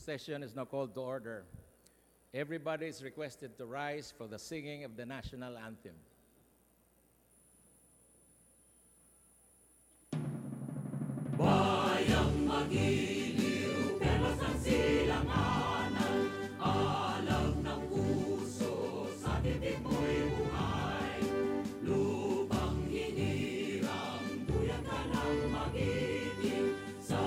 session is now called to order. Everybody is requested to rise for the singing of the national anthem. Bayang magiliw, perlas ng silanganan, alam ng puso, sa titik mo'y buhay. Lupang hinirang, buyan ka ng magiting, sa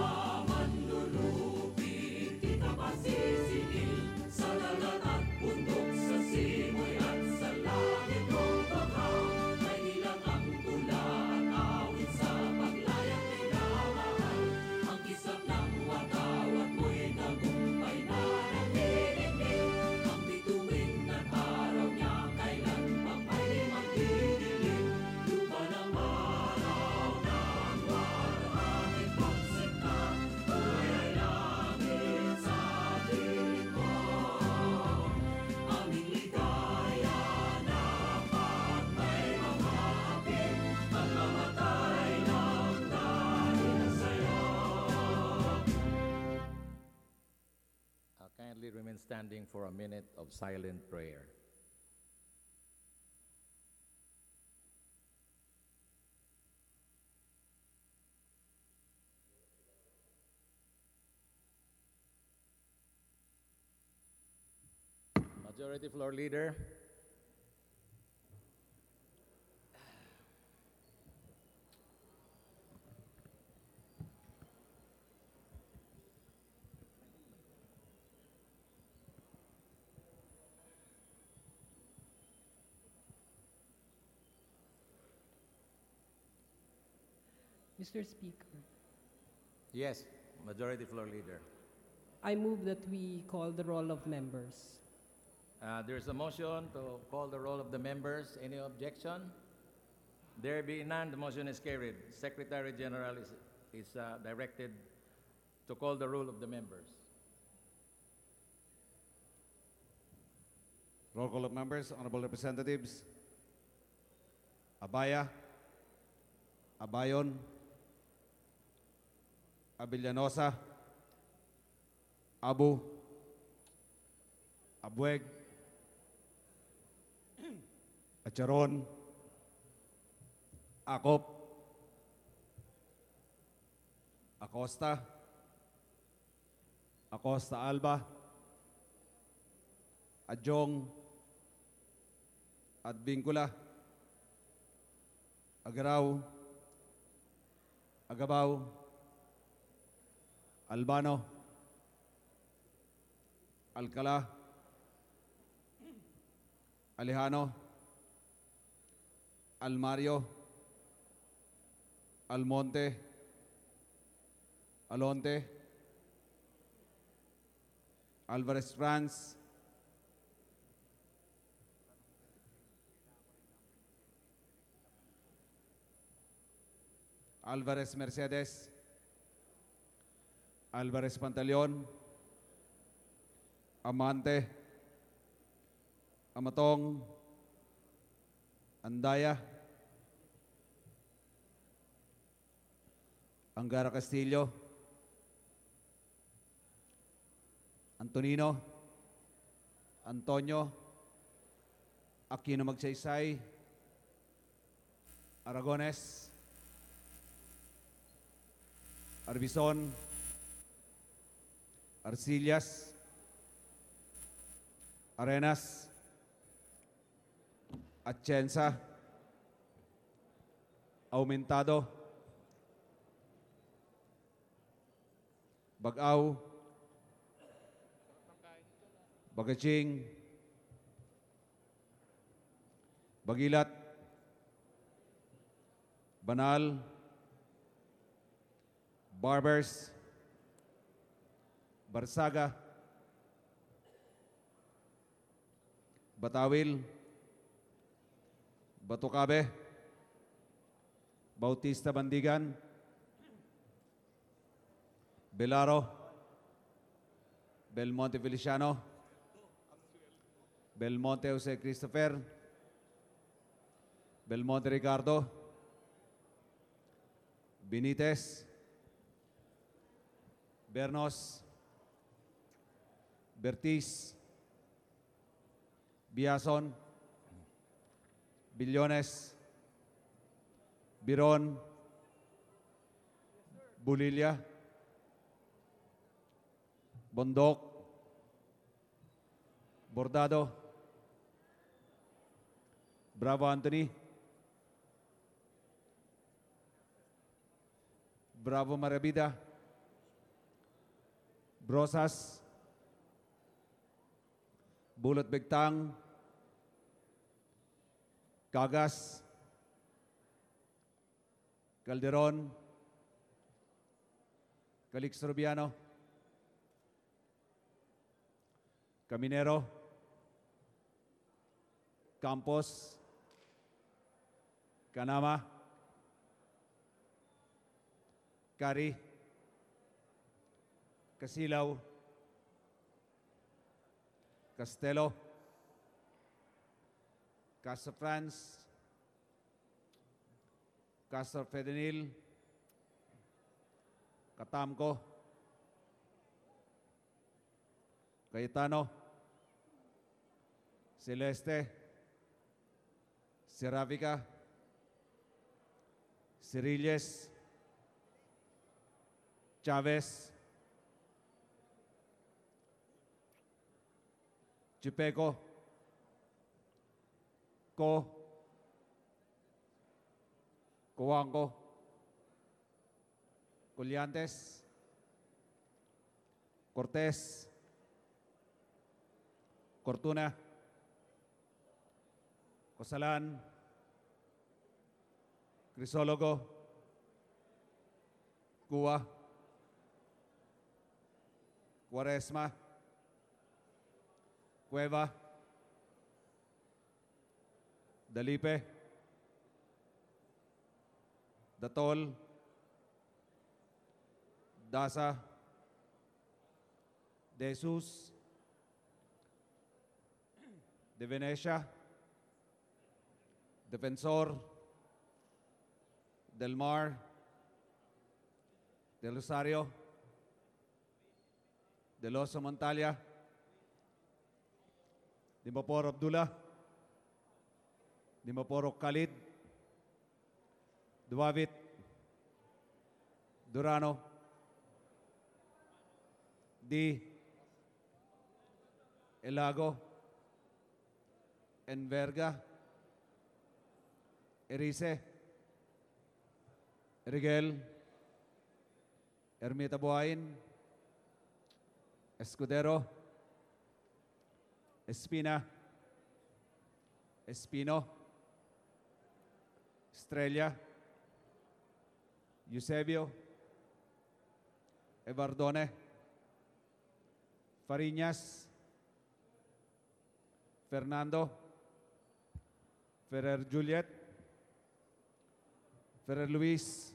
manlulupig, di ka pasisingil. Sa dagat at bundok, sa simoy at sa langit mong baka, may nilang ang tula at awit sa paglayang minamahal. Ang kisap ng watawat mo'y tagumpay na nagdidinig. Ang bituin at araw niya kailan pang may magdidilim. Lupa ng araw ng waraming pagsikat, buhay ay langit sa piling mo. Aming ligaya dapat may mga hapit, ang mamatay ng dahil sa'yo. Kindly remain standing for a minute of silent prayer. Majority Floor Leader. Mr. Speaker, Yes, Majority Floor Leader. I move that we call the roll of members. There's a motion to call the roll of the members. Any objection? There being none, the motion is carried. Secretary General is directed to call the roll of the members. Roll call of members, honorable representatives. Abaya, Abayon, Abellanosa, Abu, Abueg, Acharon, Akop, Acosta, Acosta Alba, Adjong, Advincula, Agaraw, Agabaw, Albano, Alcala, Alejano, Almario, Almonte, Alonte, Alvarez Franz, Alvarez Mercedes, Alvarez Pantaleon, Amante, Amatong, Andaya, Angara Castillo, Antonino, Antonio, Aquino Magsaysay, Aragones, Arbizon, Arcillas, Arenas, Atienza, Aumentado, Bagaw, Bagaching, Bagilat, Banal, Barbers, Barsaga, Batawil, Batucabe, Bautista Bandigan, Belaro, Belmonte Feliciano, Belmonte Jose Christopher, Belmonte Ricardo, Benitez, Bernos, Bertiz, Biason, Billones, Biron, Bulilla, Bondok, Bordado, Bravo Anthony, Bravo Marabida, Brosas, Bulot Bigtang, Cagas, Calderon, Calix Rubiano, Caminero, Campos, Canama, Cari, Casilaw, Castelo, Casa France, Casa Fedenil, Catamco, Cayetano, Celeste, Seravica, Cirilles, Chavez, Chipeco, Coanco, Colliantes, Cortés, Cortuna, Cosalan, Crisólogo, Cuba, Cuaresma, Cueva, Dalipe, Datol, Dasa, De Jesus, De Venecia, Defensor, Del Mar, Del Rosario, Del Oso Montalia, Dimaporo Abdullah, Dimaporo Khalid, Duavit, Durano, D. Elago, Enverga, Erice, Rigel, Ermita Buhain, Escudero, Espina, Espino, Estrella, Eusebio, Evardone, Fariñas, Fernando, Ferrer Juliet, Ferrer Luis,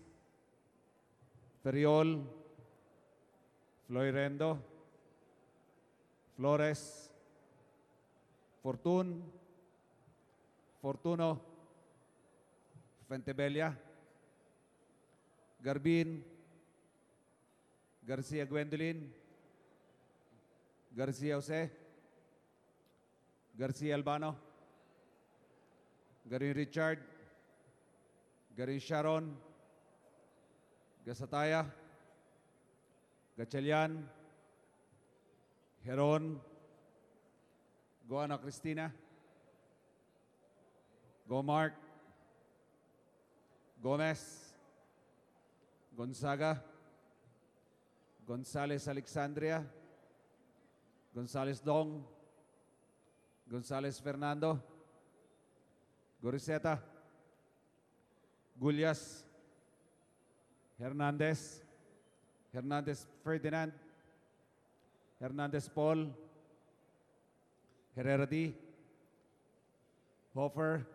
Ferriol, Floirendo, Flores, Fortun, Fortuno, Fentebella, Garbin, Garcia Gwendolyn, Garcia Jose, Garcia Albano, Garin Richard, Garin Sharon, Gasataya, Gachelian, Heron, Goana Cristina, Gomark, Gomez, Gonzaga, Gonzales Alexandria, Gonzales Dong, Gonzales Fernando, Goriseta, Gulyas, Hernandez, Hernandez Ferdinand, Hernandez Paul, Herrera D, Hofer,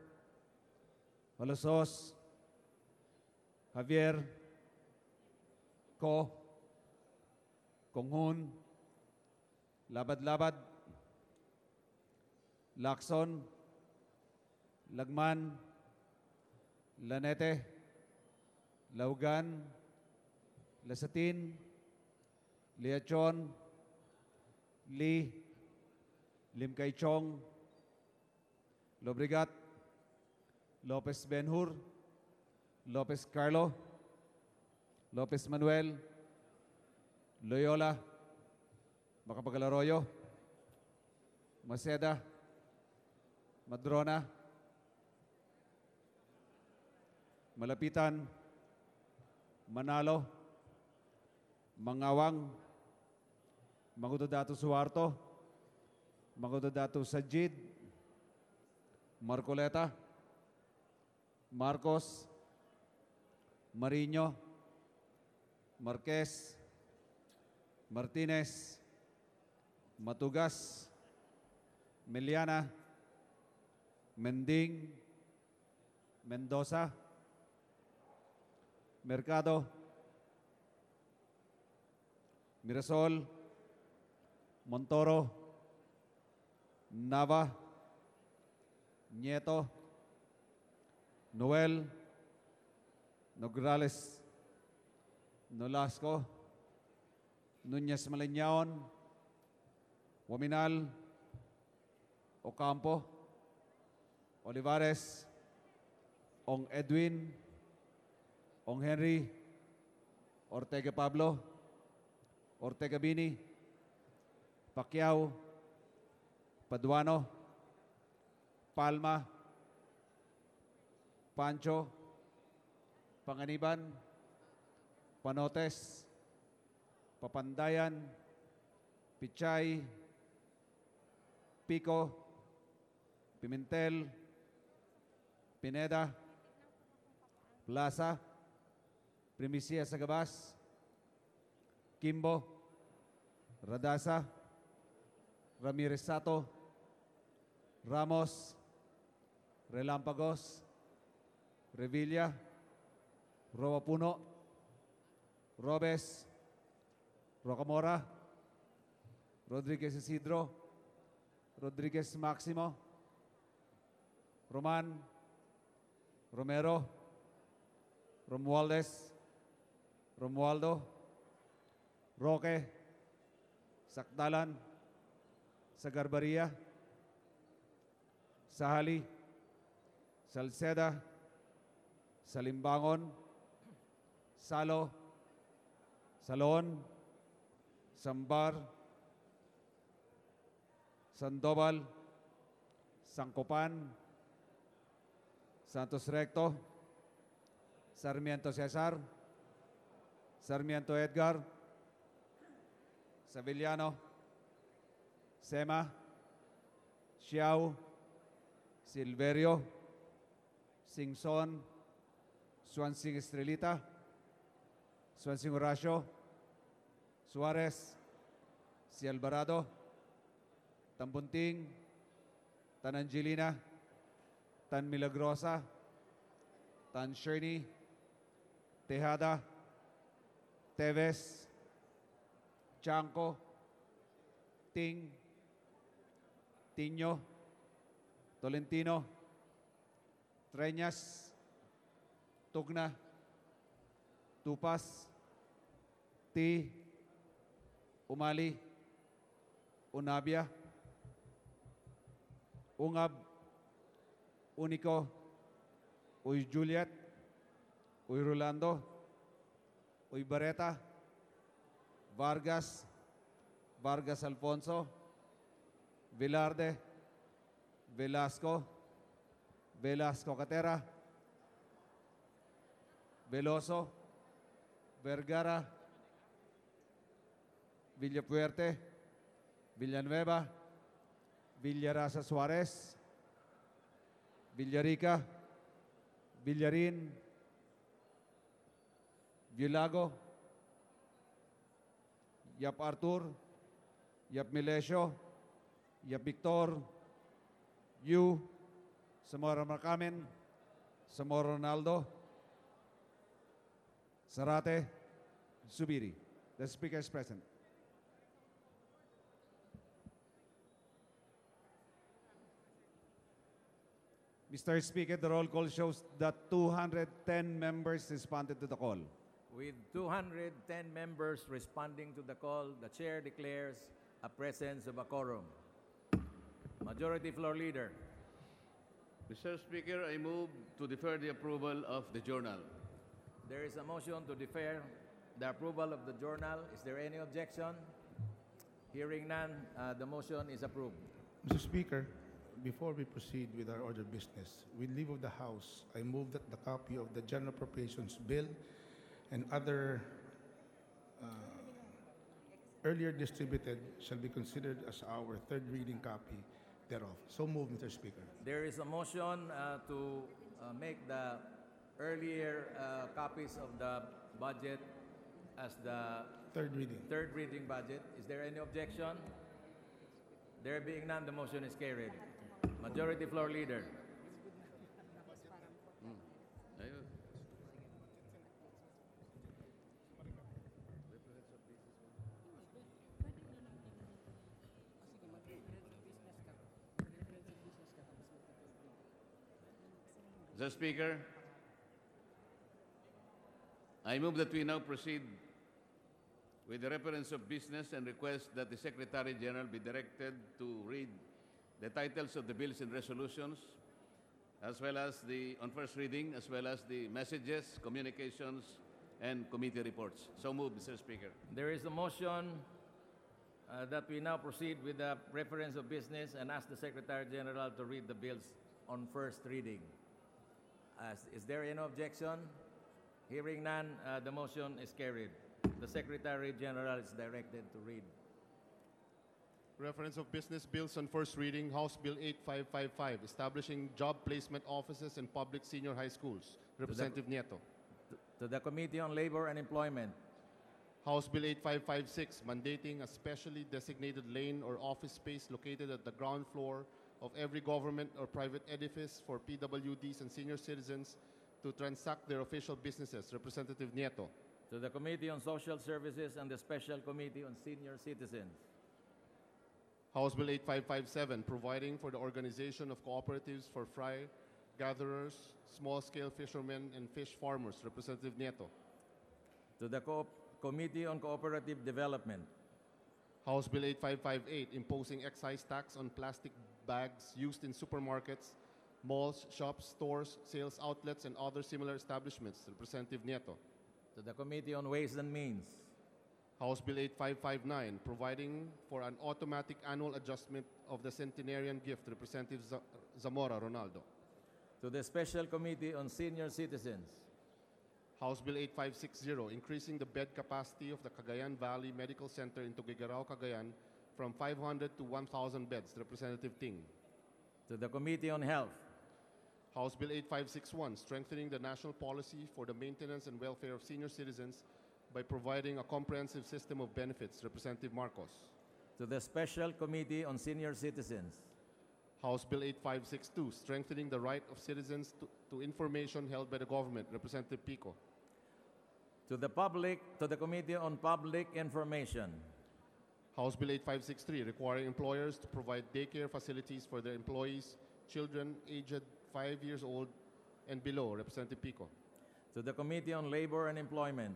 Holosos, Javier, Ko, Konghun, Labad-Labad, Lacson, Lagman, Lanete, Laugan, Lasatin, Liachon, Lee, Lim Kay Chong, Lobregat, Lopez Benhur, Lopez Carlo, Lopez Manuel, Loyola, Macapagal Arroyo, Maceda, Madrona, Malapitan, Manalo, Mangawang, Mangudodatu Suarto, Mangudodatu Sajid, Marcoleta, Marcos, Mariño, Marquez, Martinez, Matugas, Meliana, Mending, Mendoza, Mercado, Mirasol, Montoro, Nava, Nieto, Noel, Nograles, Nolasco, Nunez Maleñaon, Waminal, Ocampo, Olivares, Ong Edwin, Ong Henry, Ortega Pablo, Ortega Bini, Pacquiao, Paduano, Palma, Pancho, Panganiban, Panotes, Papandayan, Pichay, Pico, Pimentel, Pineda, Plaza, Primicia Sagabas, Kimbo, Radasa, Ramirez Sato, Ramos, Relampagos, Revilla, Roa Puno, Robes, Rocamora, Rodriguez Isidro, Rodriguez Maximo, Roman, Romero, Romualdez, Romualdo, Roque, Sakdalan, Sagarbaria, Sahali, Salceda, Salimbangon, Salo, Salon, Sambar, Sandoval, Sancopan, Santos Recto, Sarmiento Cesar, Sarmiento Edgar, Sevillano, Sema, Xiao, Silverio, Singson, Swansing Estrelita, Swansing Horacio, Suarez, Si Alvarado, Tambunting, Tan Angelina, Tan Milagrosa, Tan Sherney, Tejada, Teves, Chanco, Ting, Tiño, Tolentino, Treñas, Tugna, Tupas, Ti, Umali, Unabia, Ungab, Unico, Uy Juliet, Uy Rolando, Uy Bareta, Vargas, Vargas Alfonso, Velarde, Velasco, Velasco Catera, Veloso, Vergara, Villapuerte, Villanueva, Villarasa Suarez, Villarica, Villarin, Villago, Yap Artur, Yap Milesio, Yap Victor, Yu, Samora Marcamen, Samora Ronaldo, Sarate, Subiri. The speaker is present. Mr. Speaker, the roll call shows that 210 members responded to the call. With 210 members responding to the call, the chair declares a presence of a quorum. Majority Floor Leader. Mr. Speaker, I move to defer the approval of the journal. There is a motion to defer the approval of the journal. Is there any objection? Hearing none, the motion is approved. Mr. Speaker, before we proceed with our order of business, with leave of the House, I move that the copy of the General Appropriations Bill and other earlier distributed shall be considered as our third reading copy thereof. So move, Mr. Speaker. There is a motion to make the earlier copies of the budget as the Third reading. third reading budget. Is there any objection? There being none, the motion is carried. Majority Floor Leader. Ayun. Mr. Speaker, I move that we now proceed with the reference of business and request that the Secretary General be directed to read the titles of the bills and resolutions, as well as on first reading, as well as the messages, communications, and committee reports. So moved, Mr. Speaker. There is a motion that we now proceed with the reference of business and ask the Secretary General to read the bills on first reading. Is there any objection? Hearing none, the motion is carried. The Secretary General is directed to read. Reference of business bills on first reading, House Bill 8555, establishing job placement offices in public senior high schools. Representative Nieto. To the Committee on Labor and Employment. House Bill 8556, mandating a specially designated lane or office space located at the ground floor of every government or private edifice for PWDs and senior citizens to transact their official businesses. Representative Nieto. To the Committee on Social Services and the Special Committee on Senior Citizens. House Bill 8557, providing for the organization of cooperatives for fry gatherers, small-scale fishermen, and fish farmers. Representative Nieto. To the Committee on Cooperative Development. House Bill 8558, imposing excise tax on plastic bags used in supermarkets, malls, shops, stores, sales outlets, and other similar establishments. Representative Nieto. To the Committee on Ways and Means. House Bill 8559, providing for an automatic annual adjustment of the centenarian gift. Representative Zamora Ronaldo. To the Special Committee on Senior Citizens. House Bill 8560, increasing the bed capacity of the Cagayan Valley Medical Center in Tuguegarao, Cagayan from 500 to 1,000 beds. Representative Ting. To the Committee on Health. House Bill 8561, strengthening the national policy for the maintenance and welfare of senior citizens by providing a comprehensive system of benefits. Representative Marcos. To the Special Committee on Senior Citizens. House Bill 8562, strengthening the right of citizens to information held by the government. Representative Pico. To the Committee on Public Information. House Bill 8563, requiring employers to provide daycare facilities for their employees, children aged 5 years old and below. Representative Pico. To the Committee on Labor and Employment.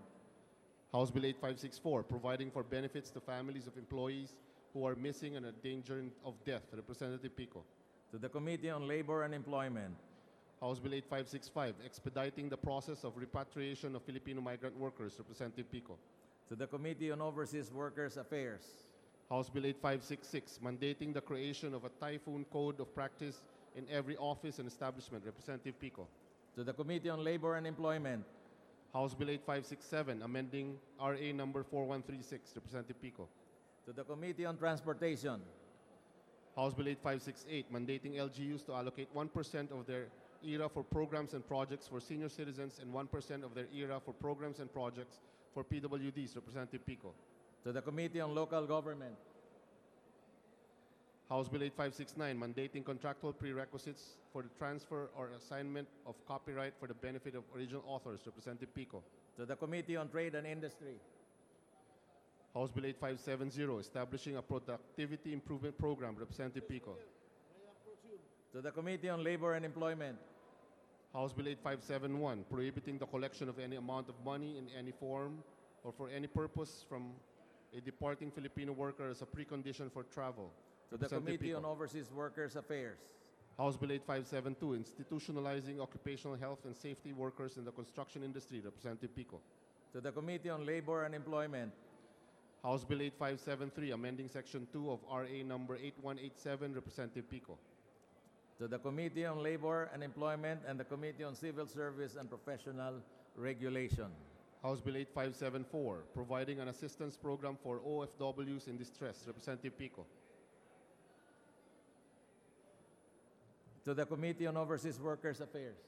House Bill 8564, providing for benefits to families of employees who are missing and at danger of death. Representative Pico. To the Committee on Labor and Employment. House Bill 8565, expediting the process of repatriation of Filipino migrant workers. Representative Pico. To the Committee on Overseas Workers Affairs. House Bill 8566, mandating the creation of a typhoon code of practice in every office and establishment. Representative Pico. To the Committee on Labor and Employment. House Bill 8567, amending RA number 4136. Representative Pico. To the Committee on Transportation. House Bill 8568, mandating LGUs to allocate 1% of their ERA for programs and projects for senior citizens and 1% of their ERA for programs and projects for PWDs. Representative Pico. To the Committee on Local Government. House Bill 8569, mandating contractual prerequisites for the transfer or assignment of copyright for the benefit of original authors. Representative Pico. To the Committee on Trade and Industry. House Bill 8570, establishing a productivity improvement program. Representative Pico. To the Committee on Labor and Employment. House Bill 8571, prohibiting the collection of any amount of money in any form or for any purpose from a departing Filipino worker as a precondition for travel. To the Representative Committee on Pico. Overseas Workers Affairs. House Bill 8572, institutionalizing occupational health and safety workers in the construction industry. Representative Pico. To the Committee on Labor and Employment. House Bill 8573, amending Section 2 of RA number 8187. Representative Pico. To the Committee on Labor and Employment and the Committee on Civil Service and Professional Regulation. House Bill 8574, providing an assistance program for OFWs in distress. Representative Pico. To the Committee on Overseas Workers Affairs.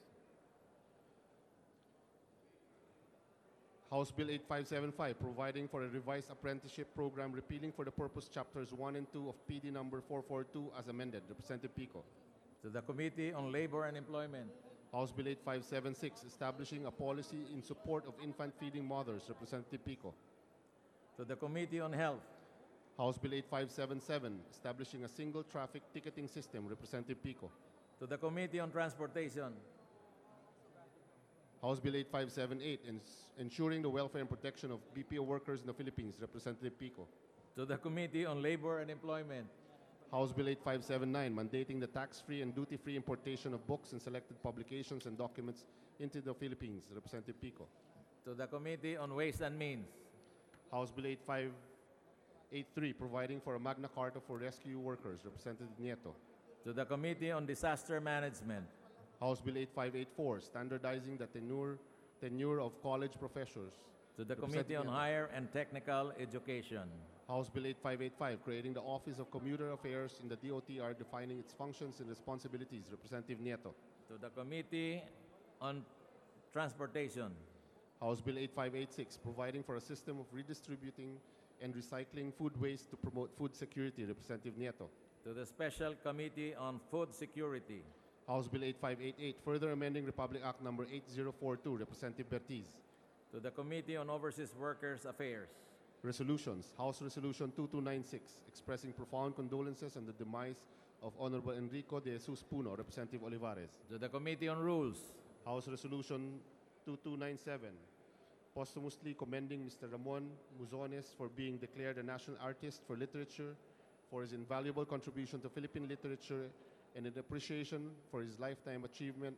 House Bill 8575, providing for a revised apprenticeship program, repealing for the purpose chapters 1 and 2 of PD number 442 as amended. Representative Pico. To the Committee on Labor and Employment. House Bill 8576, establishing a policy in support of infant feeding mothers. Representative Pico. To the Committee on Health. House Bill 8577, establishing a single traffic ticketing system. Representative Pico. To the Committee on Transportation. House Bill 8578, ensuring the welfare and protection of BPO workers in the Philippines. Representative Pico. To the Committee on Labor and Employment. House Bill 8579, mandating the tax-free and duty-free importation of books and selected publications and documents into the Philippines. Representative Pico. To the Committee on Ways and Means. House Bill 8583, providing for a Magna Carta for rescue workers. Representative Nieto. To the Committee on Disaster Management. House Bill 8584, standardizing the tenure of college professors. To the Representative Committee on Nieto. Higher and Technical Education. House Bill 8585, creating the Office of Commuter Affairs in the DOTR, defining its functions and responsibilities. Representative Nieto. To the Committee on Transportation. House Bill 8586, providing for a system of redistributing and recycling food waste to promote food security. Representative Nieto. To the Special Committee on Food Security. House Bill 8588, further amending Republic Act number 8042. Representative Bertiz. To the Committee on Overseas Workers Affairs. Resolutions. House Resolution 2296, expressing profound condolences on the demise of Honorable Enrico de Jesus Puno. Representative Olivares. To the Committee on Rules. House Resolution 2297, posthumously commending Mr. Ramon Muzones for being declared a National Artist for Literature for his invaluable contribution to Philippine literature and in appreciation for his lifetime achievement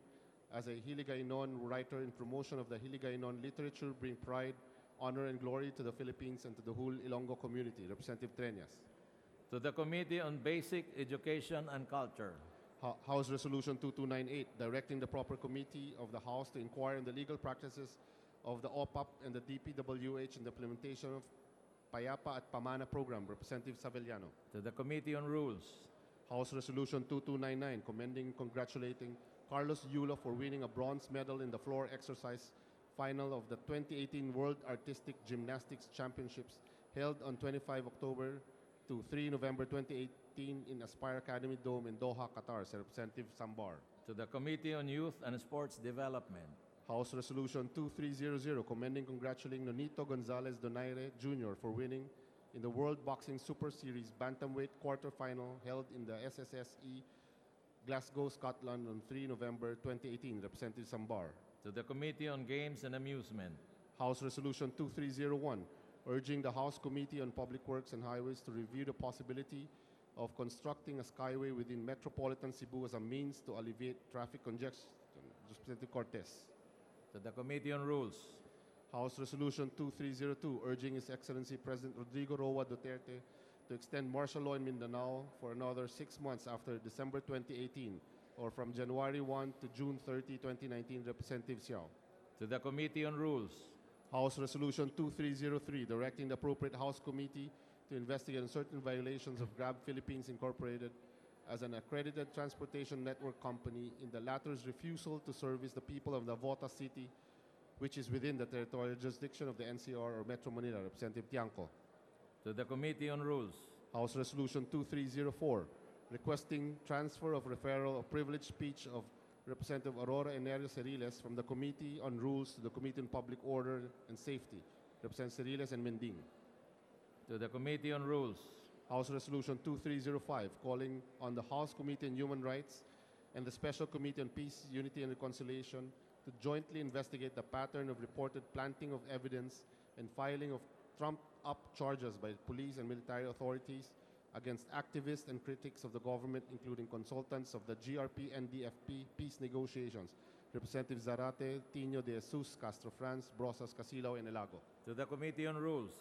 as a Hiligaynon writer in promotion of the Hiligaynon literature, bring pride, honor, and glory to the Philippines and to the whole Ilonggo community. Representative Treñas. To the Committee on Basic Education and Culture. House Resolution 2298, directing the proper committee of the House to inquire on the legal practices of the OPAP and the DPWH in the implementation of Payapa at Pamana program. Representative Savellano. To the Committee on Rules. House Resolution 2299, commending and congratulating Carlos Yulo for winning a bronze medal in the floor exercise final of the 2018 World Artistic Gymnastics Championships held on 25 October to 3 November 2018 in Aspire Academy Dome in Doha, Qatar. Representative Sambar. To the Committee on Youth and Sports Development. House Resolution 2300, commending and congratulating Nonito Gonzalez Donaire Jr. for winning in the World Boxing Super Series Bantamweight quarterfinal held in the SSSE Glasgow, Scotland on 3 November 2018. Representative Sambar. To the Committee on Games and Amusement. House Resolution 2301, urging the House Committee on Public Works and Highways to review the possibility of constructing a skyway within Metropolitan Cebu as a means to alleviate traffic congestion. Representative Cortez. To the Committee on Rules. House Resolution 2302, urging His Excellency President Rodrigo Roa Duterte to extend martial law in Mindanao for another 6 months after December 2018, or from January 1 to June 30, 2019. Representative Xiao. To the Committee on Rules. House Resolution 2303, directing the appropriate House Committee to investigate on certain violations of Grab Philippines Incorporated as an accredited transportation network company in the latter's refusal to service the people of Navota City, which is within the territorial jurisdiction of the NCR or Metro Manila. Representative Tiangco. To the Committee on Rules. House Resolution 2304, requesting transfer of referral of privileged speech of Representative Aurora Enerio Ceriles from the Committee on Rules to the Committee on Public Order and Safety. Representative Ceriles and Mending. To the Committee on Rules. House Resolution 2305, calling on the House Committee on Human Rights and the Special Committee on Peace, Unity, and Reconciliation to jointly investigate the pattern of reported planting of evidence and filing of trumped-up charges by police and military authorities against activists and critics of the government, including consultants of the GRP-NDFP peace negotiations, Representative Zarate, Tino de Jesus, Castro France, Brosas, Casilao, and Elago. To the Committee on Rules.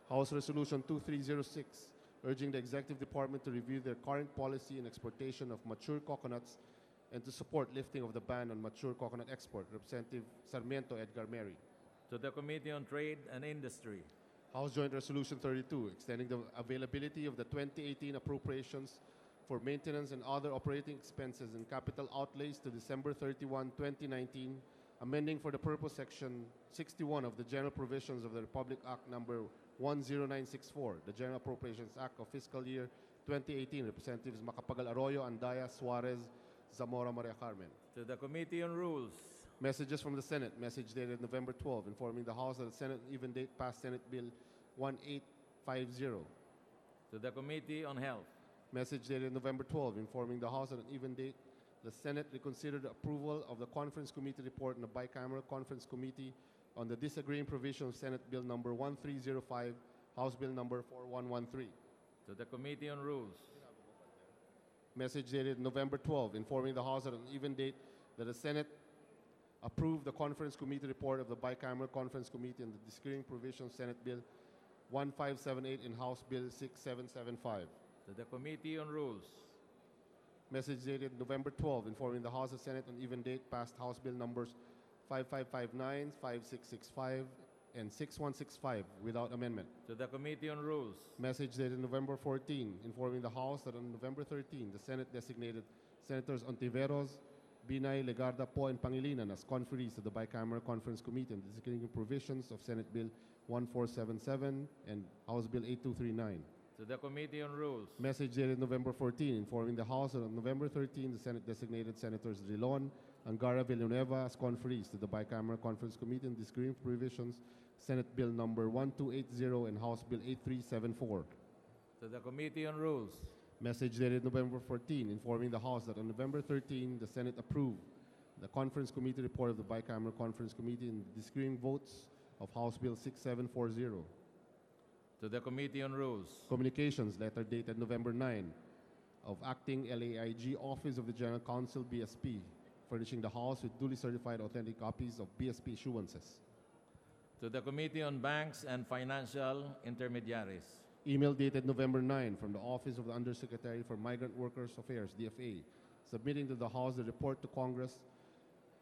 House Resolution 2306, urging the Executive Department to review their current policy in exportation of mature coconuts and to support lifting of the ban on mature coconut export, Representative Sarmiento Edgar Mary. To the Committee on Trade and Industry. House Joint Resolution 32, extending the availability of the 2018 appropriations for maintenance and other operating expenses and capital outlays to December 31, 2019, amending for the purpose Section 61 of the General Provisions of the Republic Act Number 10964, the General Appropriations Act of Fiscal Year 2018, Representatives Macapagal Arroyo, Andaya, Suarez, Zamora, Maria Carmen. To the Committee on Rules. Messages from the Senate. Message dated November 12, informing the House that the Senate even date passed Senate Bill 1850. To the Committee on Health. Message dated November 12, informing the House that an even date the Senate reconsidered approval of the Conference Committee report in the Bicameral Conference Committee on the disagreeing provision of Senate Bill number 1305, House Bill number 4113. To the Committee on Rules. Message dated November 12, informing the House at an even date that the Senate approved the Conference Committee report of the Bicameral Conference Committee on the disagreeing provision of Senate Bill 1578 and House Bill 6775. To the Committee on Rules. Message dated November 12, informing the House and Senate on even date passed House Bill numbers 5559, 5665, and 6165 without amendment. To the Committee on Rules. Message dated November 14, informing the House that on November 13, the Senate designated Senators Ontiveros, Binay, Legarda, Poe, and Pangilinan as conferees to the Bicameral Conference Committee on the disagreeing provisions of Senate Bill 1477 and House Bill 8239. To the Committee on Rules. Message dated November 14, informing the House that on November 13, the Senate designated Senators Drilon, Angara, Villanueva as conferees to the Bicameral Conference Committee on disagreeing provisions, Senate Bill number 1280 and House Bill 8374. To the Committee on Rules. Message dated November 14, informing the House that on November 13, the Senate approved the Conference Committee report of the Bicameral Conference Committee in the disagreeing votes of House Bill 6740. To the Committee on Rules. Communications, letter dated November 9, of Acting LAIG Office of the General Counsel, BSP, furnishing the House with duly certified authentic copies of BSP issuances. To the Committee on Banks and Financial Intermediaries. Email dated November 9 from the Office of the Undersecretary for Migrant Workers Affairs, DFA, submitting to the House the report to Congress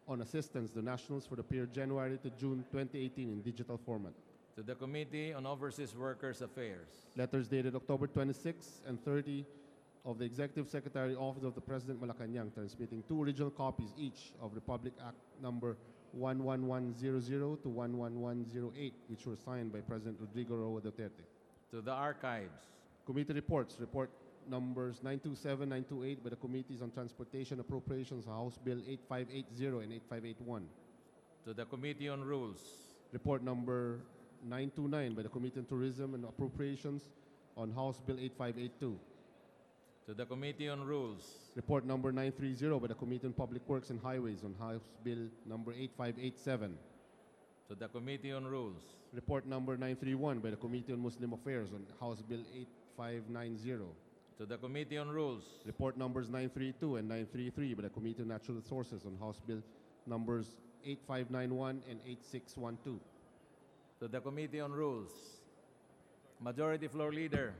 on assistance to nationals for the period January to June 2018 in digital format. To the Committee on Overseas Workers Affairs. Letters dated October 26 and 30 of the Executive Secretary, Office of the President, Malacanang, transmitting 2 original copies each of Republic Act number 11100 to 11108, which were signed by President Rodrigo Roa Duterte. To the Archives. Committee reports, report numbers 927, 928 by the Committees on Transportation Appropriations, House Bill 8580 and 8581. To the Committee on Rules. Report number 929 by the Committee on Tourism and Appropriations on House Bill 8582. To the Committee on Rules. Report number 930 by the Committee on Public Works and Highways on House Bill number 8587. To the Committee on Rules. Report number 931 by the Committee on Muslim Affairs on House Bill 8590. To the Committee on Rules. Report numbers 932 and 933 by the Committee on Natural Resources on House Bill numbers 8591 and 8612. To the Committee on Rules. Majority Floor Leader.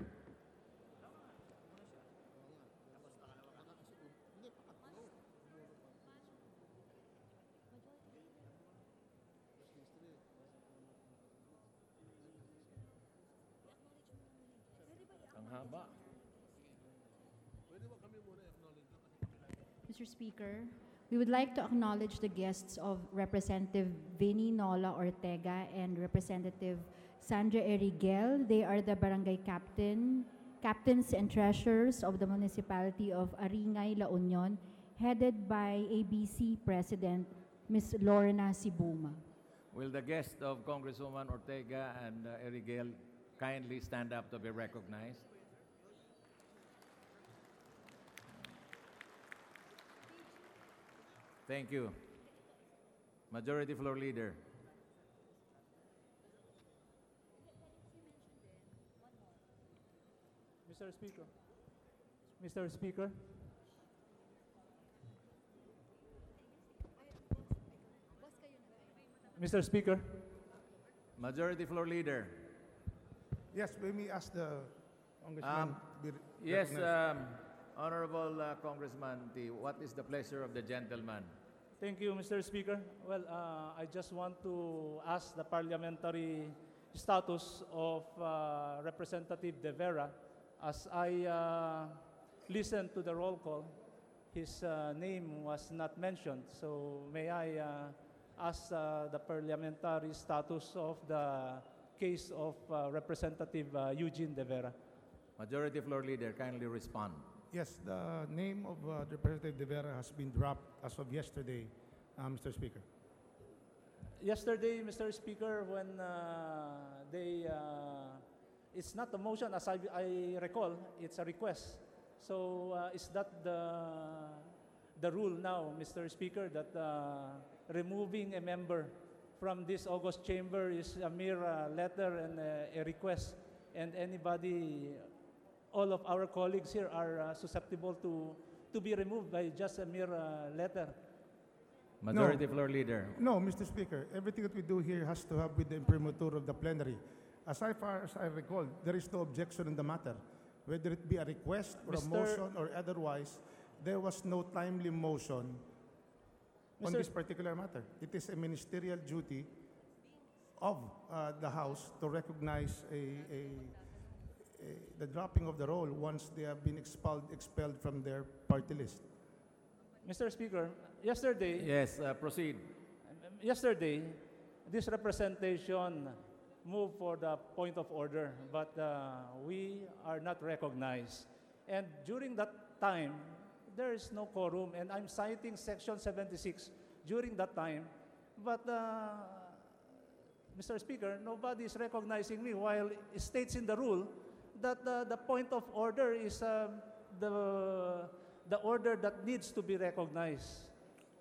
Ang haba. Mr. Speaker, we would like to acknowledge the guests of Representative Vinnie Nola Ortega and Representative Sandra Erigel. They are the barangay captains and treasurers of the municipality of Aringay, La Union, headed by ABC President Ms. Lorna Sibuma. Will the guest of Congresswoman Ortega and Erigel kindly stand up to be recognized? Thank you. Majority Floor Leader. Mr. Speaker. Mr. Speaker. Mr. Speaker. Majority Floor Leader. Yes, let me ask the Congressman to be Yes, recognized. Honorable Congressman T, what is the pleasure of the gentleman? Thank you, Mr. Speaker. Well, I just want to ask the parliamentary status of Representative De Vera. As I listened to the roll call, his name was not mentioned. So may I ask the parliamentary status of the case of Representative Eugene De Vera? Majority Floor Leader, kindly respond. Yes, the name of Representative De Vera has been dropped as of yesterday, Mr. Speaker. Yesterday, Mr. Speaker, when it's not a motion as I recall, it's a request. So is that the rule now, Mr. Speaker, that removing a member from this August chamber is a mere letter and a request, and anybody, all of our colleagues here are susceptible to be removed by just a mere letter? Majority Floor Leader. No, Mr. Speaker. Everything that we do here has to have with the imprimatur of the plenary. As far as I recall, there is no objection in the matter. Whether it be a request or a motion or otherwise, there was no timely motion on this particular matter. It is a ministerial duty of the House to recognize the dropping of the roll once they have been expelled from their party list. Mr. Speaker, yesterday, Yes, proceed. yesterday, this representation moved for the point of order, but we are not recognized. And during that time, there is no quorum, and I'm citing Section 76 during that time. But, Mr. Speaker, nobody is recognizing me, while it states in the rule that the point of order is the order that needs to be recognized.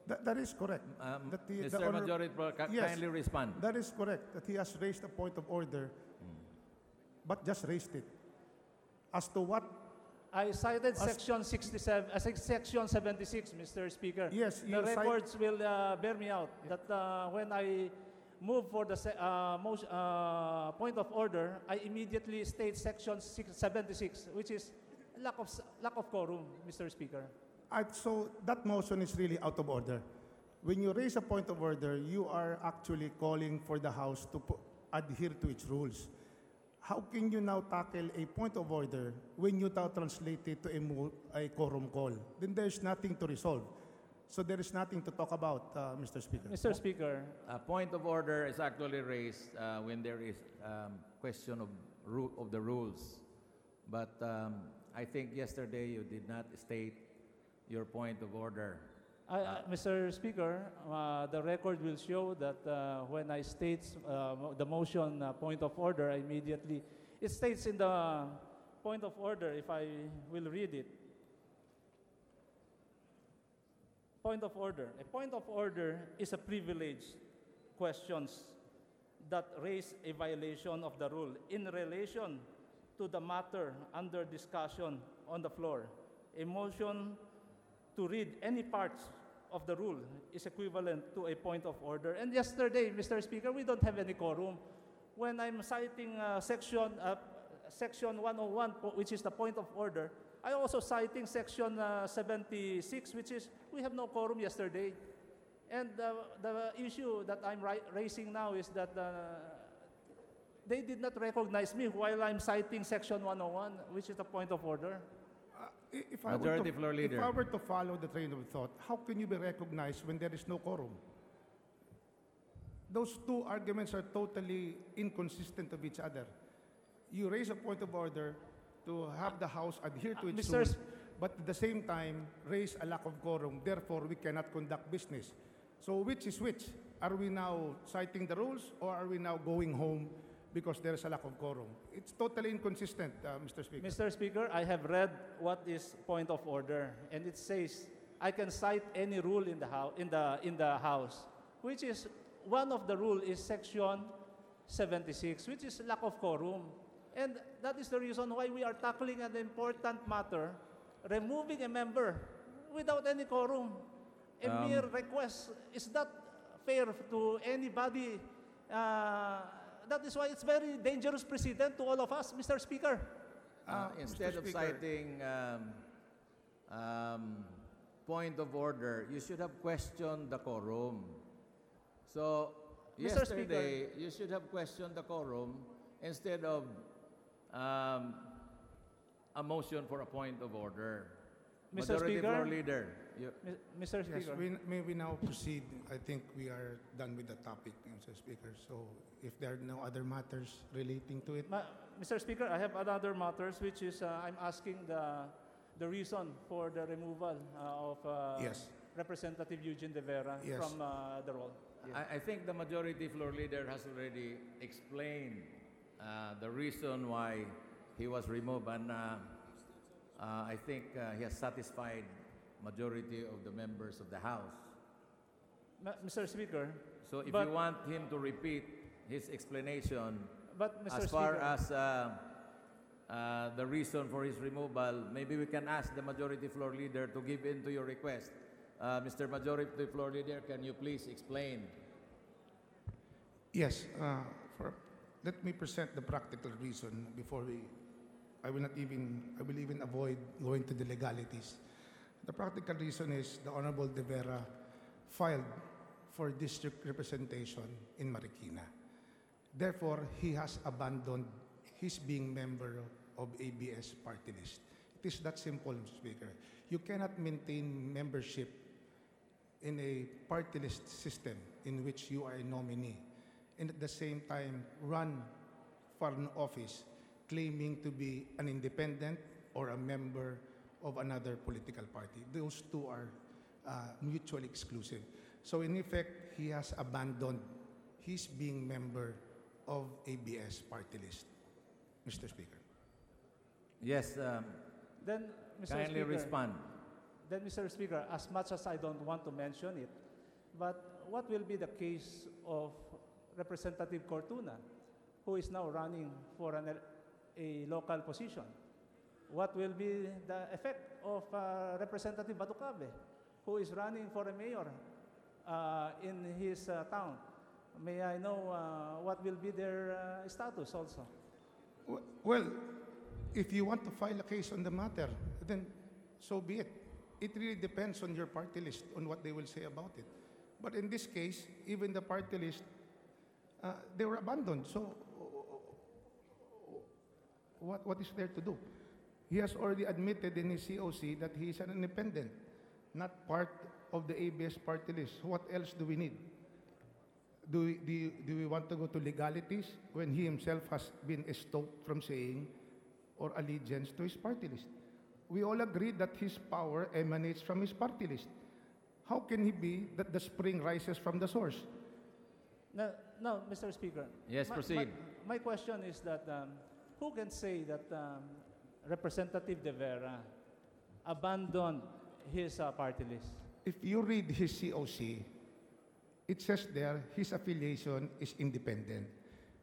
That is correct. That Mr. Majority Floor, Yes. kindly respond. That is correct, that he has raised a point of order, but just raised it. As to what, I cited Section 67, Section 76, Mr. Speaker. Yes, the you cite- records will bear me out that when I move for the point of order, I immediately state Section 76, which is lack of quorum, Mr. Speaker. so that motion is really out of order. When you raise a point of order, you are actually calling for the House to adhere to its rules. How can you now tackle a point of order when you now translate it to a quorum call? Then there's nothing to resolve. So there is nothing to talk about, Mr. Speaker. Mr. Speaker, A point of order is actually raised when there is question of the rules. But I think yesterday you did not state your point of order. Mr. Speaker, the record will show that when I state the motion point of order, immediately it states in the point of order, if I will read it. Point of order. A point of order is a privilege questions that raise a violation of the rule in relation to the matter under discussion on the floor. A motion to read any parts of the rule is equivalent to a point of order. And yesterday, Mr. Speaker, we don't have any quorum. When I'm citing Section 101, which is the point of order, I also citing Section 76, which is we have no quorum yesterday. And the issue that I'm raising now is that they did not recognize me while I'm citing Section 101, which is the point of order. If I Majority Floor Leader. If I were to follow the train of thought, how can you be recognized when there is no quorum? Those two arguments are totally inconsistent of each other. You raise a point of order to have the House adhere to its Mr. rules, but at the same time raise a lack of quorum. Therefore, we cannot conduct business. So which is which? Are we now citing the rules, or are we now going home because there is a lack of quorum? It's totally inconsistent, Mr. Speaker. Mr. Speaker, I have read what is point of order, and it says I can cite any rule in the House, which is one of the rule is Section 76, which is lack of quorum. And that is the reason why we are tackling an important matter, removing a member without any quorum. A mere request is not fair to anybody. That is why it's very dangerous precedent to all of us, Mr. Speaker. Instead Mr. of Speaker. citing point of order, you should have questioned the quorum. So, Mr. yesterday, you should have questioned the quorum instead of a motion for a point of order. Mr. Majority Speaker? Floor Leader. Mr. Yes, Speaker. may we now proceed? I think we are done with the topic, Mr. Speaker. So if there are no other matters relating to it, Mr. Speaker, I have another matters which is I'm asking the reason for the removal of Yes. Representative Eugene De Vera Yes. from the role. I think the Majority Floor Leader has already explained the reason why he was removed, and I think he has satisfied majority of the members of the House. Mr. Speaker, So if But- you want him to repeat his explanation but Mr. as far Speaker, as the reason for his removal, maybe we can ask the Majority Floor Leader to give in to your request. Mr. Majority Floor Leader, can you please explain? yes, let me present the practical reason before I will even avoid going to the legalities. The practical reason is the Honorable De Vera filed for district representation in Marikina. Therefore, he has abandoned his being member of ABS party list. It is that simple, Mr. Speaker. You cannot maintain membership in a party list system in which you are a nominee and at the same time run for an office claiming to be an independent or a member of another political party. Those two are mutually exclusive. So in effect, he has abandoned his being member of ABS party list. Mr. Speaker. Yes, then, Mr. kindly Speaker, respond. Then, Mr. Speaker, as much as I don't want to mention it, but what will be the case of Representative Cortuna, who is now running for a local position? What will be the effect of Representative Batucabe, who is running for a mayor in his town? May I know what will be their status also? Well, if you want to file a case on the matter, then so be it. It really depends on your party list, on what they will say about it. But in this case, even the party list, they were abandoned. So what is there to do? He has already admitted in his COC that he is an independent, not part of the ABS party list. What else do we need? Do we want to go to legalities when he himself has been stopped from saying or allegiance to his party list? We all agree that his power emanates from his party list. How can he be that the spring rises from the source? No, Mr. Speaker. Yes, proceed. My question is that who can say that Representative De Vera abandoned his party list? If you read his COC, it says there his affiliation is independent.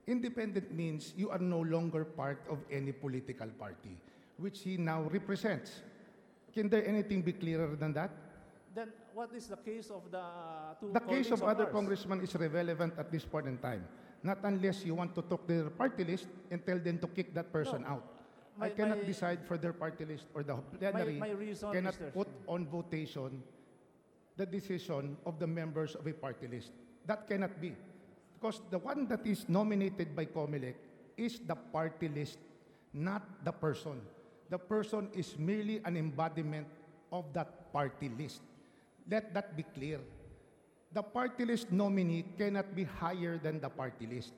Independent means you are no longer part of any political party, which he now represents. Can there anything be clearer than that? Then what is the case of the two The case colleagues of other ours? congressmen is irrelevant at this point in time. Not unless you want to talk to their party list and tell them to kick that person No. out. I cannot my- decide for their party list, or the plenary my reason, cannot Mr. put on votation the decision of the members of a party list. That cannot be. Because the one that is nominated by COMELEC is the party list, not the person. The person is merely an embodiment of that party list. Let that be clear. The party list nominee cannot be higher than the party list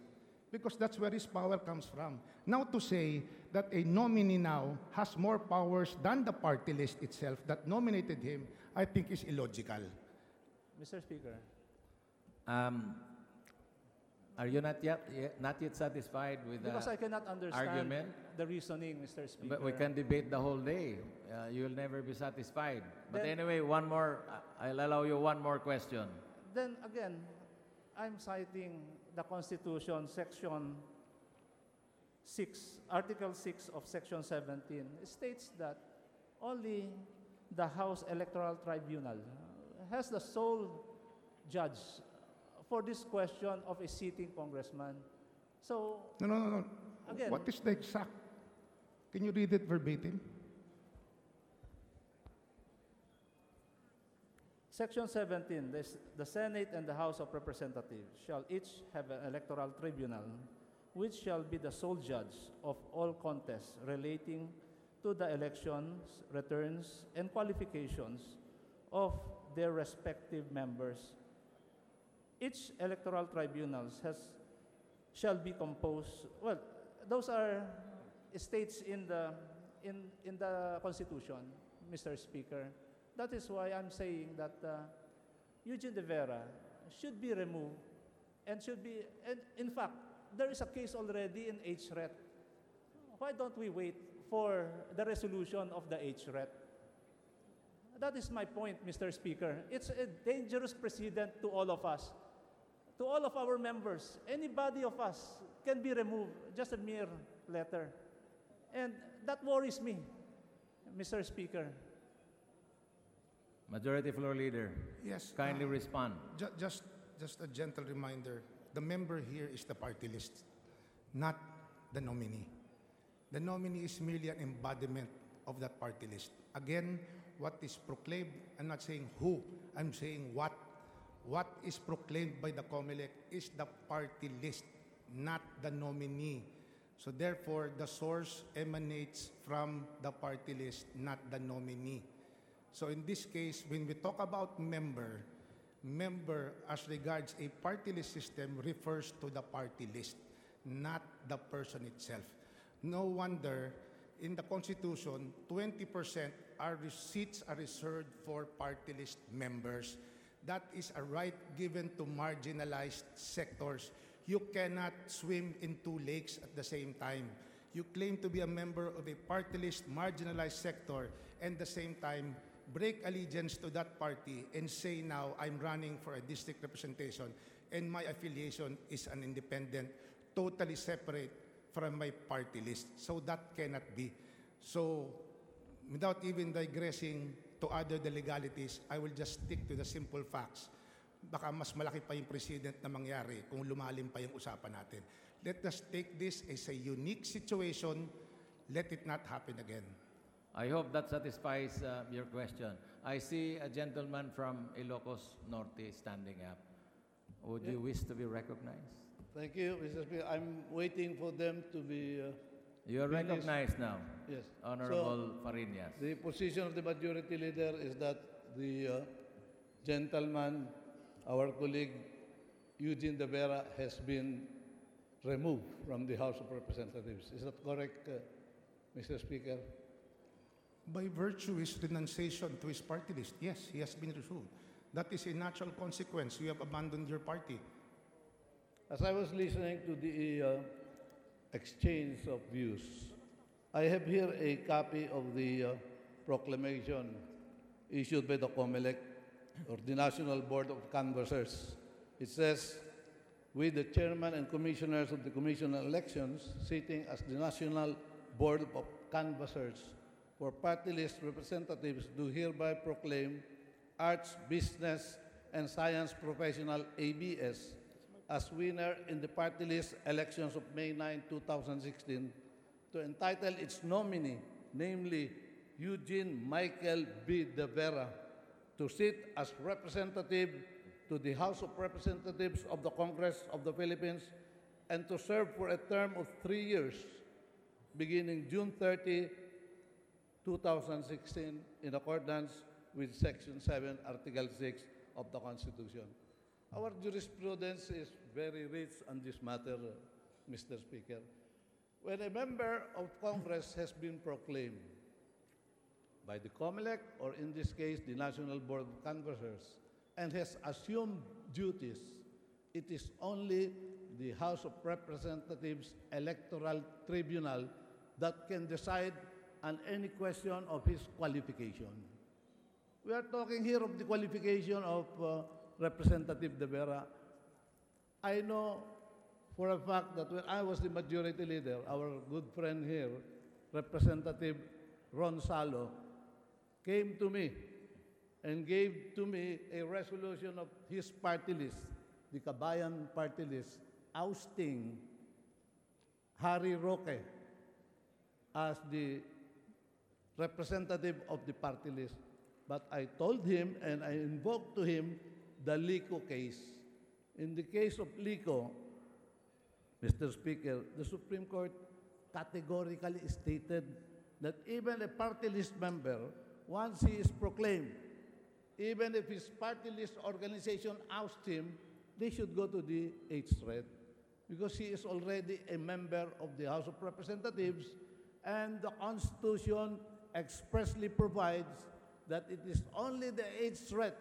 because that's where his power comes from. Now to say that a nominee now has more powers than the party list itself that nominated him, I think is illogical. Mr. Speaker. Are you not yet satisfied with the Because I cannot understand argument? the reasoning, Mr. Speaker. But we can debate the whole day. You'll never be satisfied. But Then- anyway, one more. I'll allow you one more question. Then again, I'm citing the Constitution, Section Article 6 of Section 17 states that only the House Electoral Tribunal has the sole judge for this question of a sitting congressman. So, No. again, What is the exact? Can you read it verbatim? Section 17, the Senate and the House of Representatives shall each have an electoral tribunal, which shall be the sole judge of all contests relating to the elections, returns, and qualifications of their respective members. Each electoral tribunal shall be composed, well, those are states in the Constitution, Mr. Speaker. That is why I'm saying that Eugene De Vera should be removed and in fact, there is a case already in HRET. Why don't we wait for the resolution of the HRET? That is my point, Mr. Speaker. It's a dangerous precedent to all of us, to all of our members. Anybody of us can be removed, just a mere letter. And that worries me, Mr. Speaker. Majority Floor Leader, Yes. kindly respond. Just a gentle reminder. The member here is the party list, not the nominee. The nominee is merely an embodiment of that party list. Again, what is proclaimed, I'm not saying who, I'm saying what. What is proclaimed by the COMELEC is the party list, not the nominee. So therefore, the source emanates from the party list, not the nominee. So in this case, when we talk about member as regards a party list system refers to the party list, not the person itself. No wonder in the Constitution, 20% seats are reserved for party list members. That is a right given to marginalized sectors. You cannot swim in two lakes at the same time. You claim to be a member of a party list marginalized sector and at the same time break allegiance to that party and say now I'm running for a district representation and my affiliation is an independent, totally separate from my party list. So that cannot be. So without even digressing to other legalities, I will just stick to the simple facts. Baka mas malaki pa yung precedent na mangyari kung lumalim pa yung usapan natin. Let us take this as a unique situation. Let it not happen again. I hope that satisfies your question. I see a gentleman from Ilocos Norte standing up. Would you wish to be recognized? Thank you, Mr. Speaker. I'm waiting for them to be You are finished. recognized now, Yes. Honorable Fariñas. The position of the majority leader is that the gentleman, our colleague Eugene De Vera, has been removed from the House of Representatives. Is that correct, Mr. Speaker? By virtue his renunciation to his party list, yes, he has been removed. That is a natural consequence. You have abandoned your party. As I was listening to the exchange of views, I have here a copy of the proclamation issued by the COMELEC, or the National Board of Canvassers. It says, "We, the chairman and commissioners of the Commission on Elections, sitting as the National Board of Canvassers for party list representatives, do hereby proclaim Arts, Business, and Science Professional ABS as winner in the party list elections of May 9, 2016, to entitle its nominee, namely Eugene Michael B. De Vera, to sit as representative to the House of Representatives of the Congress of the Philippines and to serve for a term of 3 years, beginning June 30, 2016, in accordance with Section 7, Article 6 of the Constitution." Our jurisprudence is very rich on this matter, Mr. Speaker. When a member of Congress has been proclaimed by the COMELEC, or in this case, the National Board of Canvassers, and has assumed duties, it is only the House of Representatives Electoral Tribunal that can decide on any question of his qualification. We are talking here of the qualification of Representative De Vera. I know for a fact that when I was the majority leader, our good friend here, Representative Ron Salo, came to me and gave to me a resolution of his party list, the Kabayan party list, ousting Harry Roque as the representative of the party list. But I told him and I invoked to him the Lico case. In the case of Lico, Mr. Speaker, the Supreme Court categorically stated that even a party list member, once he is proclaimed, even if his party list organization ousts him, they should go to the eighth thread because he is already a member of the House of Representatives, and the Constitution expressly provides that it is only the eighth thread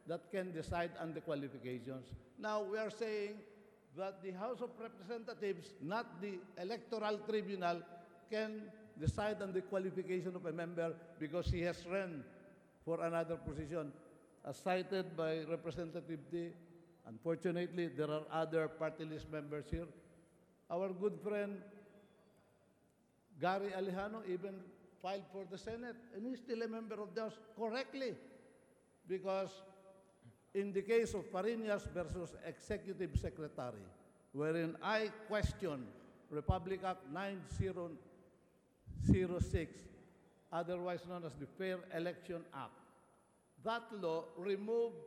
that can decide on the qualifications. Now, we are saying that the House of Representatives, not the Electoral Tribunal, can decide on the qualification of a member because he has run for another position. As cited by Representative D, unfortunately, there are other party list members here. Our good friend, Gary Alejano, even filed for the Senate, and he's still a member of the House correctly, because in the case of Fariñas versus Executive Secretary, wherein I question Republic Act 9006, otherwise known as the Fair Election Act, that law removed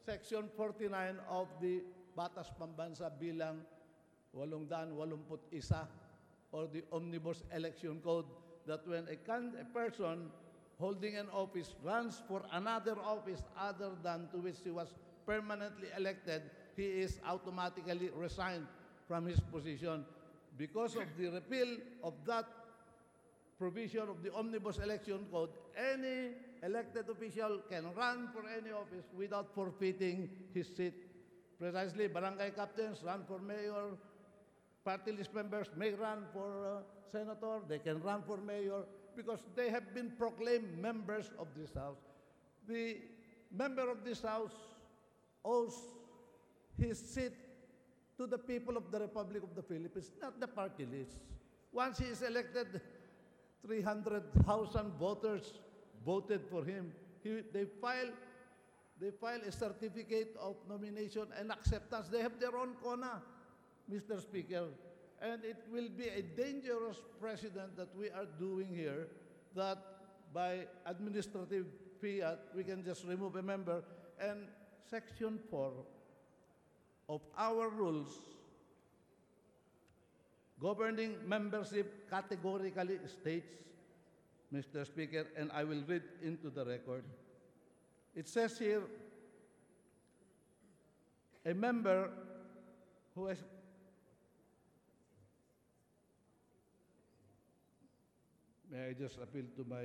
Section 49 of the Batas Pambansa bilang 881 or the Omnibus Election Code, that when a person holding an office runs for another office other than to which he was permanently elected, he is automatically resigned from his position. Because of the repeal of that provision of the Omnibus Election Code, any elected official can run for any office without forfeiting his seat. Precisely, barangay captains run for mayor, party list members may run for senator, they can run for mayor, because they have been proclaimed members of this House. The member of this House owes his seat to the people of the Republic of the Philippines, not the party list. Once he is elected, 300,000 voters voted for him. They file a certificate of nomination and acceptance. They have their own CONA, Mr. Speaker. And it will be a dangerous precedent that we are doing here, that by administrative fiat, we can just remove a member. And Section 4 of our rules governing membership categorically states, Mr. Speaker, and I will read into the record. It says here, a member who has May I just appeal to my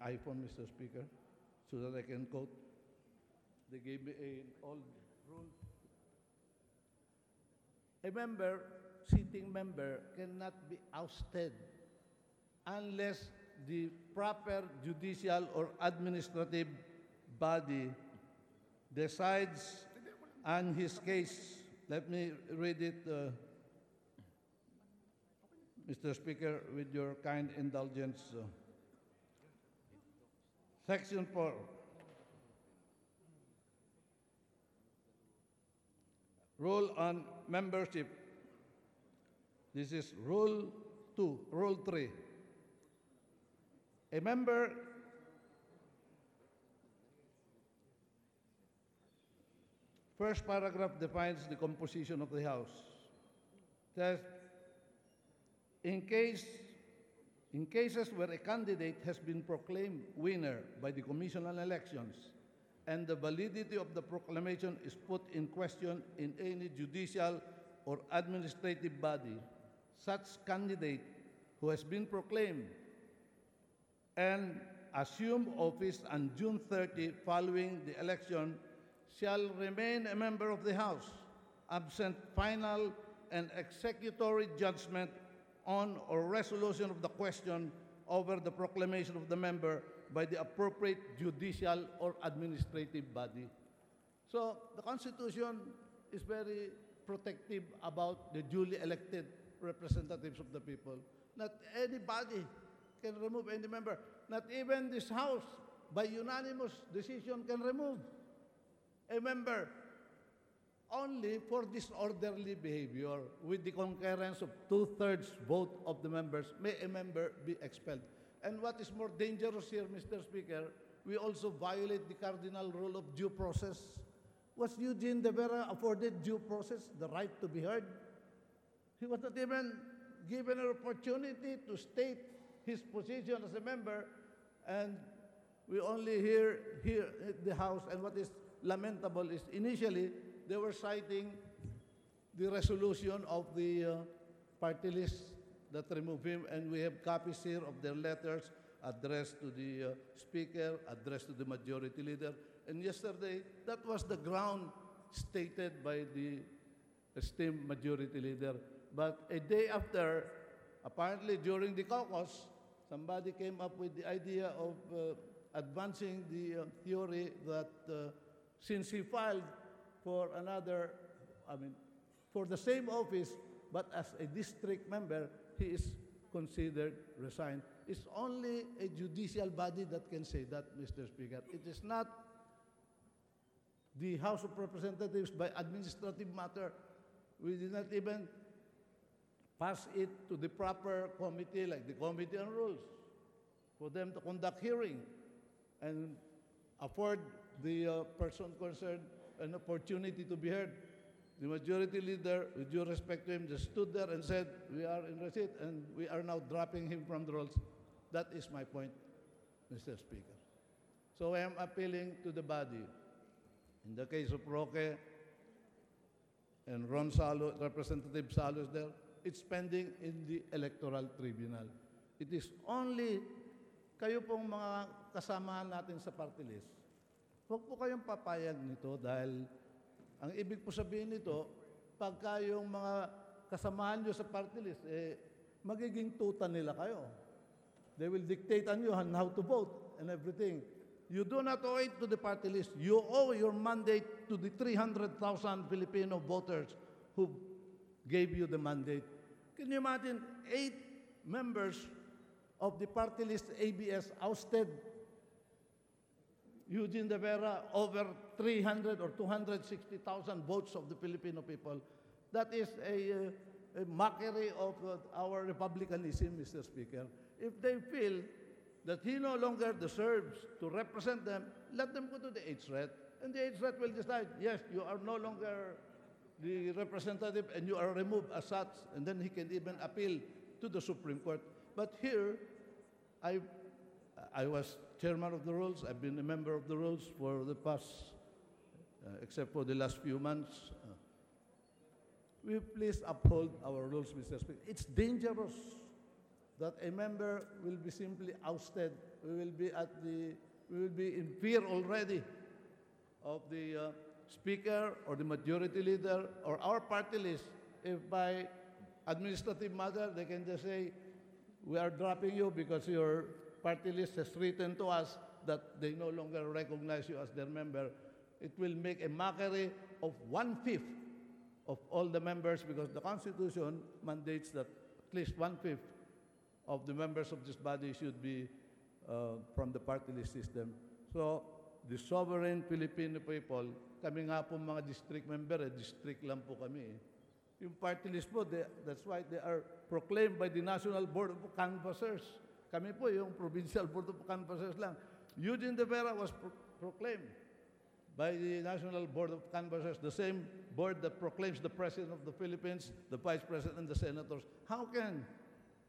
iPhone, Mr. Speaker, so that I can quote? They gave me an old rule. A member, sitting member, cannot be ousted unless the proper judicial or administrative body decides on his case. Let me read it, Mr. Speaker, with your kind indulgence. Section 4. Rule on membership. This is Rule 2, Rule 3. A member first paragraph defines the composition of the House. It says, in cases where a candidate has been proclaimed winner by the Commission on Elections and the validity of the proclamation is put in question in any judicial or administrative body, such candidate who has been proclaimed and assume office on June 30 following the election shall remain a member of the House, absent final and executory judgment on or resolution of the question over the proclamation of the member by the appropriate judicial or administrative body. So the Constitution is very protective about the duly elected representatives of the people. Not anybody can remove any member. Not even this House, by unanimous decision, can remove a member only for disorderly behavior. With the concurrence of 2/3 vote of the members, may a member be expelled. And what is more dangerous here, Mr. Speaker, we also violate the cardinal rule of due process. Was Eugene De Vera afforded due process, the right to be heard? He was not even given an opportunity to state his position as a member, and we only hear here at the House, and what is lamentable is initially they were citing the resolution of the party list that removed him, and we have copies here of their letters addressed to the Speaker, addressed to the Majority Leader. And yesterday, that was the ground stated by the esteemed Majority Leader. But a day after, apparently during the caucus, somebody came up with the idea of advancing the theory that since he filed for another, for the same office, but as a district member, he is considered resigned. It's only a judicial body that can say that, Mr. Speaker. It is not the House of Representatives by administrative matter. We did not even pass it to the proper committee, like the Committee on Rules, for them to conduct hearing and afford the person concerned an opportunity to be heard. The Majority Leader, with due respect to him, just stood there and said, we are in receipt and we are now dropping him from the rolls. That is my point, Mr. Speaker. So I am appealing to the body. In the case of Roque and Ron Salo, Representative Salo is there, it's pending in the Electoral Tribunal. It is only kayo pong mga kasamahan natin sa party list. Huwag po kayong papayag nito dahil ang ibig po sabihin nito, pagka yung mga kasamahan nyo sa party list, magiging tuta nila kayo. They will dictate on you on how to vote and everything. You do not owe it to the party list. You owe your mandate to the 300,000 Filipino voters who gave you the mandate. Can you imagine 8 members of the party list ABS ousted Eugene De Vera over 300 or 260,000 votes of the Filipino people? That is a mockery of our republicanism, Mr. Speaker. If they feel that he no longer deserves to represent them, let them go to the HRET, and the HRET will decide, yes, you are no longer the representative and you are removed as such, and then he can even appeal to the Supreme Court. But here, I was chairman of the rules. I've been a member of the rules for the past, except for the last few months. We please uphold our rules, Mr. Speaker. It's dangerous that a member will be simply ousted. We will be in fear already of the Speaker or the Majority Leader or our party list. If by administrative matter they can just say, we are dropping you because your party list has written to us that they no longer recognize you as their member, it will make a mockery of 1/5 of all the members, because the Constitution mandates that at least 1/5 of the members of this body should be from the party list system. So, the sovereign Filipino people, kami nga po mga district member, district lang po kami. Yung party list po, that's why they are proclaimed by the National Board of Canvassers. Kami po yung Provincial Board of Canvassers lang. Eugene De Vera was proclaimed by the National Board of Canvassers, the same board that proclaims the President of the Philippines, the Vice President, and the Senators. How can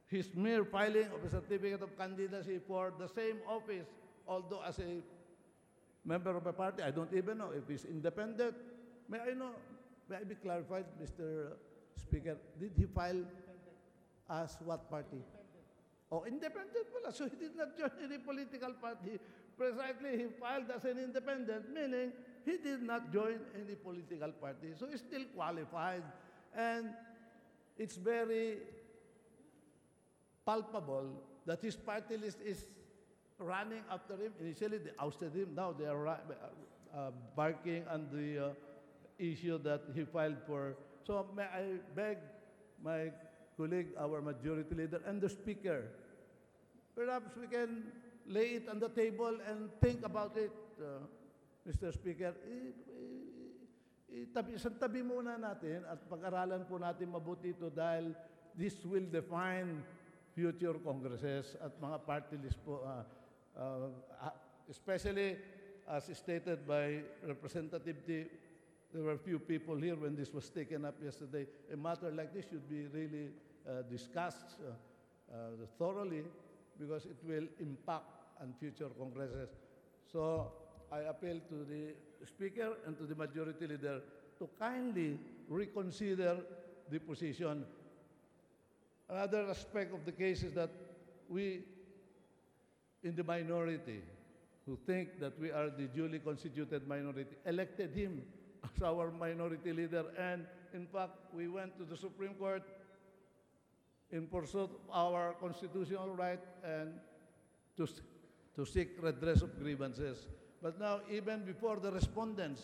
his mere filing of a certificate of candidacy for the same office, although as a member of a party, I don't even know if he's independent. May I be clarified, Mr. Speaker? Did he file as what party? Oh, independent pala. So he did not join any political party. Precisely, he filed as an independent, meaning he did not join any political party. So he's still qualified. And it's very palpable that his party list is running after him. Initially, they ousted him. Now they are barking on the issue that he filed for So may I beg my colleague, our majority leader, and the speaker, perhaps we can lay it on the table and think about it, Mr. Speaker. Tabi muna natin at pag-aralan po natin mabuti ito dahil this will define future congresses at mga party list po, especially as stated by Representative T. There were few people here when this was taken up yesterday. A matter like this should be really discussed thoroughly because it will impact on future congresses. So I appeal to the Speaker and to the Majority Leader to kindly reconsider the position. Another aspect of the case is that we, in the minority, who think that we are the duly constituted minority, elected him as our minority leader. And in fact, we went to the Supreme Court in pursuit of our constitutional right and to seek redress of grievances. But now, even before the respondents,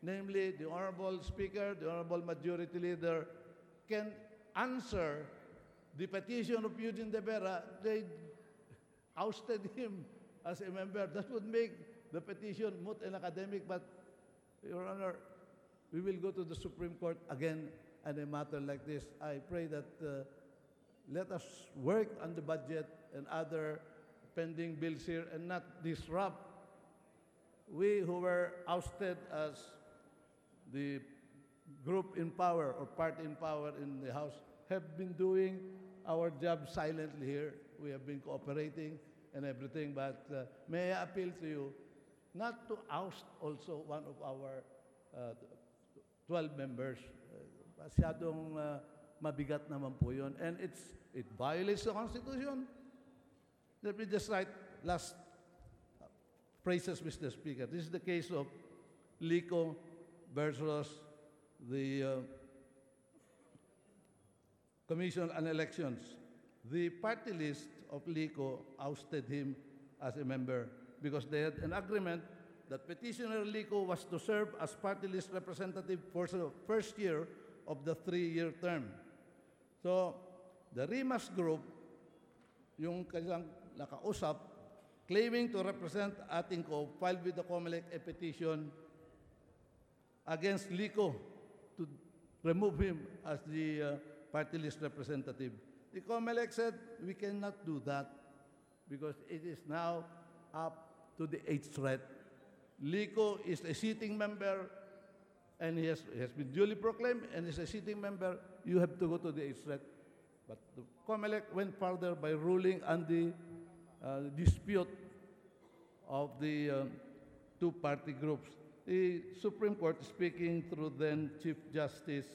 namely the Honorable Speaker, the Honorable Majority Leader, can answer the petition of Eugene De Vera, they ousted him as a member. That would make the petition moot and academic, but, Your Honor, we will go to the Supreme Court again on a matter like this. I pray that let us work on the budget and other pending bills here and not disrupt. We who were ousted as the group in power or party in power in the House have been doing our job silently here. We have been cooperating and everything, but may I appeal to you not to oust also one of our 12 members. Masyadong mabigat naman po yun. And it violates the Constitution. Let me just cite last phrases, Mr. Speaker. This is the case of Lico versus the Commission on Elections. The party list of Lico ousted him as a member because they had an agreement that petitioner Lico was to serve as party list representative for the first year of the 3-year term. So, the Rimas group, yung kanilang nakausap, claiming to represent Atingco, filed with the COMELEC a petition against Lico to remove him as the party list representative. The COMELEC said, we cannot do that because it is now up to the 8th threat. Lico is a sitting member and he has been duly proclaimed and is a sitting member. You have to go to the 8th threat. But the COMELEC went further by ruling on the dispute of the two party groups. The Supreme Court, speaking through then Chief Justice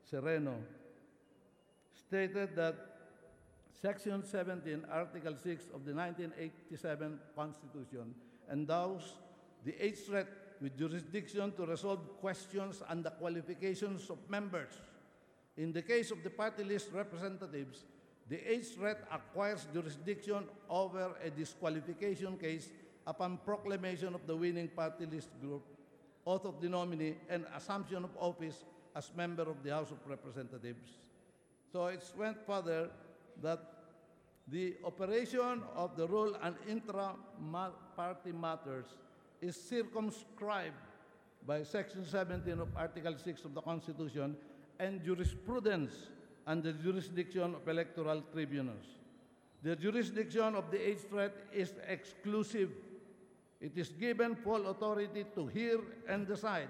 Sereno, stated that Section 17, Article 6 of the 1987 Constitution endows the 8th threat with jurisdiction to resolve questions on the qualifications of members. In the case of the party list representatives, the 8th threat acquires jurisdiction over a disqualification case upon proclamation of the winning party list group, oath of the nominee, and assumption of office as member of the House of Representatives. So it went further that the operation of the rule on intra-party matters is circumscribed by Section 17 of Article 6 of the Constitution and jurisprudence and the jurisdiction of electoral tribunals. The jurisdiction of the 8th threat is exclusive. It is given full authority to hear and decide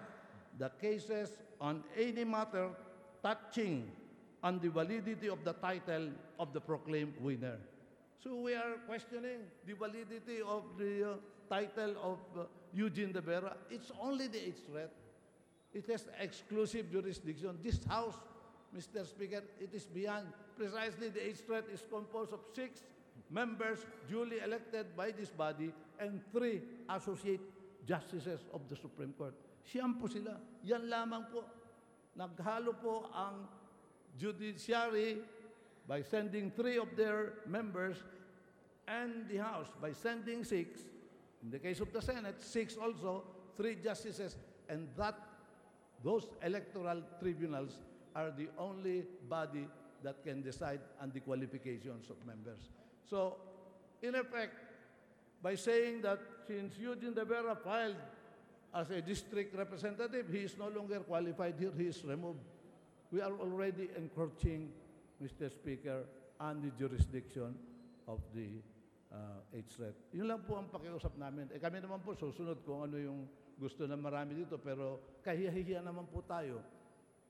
the cases on any matter touching on the validity of the title of the proclaimed winner. So we are questioning the validity of the title of Eugene De Vera. It's only the 8th threat. It has exclusive jurisdiction. This House, Mr. Speaker, it is beyond. Precisely, the 8th threat is composed of 6 members duly elected by this body and 3 associate justices of the Supreme Court. Siyam po sila. Yan lamang po. Naghalo po ang judiciary by sending 3 of their members and the House by sending 6. In the case of the Senate, 6 also, 3 justices, and those electoral tribunals are the only body that can decide on the qualifications of members. So, in effect, by saying that since Eugene De Vera filed as a district representative, he is no longer qualified here, he is removed. We are already encroaching, Mr. Speaker, on the jurisdiction of the HRET. Yun lang po ang pakiusap namin. Kami naman po susunod kung ano yung gusto na marami dito, pero kahihiya naman po tayo.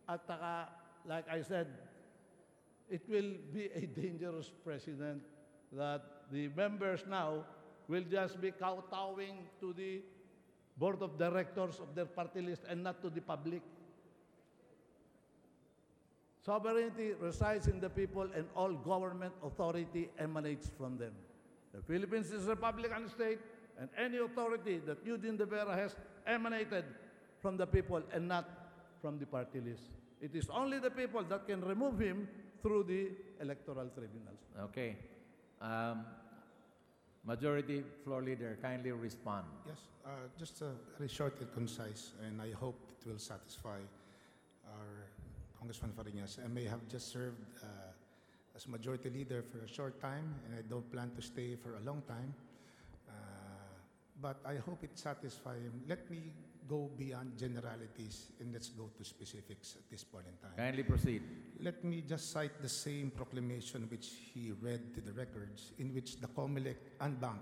At like I said, it will be a dangerous precedent that the members now will just be kowtowing to the board of directors of their party list and not to the public. Sovereignty resides in the people and all government authority emanates from them. The Philippines is a Republican state, and any authority that Eugene De Vera has emanated from the people and not from the party list. It is only the people that can remove him through the electoral tribunals. Okay. Majority Floor Leader, kindly respond. Yes, just very short and concise, and I hope it will satisfy our Congressman Fariñas. I may have just served as Majority Leader for a short time, and I don't plan to stay for a long time. But I hope it satisfies him. Let me go beyond generalities and let's go to specifics at this point in time. Kindly proceed. Let me just cite the same proclamation which he read to the records, in which the COMELEC and Bank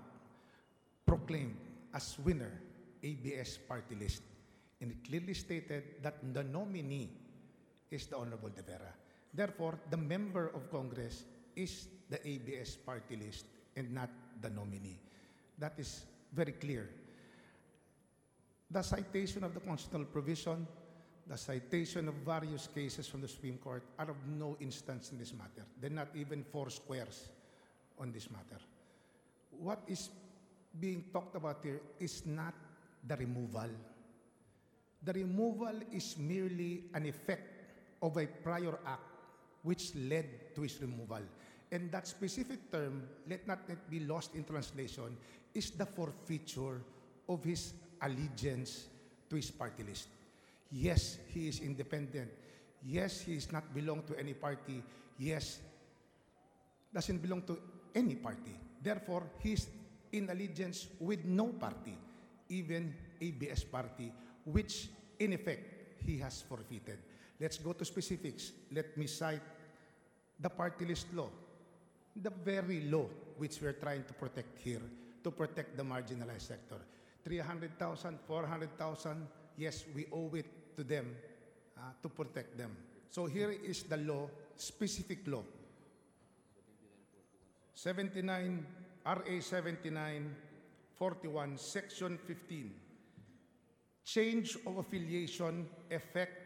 proclaimed as winner ABS party list. And it clearly stated that the nominee is the Honorable De Vera. Therefore, the member of Congress is the ABS party list and not the nominee. That is very clear. The citation of the constitutional provision, the citation of various cases from the Supreme Court are of no instance in this matter. They're not even four squares on this matter. What is being talked about here is not the removal. The removal is merely an effect of a prior act which led to his removal. And that specific term, let not be lost in translation, is the forfeiture of his allegiance to his party list. Yes, he is independent. Yes, he is not belong to any party. Yes, doesn't belong to any party. Therefore, he is in allegiance with no party, even ABS party, which in effect he has forfeited. Let's go to specifics. Let me cite the party list law, the very law which we're trying to protect here, to protect the marginalized sector. 300,000, 400,000, yes, we owe it to them to protect them. So here is the law, specific law. 79, RA 79, 41, Section 15. Change of affiliation affect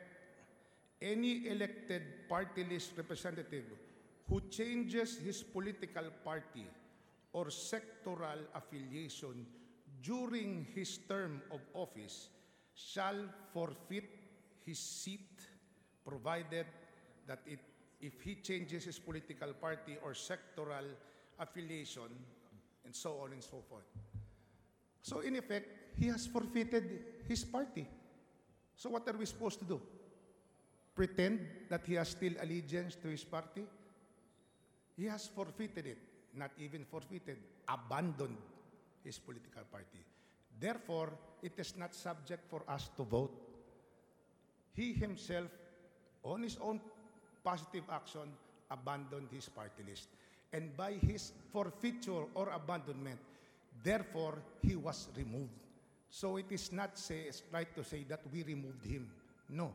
any elected party list representative who changes his political party or sectoral affiliation during his term of office shall forfeit his seat, provided that if he changes his political party or sectoral affiliation, and so on and so forth. So in effect, he has forfeited his party. So what are we supposed to do? Pretend that he has still allegiance to his party? He has forfeited it, not even forfeited, abandoned his political party. Therefore, it is not subject for us to vote. He himself, on his own positive action, abandoned his party list. And by his forfeiture or abandonment, therefore, he was removed. So it is not right to say that we removed him. No.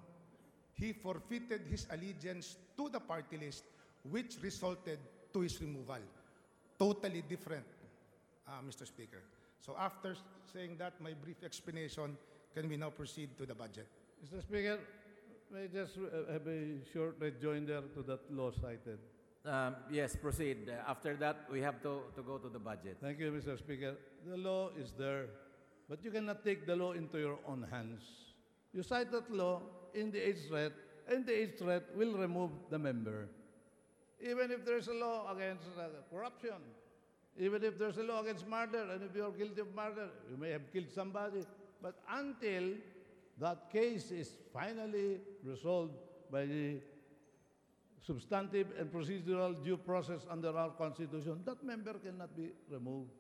He forfeited his allegiance to the party list, which resulted to his removal. Totally different, Mr. Speaker. So after saying that, my brief explanation, can we now proceed to the budget? Mr. Speaker, may I just have a short rejoinder to that law cited? Yes, proceed. After that, we have to go to the budget. Thank you, Mr. Speaker. The law is there, but you cannot take the law into your own hands. You cite that law in the HRET, and the HRET will remove the member. Even if there's a law against corruption, even if there's a law against murder, and if you're guilty of murder, you may have killed somebody, but until that case is finally resolved by the substantive and procedural due process under our Constitution, that member cannot be removed.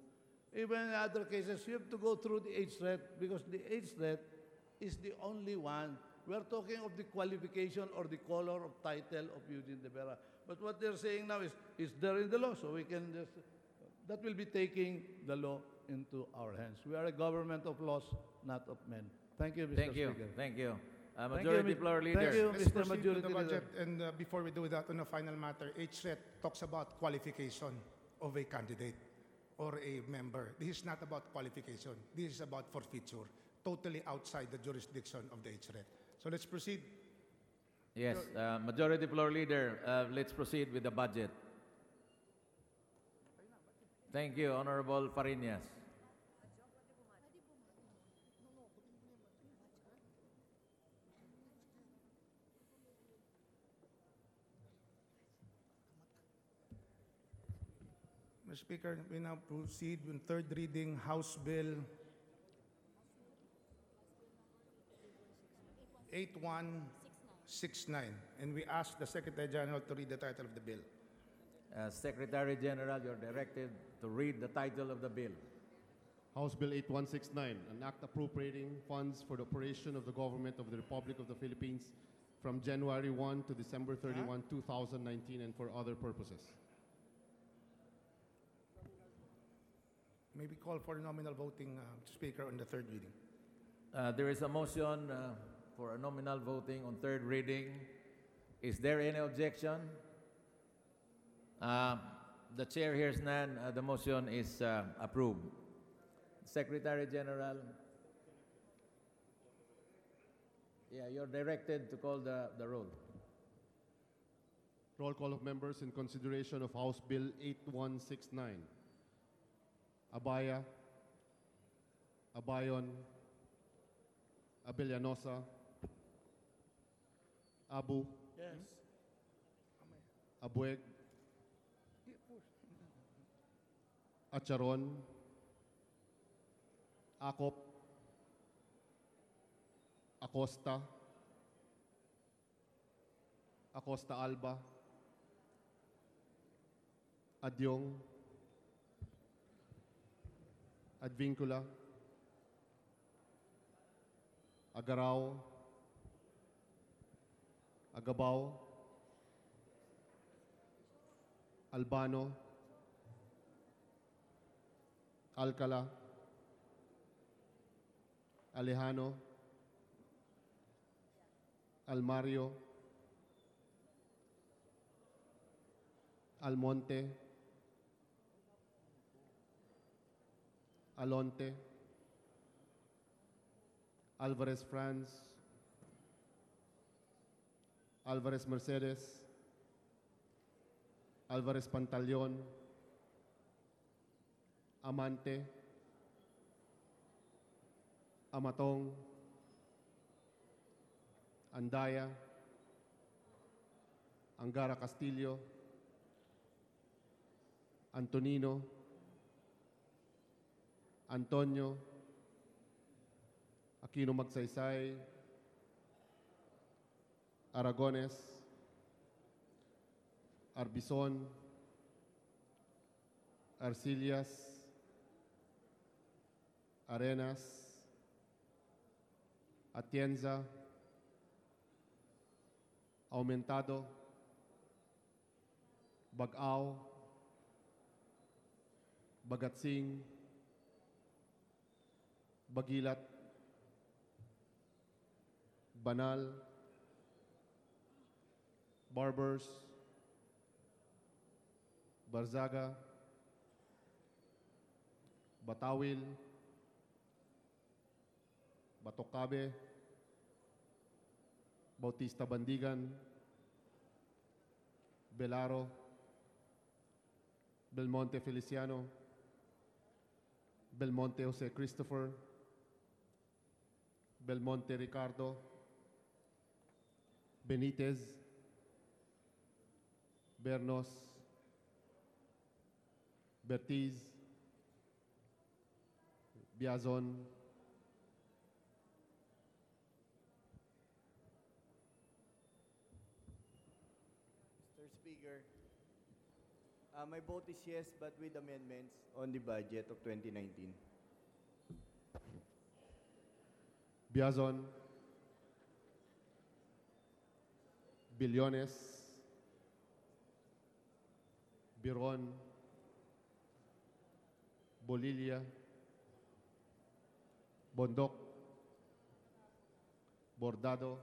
Even in other cases, you have to go through the age threat because the age threat is the only one. We're talking of the qualification or the color of title of Eugene de Vera. But what they're saying now is there in the law, so we can just, that will be taking the law into our hands. We are a government of laws, not of men. Thank you, Mr. Thank you. Speaker. Thank you. Thank Majority you, Floor Leader. Thank you, Let's Mr. proceed to Majority the Leader. budget. And before we do that, on a final matter, HRET talks about qualification of a candidate or a member. This is not about qualification. This is about forfeiture, totally outside the jurisdiction of the HRET. So let's proceed. Yes, Majority Floor Leader, let's proceed with the budget. Thank you, Honorable Fariñas. Mr. Speaker, we now proceed with third reading House Bill 8169. And we ask the Secretary General to read the title of the bill. Secretary General, you're directed to read the title of the bill. House Bill 8169, an act appropriating funds for the operation of the government of the Republic of the Philippines from January 1 to December 31, 2019, and for other purposes. May we call for nominal voting, Speaker, on the third reading? There is a motion for a nominal voting on third reading. Is there any objection? The chair hears none. The motion is approved. Secretary General. Yeah, you're directed to call the roll. Roll call of members in consideration of House Bill 8169. Abaya, Abayon, Abellanosa, Abu, Yes. Abueg, Acharon, Akop, Acosta, Acosta Alba, Adyong, Advincula, Agarao, Agabao, Albano, Alcala, Alejano, Almario, Almonte, Alonte, Alvarez Franz, Alvarez Mercedes, Alvarez Pantaleon, Amante, Amatong, Andaya, Angara Castillo, Antonino, Antonio, Aquino Magsaysay, Aragones, Arbizon, Arcillas, Arenas, Atienza, Aumentado, Bagao, Bagatsing, Bagilat, Banal, Barbers, Barzaga, Batawil, Batocabe, Bautista Bandigan, Belaro, Belmonte Feliciano, Belmonte Jose Christopher, Belmonte Ricardo, Benitez, Bernos, Bertiz, Biazon, Mr. My vote is yes, but with amendments on the budget of 2019. Biazon, Billones, Biron, Bolivia, Bondok, Bordado,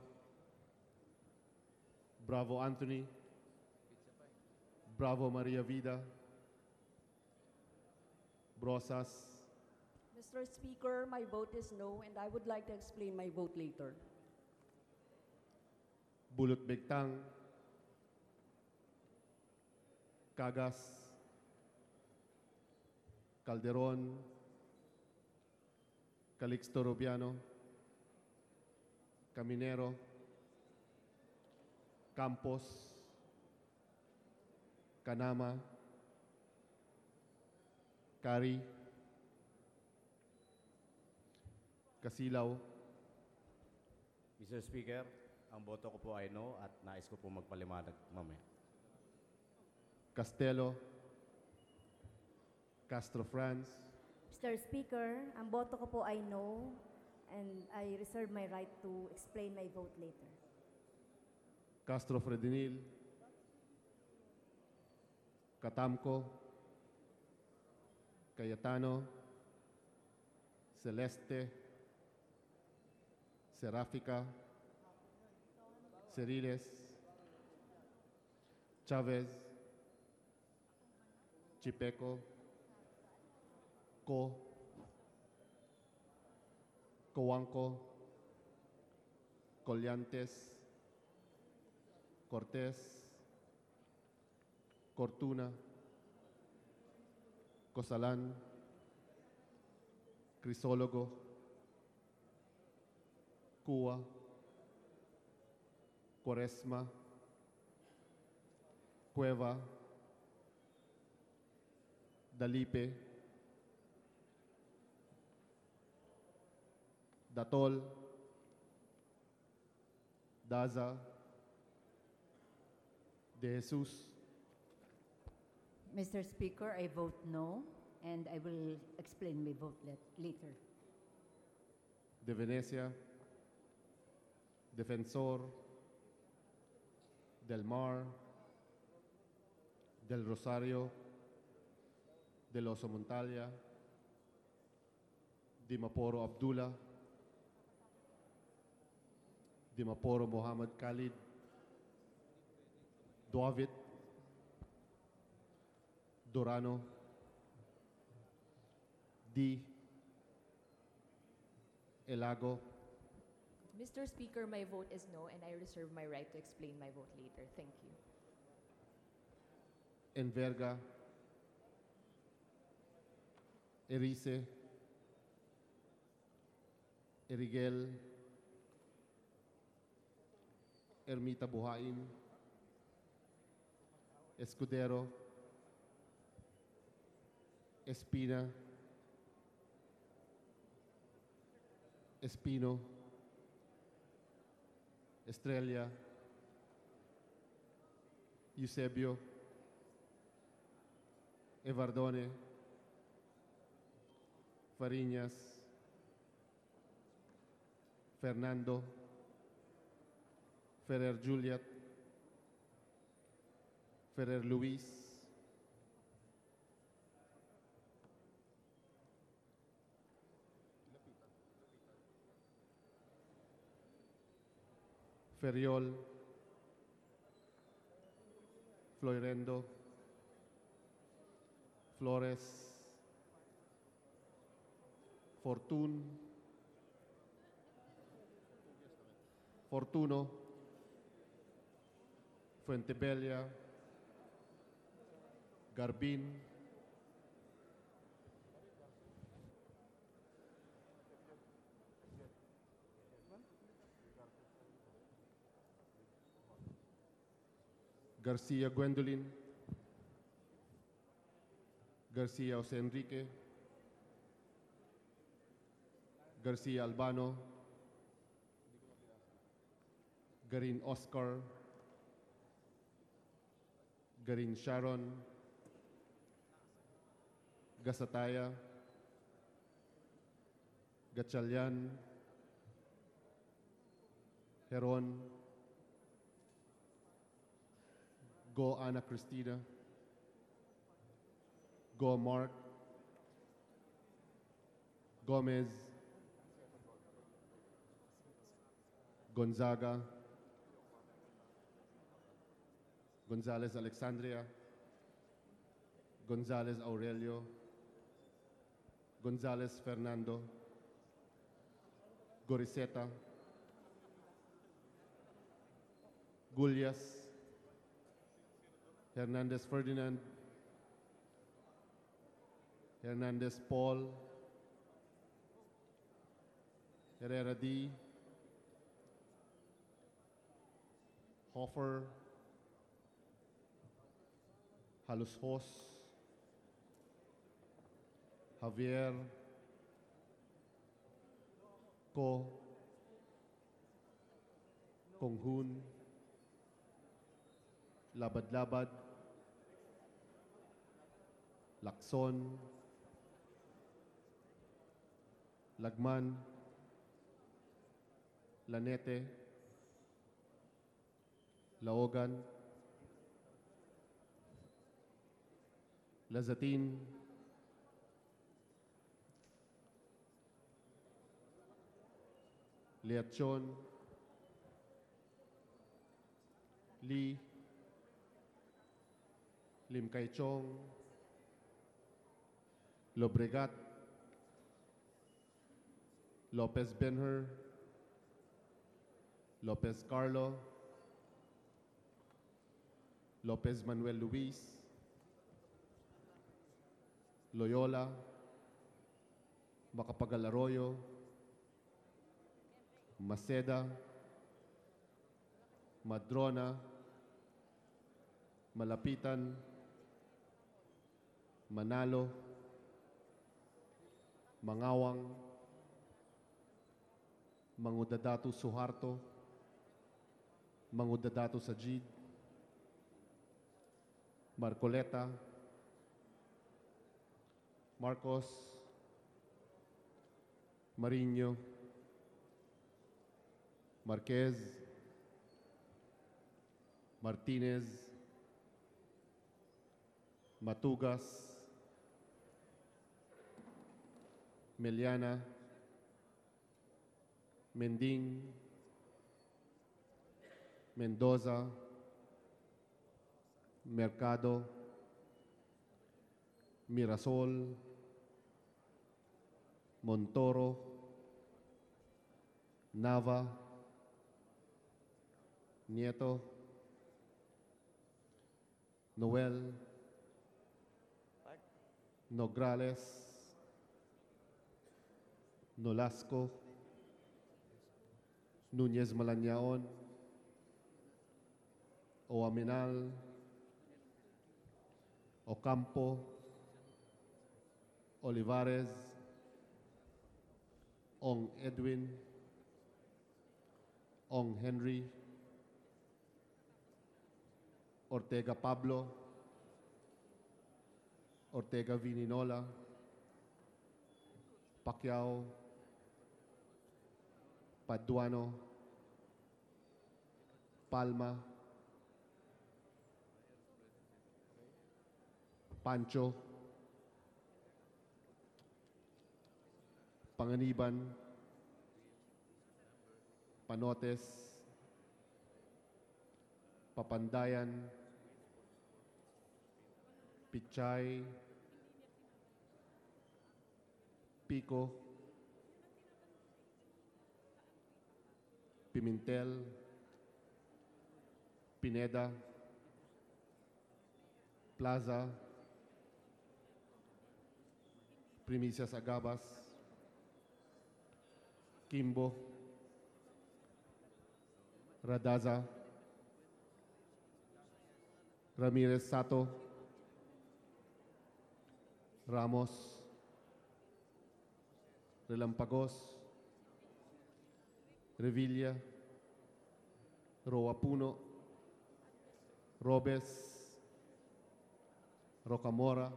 Bravo Anthony, Bravo Maria Vida, Brosas, Mr. Speaker, my vote is no, and I would like to explain my vote later. Bulut Begtang, Cagas, Calderon, Calixto Rubiano, Caminero, Campos, Canama, Cari, Casilaw, Mr. Speaker, ang boto ko po ay no at nais ko po magpaliwanag mamaya. Castelo, Castro France, Mr. Speaker, ang boto ko po ay no, and I reserve my right to explain my vote later. Castro Fredinil, Catamco, Cayetano, Celeste, Serafica, Ceriles, Chavez, Chipeco, Co, Coanco, Collantes, Cortés, Cortuna, Cosalán, Crisólogo, Cuba, Cuaresma, Cueva, Dalipe, Datol, Daza, De Jesus, Mr. Speaker, I vote no, and I will explain my vote later. De Venecia, Defensor, Del Mar, Del Rosario, Del Oso Montalia, Dimaporo Abdullah, Dimaporo Mohammed Khalid, Duavit, Dorano, D. Elago, Mr. Speaker, my vote is no, and I reserve my right to explain my vote later. Thank you. Enverga, Erice, Erigel, Ermita Buhain, Escudero, Espina, Espino, Estrella, Eusebio, Evardone, Fariñas, Fernando, Ferrer Juliet, Ferrer Luis, Feriol, Floirendo, Flores, Fortun, Fortuno, Fuentebella, Garbin, Garcia Gwendolyn, Garcia Jose Enrique, Garcia Albano, Garin Oscar, Garin Sharon, Gasataya, Gatchalian, Heron, Go Ana Cristina, Go Mark, Gomez, Gonzaga, Gonzalez Alexandria, Gonzalez Aurelio, Gonzalez Fernando, Goriseta, Gullias, Hernandez Ferdinand, Hernandez Paul, Herrera D, Hoffer, Halos Hos, Javier, Ko, Konghun, Labad-Labad, Lakson, Lagman, Lanete, Laogan, Lazatin, Leachon, Lee, Lim Kai Chong, Lobregat, Lopez Benher, Lopez Carlo, Lopez Manuel Luis, Loyola, Macapagal Arroyo, Maceda, Madrona, Malapitan, Manalo, Mangawang, Mangudadatu Suharto, Mangudadatu Sajid, Marcoleta, Marcos, Mariño, Marquez, Martinez, Matugas, Meliana, Mending, Mendoza, Mercado, Mirasol, Montoro, Nava, Nieto, Noel, Nograles, Nolasco, Núñez Malañaon, Oaminal, Ocampo, Olivares, Ong Edwin, Ong Henry, Ortega Pablo, Ortega Vininola, Pacquiao, Paduano, Palma, Pancho, Panganiban, Panotes, Papandayan, Pichay, Pico, Pimentel, Pineda, Plaza, Primicias Agabas, Kimbo, Radaza, Ramirez Sato, Ramos, Relampagos, Revilla, Roapuno, Robes, Rocamora,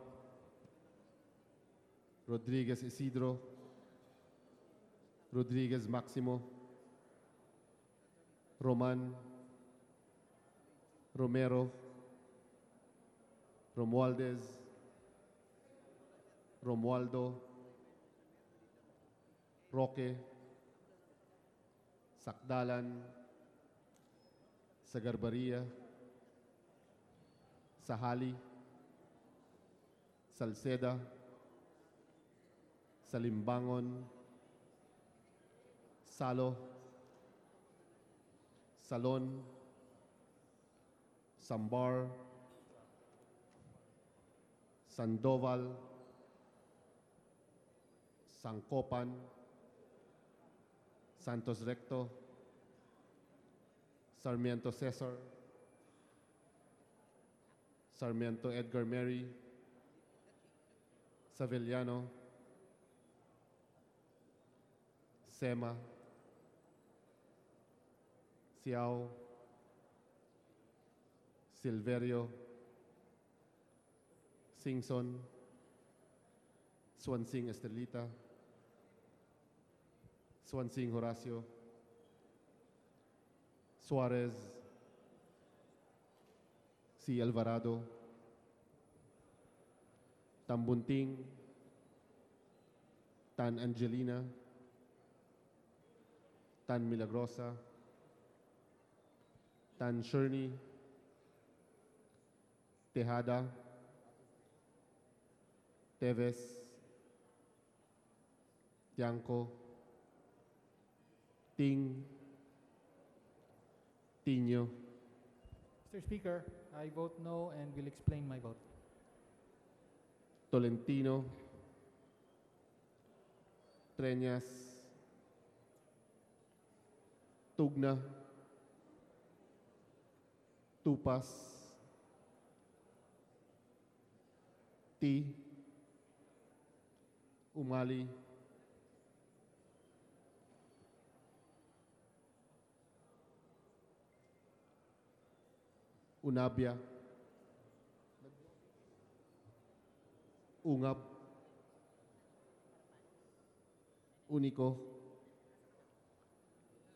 Rodriguez Isidro, Rodriguez Maximo, Roman, Romero, Romualdez, Romualdo, Roque, Sakdalan, Sagarbaria, Sahali, Salceda, Salimbangon, Salo, Salon, Sambar, Sandoval, Sangkopan, Santos Recto, Sarmiento Cesar, Sarmiento Edgar Mary, Savillano, Sema, Siao, Silverio, Singson, Swansing Estelita, Swansing Horacio, Suarez, C. Alvarado, Tambunting, Tan Angelina, Tan Milagrosa, Tan Sherney, Tejada, Teves, Tianco, Ting, Tino, Mr. Speaker, I vote no and will explain my vote. Tolentino, Treñas, Tugna, Tupas, T, Umali, Unabia, Ungab, Unico,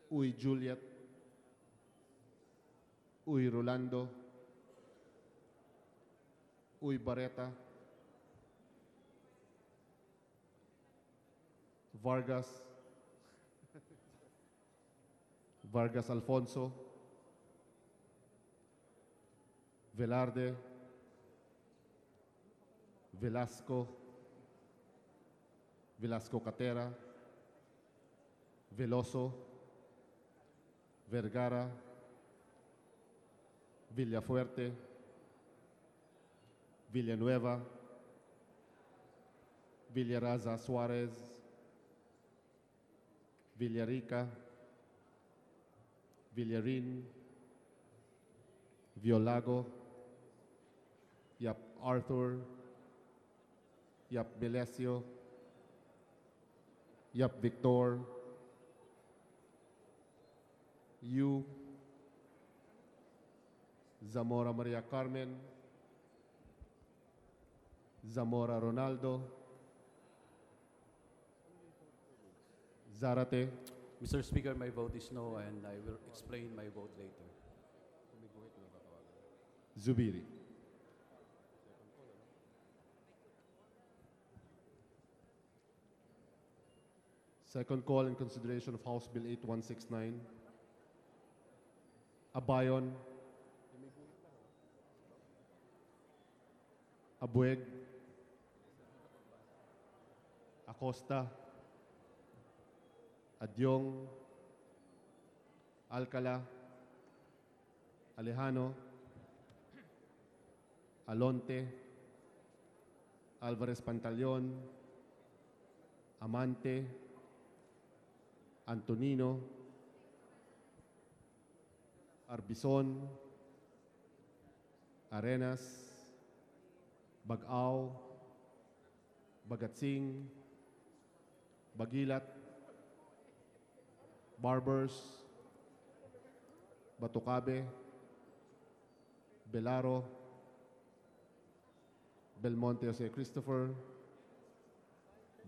Uy Juliet, Uy Rolando, Uy Barreta, Vargas, Vargas Alfonso, Velarde, Velasco, Velasco Catera, Veloso, Vergara, Villafuerte, Villanueva, Villaraza Suarez, Villarica, Villarin, Violago, Yap Arthur, Yap Melesio, Yap Victor, Yu, Zamora Maria Carmen, Zamora Ronaldo, Zarate. Mr. Speaker, my vote is no, and I will explain my vote later. Zubiri. Second call in consideration of House Bill 8169. Abayon. Abueg. Acosta. Adyong. Alcala. Alejano. Alonte. Alvarez Pantaleon. Amante. Antonino, Arbison, Arenas, Bagao, Bagatsing, Bagilat, Barbers, Batucabe, Belaro, Belmonte Jose Christopher,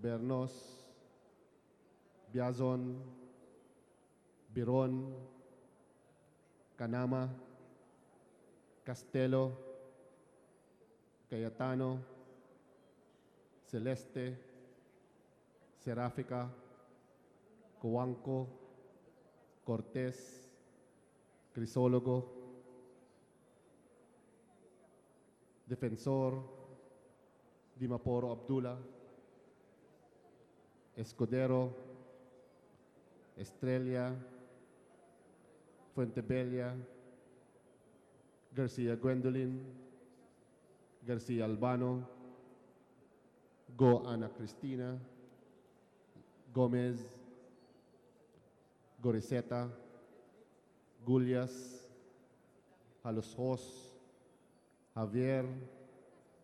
Bernos, Biazon, Biron, Canama, Castelo, Cayetano, Celeste, Serafica, Coanco, Cortez, Crisólogo, Defensor, Dimaporo Abdullah, Escudero, Estrella, Fuentebella, Garcia Gwendolyn, Garcia Albano, Go Ana Cristina, Gomez, Goriseta, Gullias, Halushos, Javier,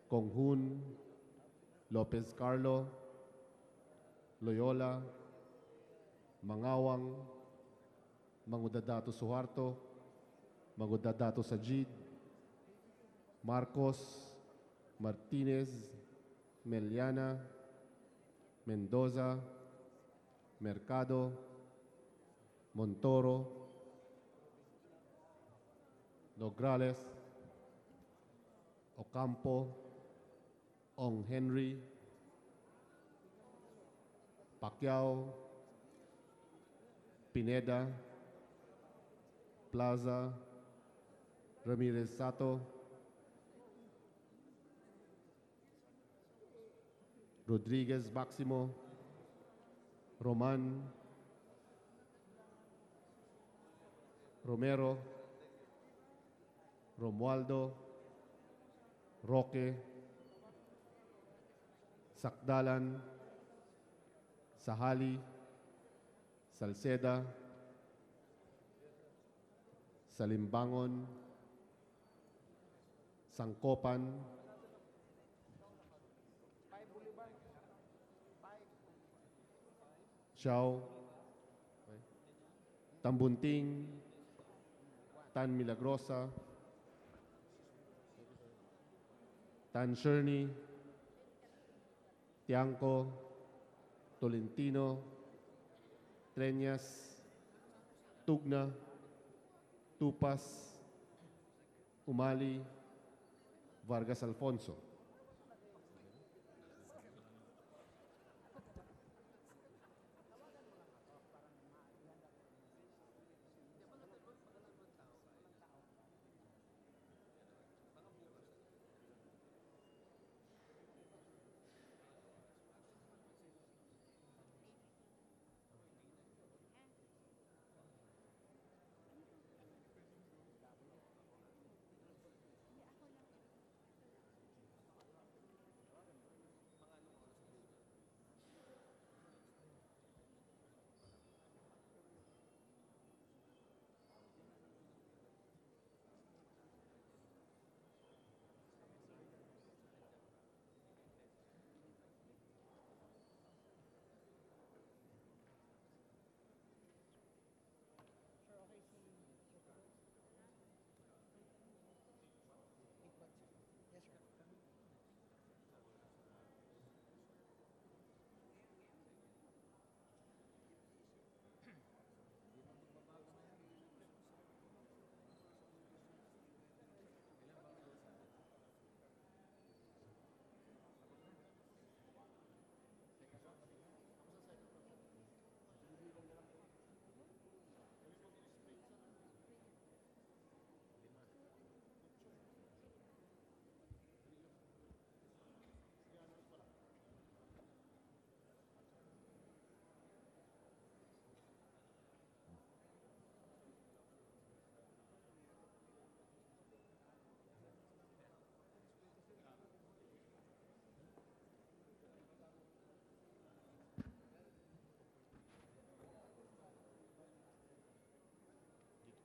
Conghun, Lopez Carlo, Loyola, Mangawang, Mangudadato Suharto, Mangudadato Sajid, Marcos, Martinez, Meliana, Mendoza, Mercado, Montoro, Nograles, Ocampo, Ong Henry, Pacquiao, Pineda, Plaza, Ramirez Sato, Rodriguez Maximo, Roman, Romero, Romualdo, Roque, Sakdalan, Sahali, Salceda, Salimbangon, Sangkopan, Xiao, Tambunting, Tan Milagrosa, Tan Sherney, Tiangco, Tolentino, Treñas, Tugna, Tupas, Umali, Vargas Alfonso.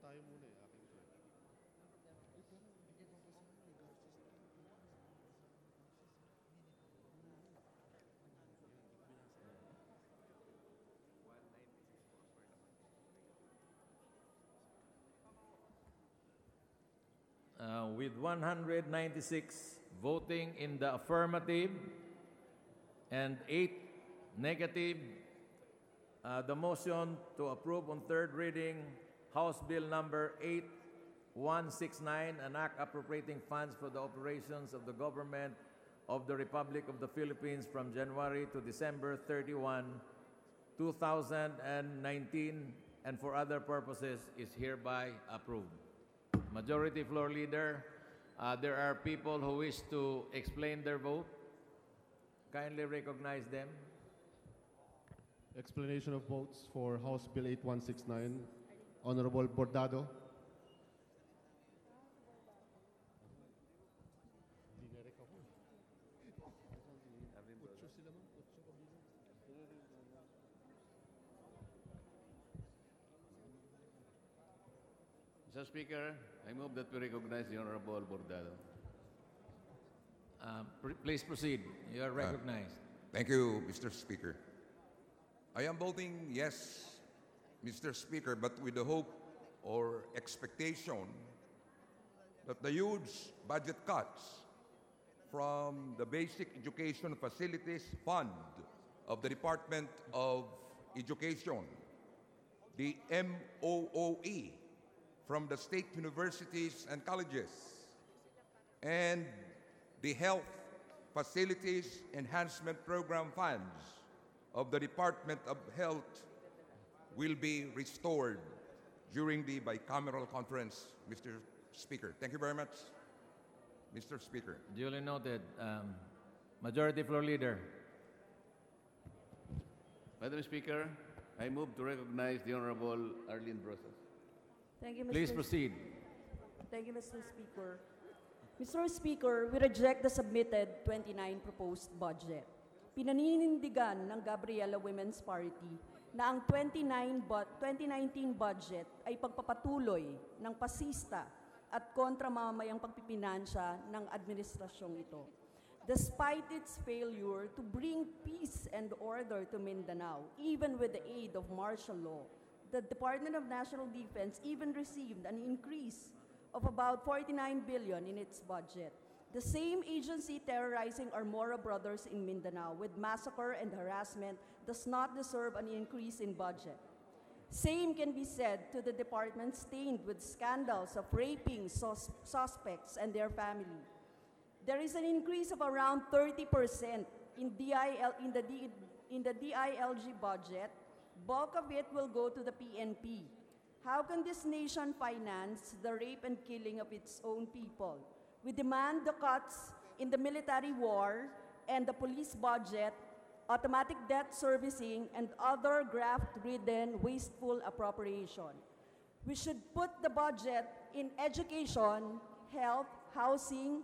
Tayo muna aking to. With 196 voting in the affirmative and 8 Negative. The motion to approve on third reading House Bill number 8169, an act appropriating funds for the operations of the government of the Republic of the Philippines from January to December 31, 2019, and for other purposes is hereby approved. Majority Floor Leader, there are people who wish to explain their vote. Kindly recognize them. Explanation of votes for House Bill 8169. Honorable Bordado. Mr. Speaker, I move that we recognize the Honorable Bordado. Please proceed. You are recognized. Thank you, Mr. Speaker. I am voting yes, Mr. Speaker, but with the hope or expectation that the huge budget cuts from the Basic Education Facilities Fund of the Department of Education, the MOOE, from the state universities and colleges, and the Health Facilities Enhancement Program funds of the Department of Health will be restored during the bicameral conference, Mr. Speaker. Thank you very much, Mr. Speaker. Duly noted. Majority Floor Leader. Madam Speaker, I move to recognize the Honorable Arlene Brosas. Thank you, Mr. Please proceed. Thank you, Mr. Speaker. Mr. Speaker, we reject the submitted 29 proposed budget. Pinaninindigan ng Gabriela Women's Party na ang 2019 budget ay pagpapatuloy ng pasista at kontramamayang pagpipinansya ng administrasyong ito. Despite its failure to bring peace and order to Mindanao, even with the aid of martial law, the Department of National Defense even received an increase of about 49 billion in its budget. The same agency terrorizing our Mora brothers in Mindanao with massacre and harassment does not deserve an increase in budget. Same can be said to the department stained with scandals of raping suspects and their family. There is an increase of around 30% in the DILG budget. Bulk of it will go to the PNP. How can this nation finance the rape and killing of its own people? We demand the cuts in the military war and the police budget, automatic debt servicing, and other graft-ridden, wasteful appropriation. We should put the budget in education, health, housing,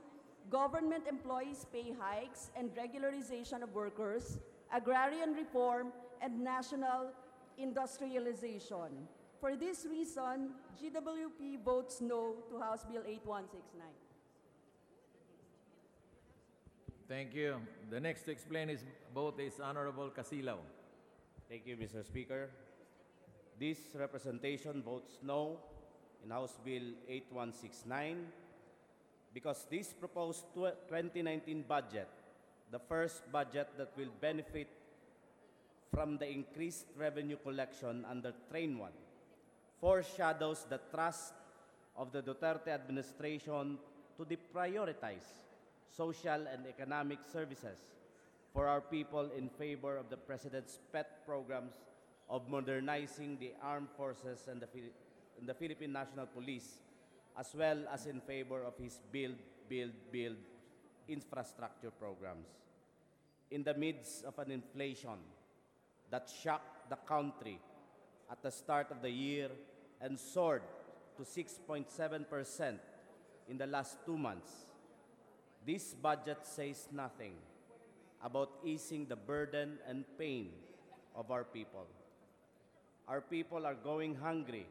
government employees' pay hikes and regularization of workers, agrarian reform, and national industrialization. For this reason, GWP votes no to House Bill 8169. Thank you. The next to explain his vote is Honorable Casilaw. Thank you, Mr. Speaker. This representation votes no in House Bill 8169 because this proposed 2019 budget, the first budget that will benefit from the increased revenue collection under Train 1, foreshadows the trust of the Duterte administration to deprioritize social and economic services for our people in favor of the President's pet programs of modernizing the armed forces and the Philippine National Police, as well as in favor of his build infrastructure programs. In the midst of an inflation that shocked the country at the start of the year and soared to 6.7% in the last 2 months, this budget says nothing about easing the burden and pain of our people. Our people are going hungry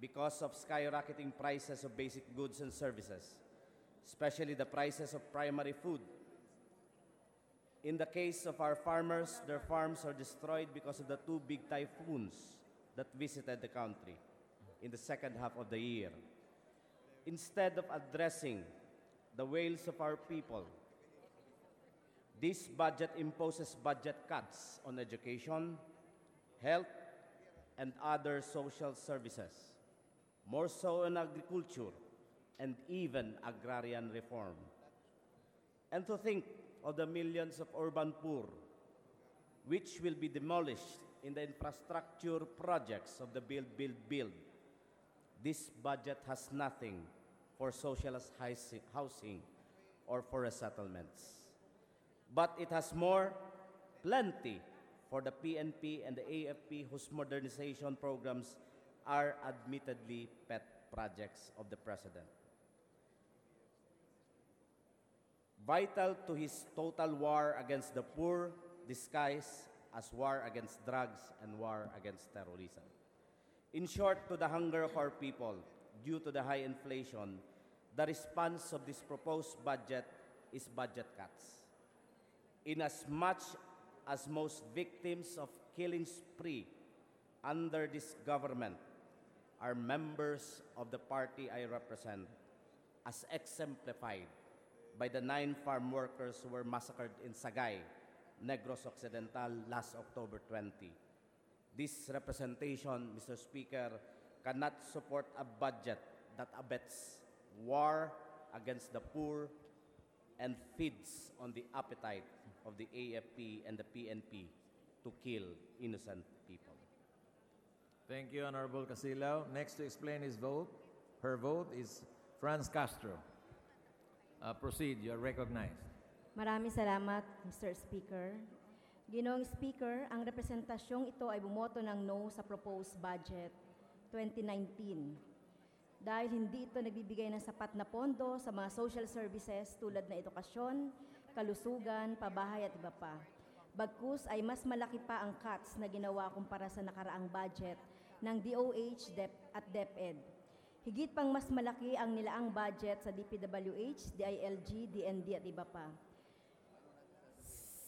because of skyrocketing prices of basic goods and services, especially the prices of primary food. In the case of our farmers, their farms are destroyed because of the 2 big typhoons that visited the country in the second half of the year. Instead of addressing the wails of our people, This budget imposes budget cuts on education, health, and other social services, more so in agriculture and even agrarian reform. And to think of the millions of urban poor, which will be demolished in the infrastructure projects of the Build, Build, Build. This budget has nothing for socialist housing or for resettlements. But it has plenty for the PNP and the AFP, whose modernization programs are admittedly pet projects of the President. Vital to his total war against the poor, disguised as war against drugs and war against terrorism. In short, to the hunger of our people, due to the high inflation, the response of this proposed budget is budget cuts. Inasmuch as most victims of killing spree under this government are members of the party I represent, as exemplified by the 9 farm workers who were massacred in Sagay, Negros Occidental last October 20. This representation, Mr. Speaker, cannot support a budget that abets war against the poor and feeds on the appetite of the AFP and the PNP to kill innocent people. Thank you, Honorable Casilao. Next to explain her vote is Franz Castro. Proceed, you are recognized. Maraming salamat, Mr. Speaker. Ginoong Speaker, ang representasyong ito ay bumoto ng no sa proposed budget 2019 dahil hindi ito nagbibigay ng sapat na pondo sa mga social services tulad na edukasyon, kalusugan, pabahay at iba pa. Bagkus ay mas malaki pa ang cuts na ginawa kumpara sa nakaraang budget ng DOH at DepEd. Higit pang mas malaki ang nilaang budget sa DPWH, DILG, DND at iba pa.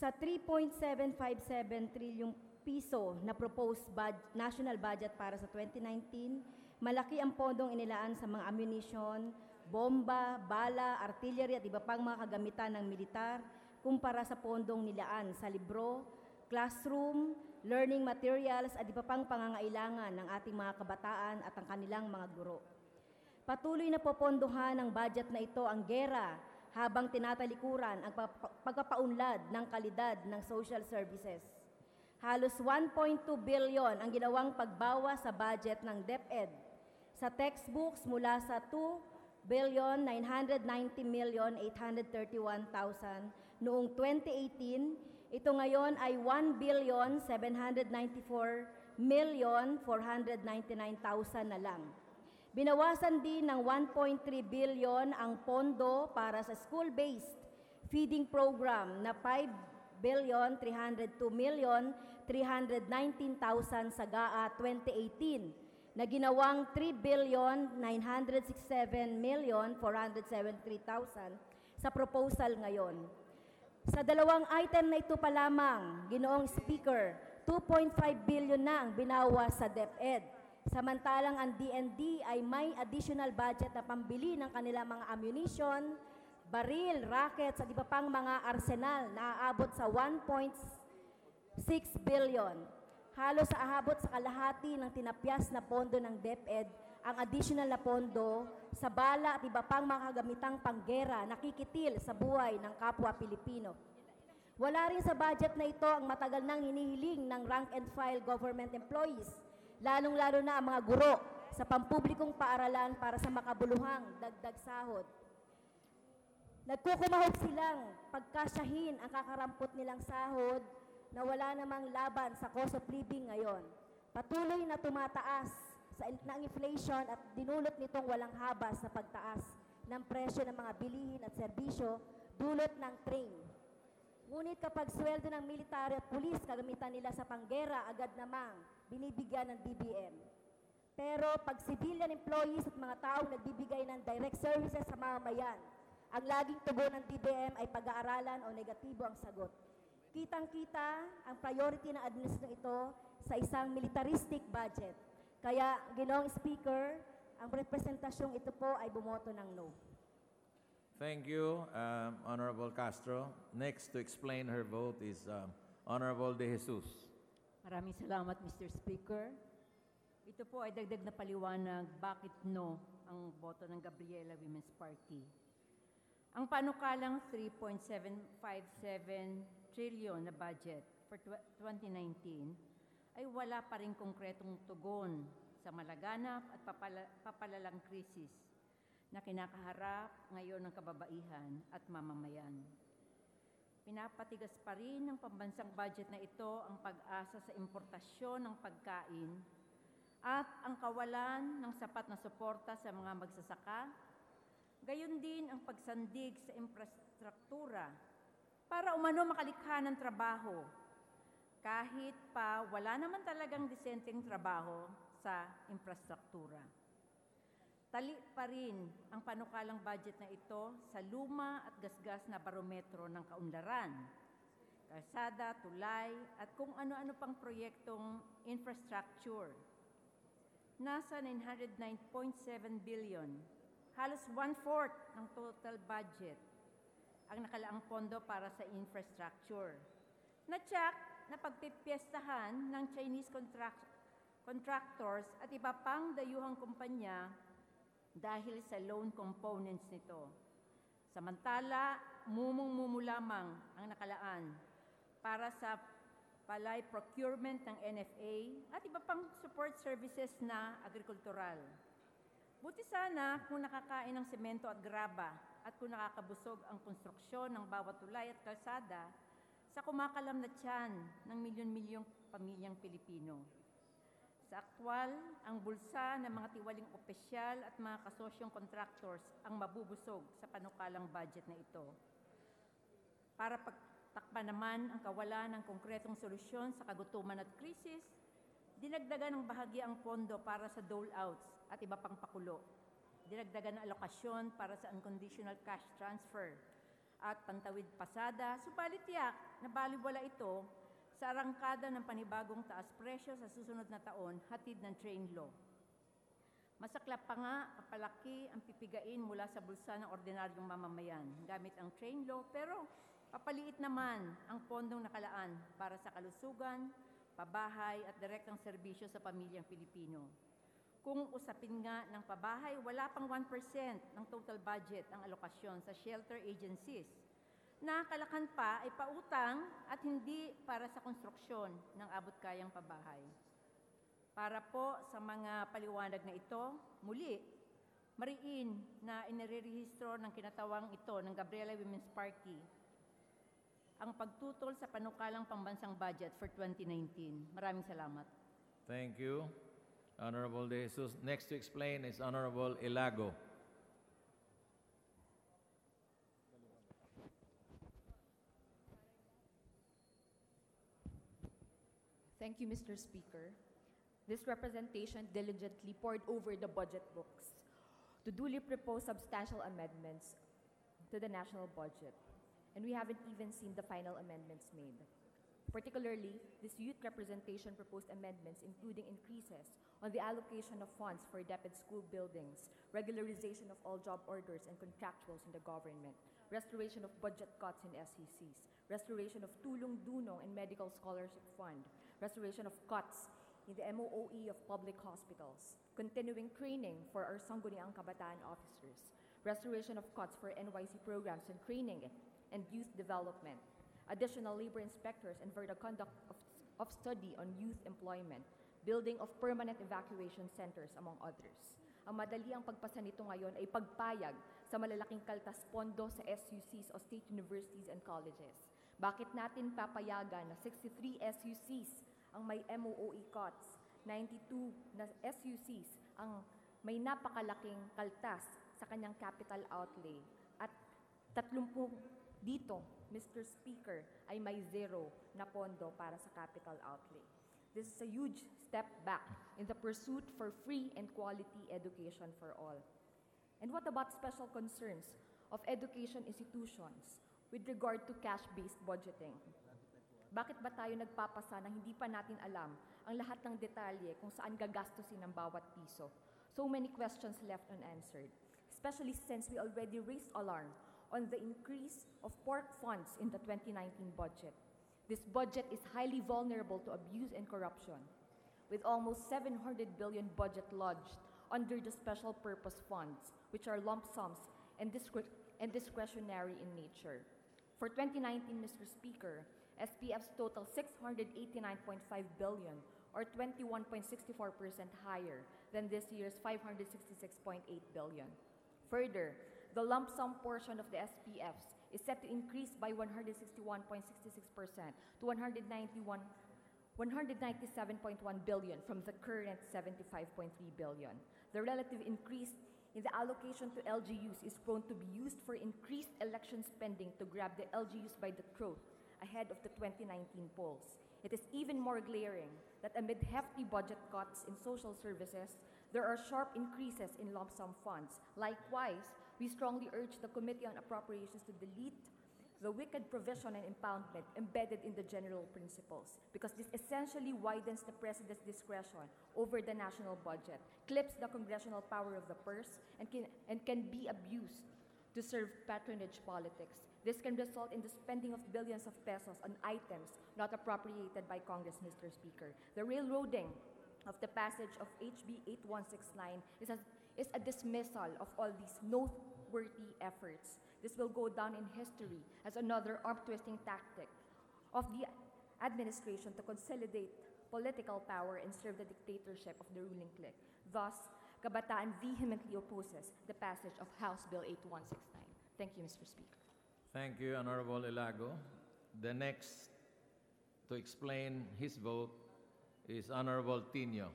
Sa 3.757 trilyong piso na proposed national budget para sa 2019, malaki ang pondong inilaan sa mga ammunition, bomba, bala, artillery at iba pang mga kagamitan ng militar kumpara sa pondong nilaan sa libro, classroom, learning materials at iba pang pangangailangan ng ating mga kabataan at ang kanilang mga guro. Patuloy na popondohan ng budget na ito ang gera habang tinatalikuran ang pagpapaunlad ng kalidad ng social services. Halos 1.2 billion ang ginawang pagbawa sa budget ng DepEd sa textbooks mula sa 2,990,831,000 noong 2018, ito ngayon ay 1,794,499,000 na lang. Binawasan din ng 1.3 billion ang pondo para sa school-based feeding program na 5,302,319,000 sa GAA 2018 na ginawang 3,967,473,000 sa proposal ngayon. Sa dalawang item na ito pa lamang, Ginoong Speaker, 2.5 billion na ang binawas sa DepEd. Samantalang ang DND ay may additional budget na pambili ng kanilang mga ammunition, baril, rockets at iba pang mga arsenal na aabot sa 1.6 billion. Halos sa aabot sa kalahati ng tinapyas na pondo ng DepEd ang additional na pondo sa bala at iba pang mga kagamitang panggera nakikitil sa buhay ng kapwa Pilipino. Wala rin sa budget na ito ang matagal nang hinihiling ng rank and file government employees, lalong-lalo na ang mga guro sa pampublikong paaralan para sa makabuluhang dagdag sahod. Nagkukumahog silang pagkasyahin ang kakarampot nilang sahod na wala namang laban sa cost of living ngayon. Patuloy na tumataas ng inflation at dinulot nitong walang habas na pagtaas ng presyo ng mga bilihin at serbisyo dulot ng train. Ngunit kapag sweldo ng military at pulis kagamitan nila sa panggera, agad namang binibigyan ng DBM. Pero pag civilian employees at mga taong nagbibigay ng direct services sa mamamayan, ang laging tugon ng DBM ay pag-aaralan o negatibo ang sagot. Kitang-kita ang priority ng administrasyon ito sa isang militaristic budget. Kaya, Ginoong Speaker, ang representasyong ito po ay bumoto ng no. Thank you, Honorable Castro. Next to explain her vote is Honorable De Jesus. Maraming salamat, Mr. Speaker. Ito po ay dagdag na paliwanag bakit no ang boto ng Gabriela Women's Party. Ang panukalang 3.757 trillion na budget for 2019 ay wala pa rin konkretong tugon sa malaganap at papalalang krisis na kinakaharap ngayon ng kababaihan at mamamayan. Pinapatigas pa rin ng pambansang budget na ito ang pag-asa sa importasyon ng pagkain at ang kawalan ng sapat na suporta sa mga magsasaka, gayon din ang pagsandig sa infrastruktura para umano makalikha ng trabaho, kahit pa wala naman talagang disenteng trabaho sa infrastruktura. Tali pa rin ang panukalang budget na ito sa luma at gasgas na barometro ng kaunlaran, kalsada, tulay, at kung ano-ano pang proyektong infrastructure. Nasa 909.7 billion, halos 1/4 ng total budget ang nakalaang pondo para sa infrastructure. Natsak na pagpipiestahan ng Chinese contractors at iba pang dayuhang kumpanya dahil sa loan components nito. Samantala, mumu lamang ang nakalaan para sa palay procurement ng NFA at iba pang support services na agrikultural. Buti sana kung nakakain ng semento at graba at kung nakakabusog ang konstruksyon ng bawat tulay at kalsada sa kumakalam na tiyan ng milyon-milyong pamilyang Pilipino. Sa aktwal, ang bulsa ng mga tiwaling opisyal at mga kasosyong contractors ang mabubusog sa panukalang budget na ito. Para pagtakpan naman ang kawalan ng konkretong solusyon sa kagutuman at krisis, dinagdagan ng bahagi ang pondo para sa dole-outs at iba pang pakulo. Dinagdagan ng alokasyon para sa unconditional cash transfer at pantawid pasada, subalit tiyak na baliwala ito sa arangkada ng panibagong taas presyo sa susunod na taon, hatid ng train law. Masaklap pa nga, kapalaki ang pipigain mula sa bulsa ng ordinaryong mamamayan gamit ang train law, pero papaliit naman ang pondong nakalaan para sa kalusugan, pabahay at direktang serbisyo sa pamilyang Pilipino. Kung usapin nga ng pabahay, wala pang 1% ng total budget ang alokasyon sa shelter agencies, na kalakan pa ay pautang at hindi para sa konstruksyon ng abot-kayang pabahay. Para po sa mga paliwanag na ito, muli, mariin na inirerehistro ng kinatawang ito ng Gabriela Women's Party ang pagtutol sa panukalang pambansang budget for 2019. Maraming salamat. Thank you, Honorable De Jesus. Next to explain is Honorable Ilago. Thank you, Mr. Speaker. This representation diligently pored over the budget books to duly propose substantial amendments to the national budget, and we haven't even seen the final amendments made. Particularly, this youth representation proposed amendments including increases on the allocation of funds for decrepit school buildings, regularization of all job orders and contractuals in the government, restoration of budget cuts in SECs, restoration of tulong dunong and medical scholarship fund, restoration of cuts in the MOOE of public hospitals, continuing training for our Sangguniang Kabataan officers, restoration of cuts for NYC programs and training and youth development, additional labor inspectors and for the conduct of study on youth employment, building of permanent evacuation centers, among others. Ang madali ang pagpasa nito ngayon ay pagpayag sa malalaking kaltas pondo sa SUCs o state universities and colleges. Bakit natin papayagan na 63 SUCs ang may MOOE cuts, 92 na SUCs ang may napakalaking kaltas sa kanyang capital outlay, at 30 dito, Mr. Speaker, ay may zero na pondo para sa capital outlay. This is a huge step back in the pursuit for free and quality education for all. And what about special concerns of education institutions with regard to cash-based budgeting? Bakit ba tayo nagpapasa na hindi pa natin alam ang lahat ng detalye kung saan gagastusin ang bawat piso? So many questions left unanswered, especially since we already raised alarm on the increase of pork funds in the 2019 budget. This budget is highly vulnerable to abuse and corruption, with almost 700 billion budget lodged under the special purpose funds, which are lump sums and discretionary in nature. For 2019, Mr. Speaker, SPFs total 689.5 billion, or 21.64% higher than this year's 566.8 billion. Further, the lump sum portion of the SPFs is set to increase by 161.66% to 197.1 billion from the current 75.3 billion. The relative increase in the allocation to LGUs is prone to be used for increased election spending to grab the LGUs by the throat ahead of the 2019 polls. It is even more glaring that amid hefty budget cuts in social services, there are sharp increases in lump sum funds. Likewise, we strongly urge the Committee on Appropriations to delete the wicked provision and impoundment embedded in the general principles, because this essentially widens the President's discretion over the national budget, clips the congressional power of the purse, and can be abused to serve patronage politics. This can result in the spending of billions of pesos on items not appropriated by Congress, Mr. Speaker. The railroading of the passage of HB 8169 is a dismissal of all these noteworthy efforts. This will go down in history as another arm-twisting tactic of the administration to consolidate political power and serve the dictatorship of the ruling clique. Thus, Kabataan vehemently opposes the passage of House Bill 8169. Thank you, Mr. Speaker. Thank you, Honorable Ilago. The next to explain his vote is Honorable Tino.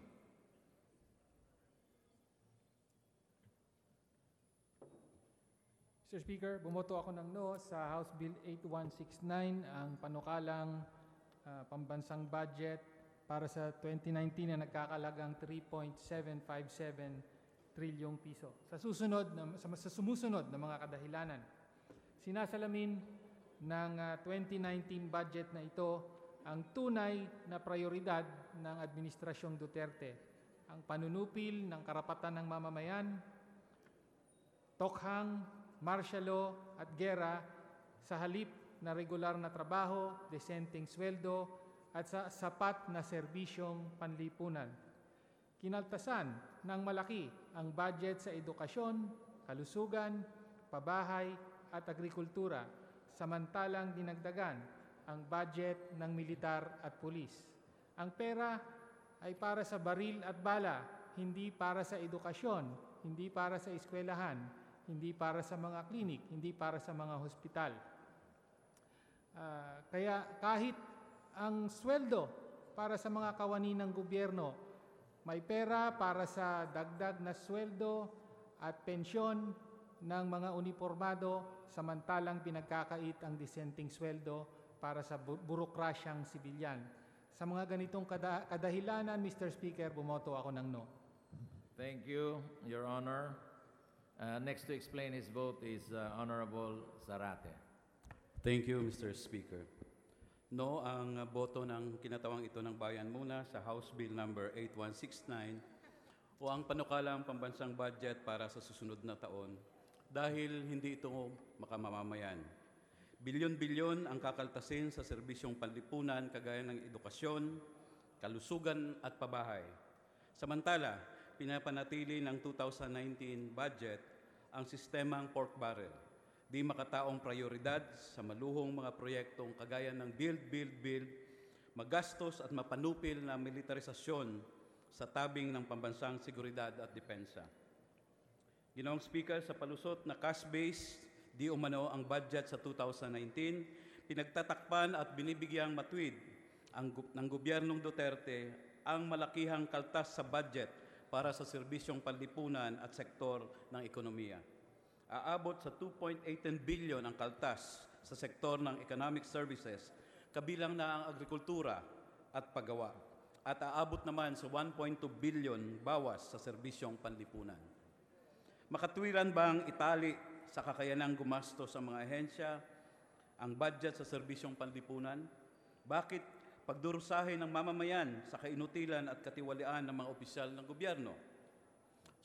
Mr. Speaker, bumoto ako ng no sa House Bill 8169, ang panukalang pambansang budget para sa 2019 na nagkakalagang 3.757 trilyong piso. Sa sumusunod na mga kadahilanan, sinasalamin ng 2019 budget na ito ang tunay na prioridad ng Administrasyong Duterte, ang panunupil ng karapatan ng mamamayan, tokhang, martial law at gera sa halip na regular na trabaho, desenteng sweldo at sa sapat na serbisyong panlipunan. Kinaltasan ng malaki ang budget sa edukasyon, kalusugan, pabahay at agrikultura, samantalang dinagdagan ang budget ng militar at pulis. Ang pera ay para sa baril at bala, hindi para sa edukasyon, hindi para sa eskwelahan, hindi para sa mga klinik, hindi para sa mga hospital. Kaya kahit ang sweldo para sa mga kawani ng gobyerno, may pera para sa dagdag na sweldo at pensyon ng mga uniformado, samantalang pinagkakait ang disenteng sweldo para sa burokrasyang sibilyan. Sa mga ganitong kadahilanan, Mr. Speaker, bumoto ako ng no. Thank you, Your Honor. Next to explain his vote is Honorable Zarate. Thank you, Mr. Speaker. No ang boto ng kinatawang ito ng bayan muna sa House Bill number 8169 o ang panukalang pambansang budget para sa susunod na taon dahil hindi ito makamamamayan. Bilyon-bilyon ang kakaltasin sa serbisyong panlipunan kagaya ng edukasyon, kalusugan at pabahay. Samantala, pinapanatili ng 2019 budget ang sistemang pork barrel, di makataong prioridad sa maluhong mga proyektong kagaya ng build, magastos at mapanupil na militarisasyon sa tabing ng pambansang seguridad at depensa. Ginoong Speaker, sa palusot na cash-based, di umano ang budget sa 2019, pinagtatakpan at binibigyang matuwid ng gobyernong Duterte ang malakihang kaltas sa budget para sa serbisyong panlipunan at sektor ng ekonomiya. Aabot sa 2.18 billion ang kaltas sa sektor ng economic services, kabilang na ang agrikultura at paggawa, at aabot naman sa 1.2 billion bawas sa serbisyong panlipunan. Makatwiran bang itali sa kakayanang gumastos sa mga ahensya ang budget sa serbisyong panlipunan? Bakit pagdurusahin ng mamamayan sa kainutilan at katiwalian ng mga opisyal ng gobyerno?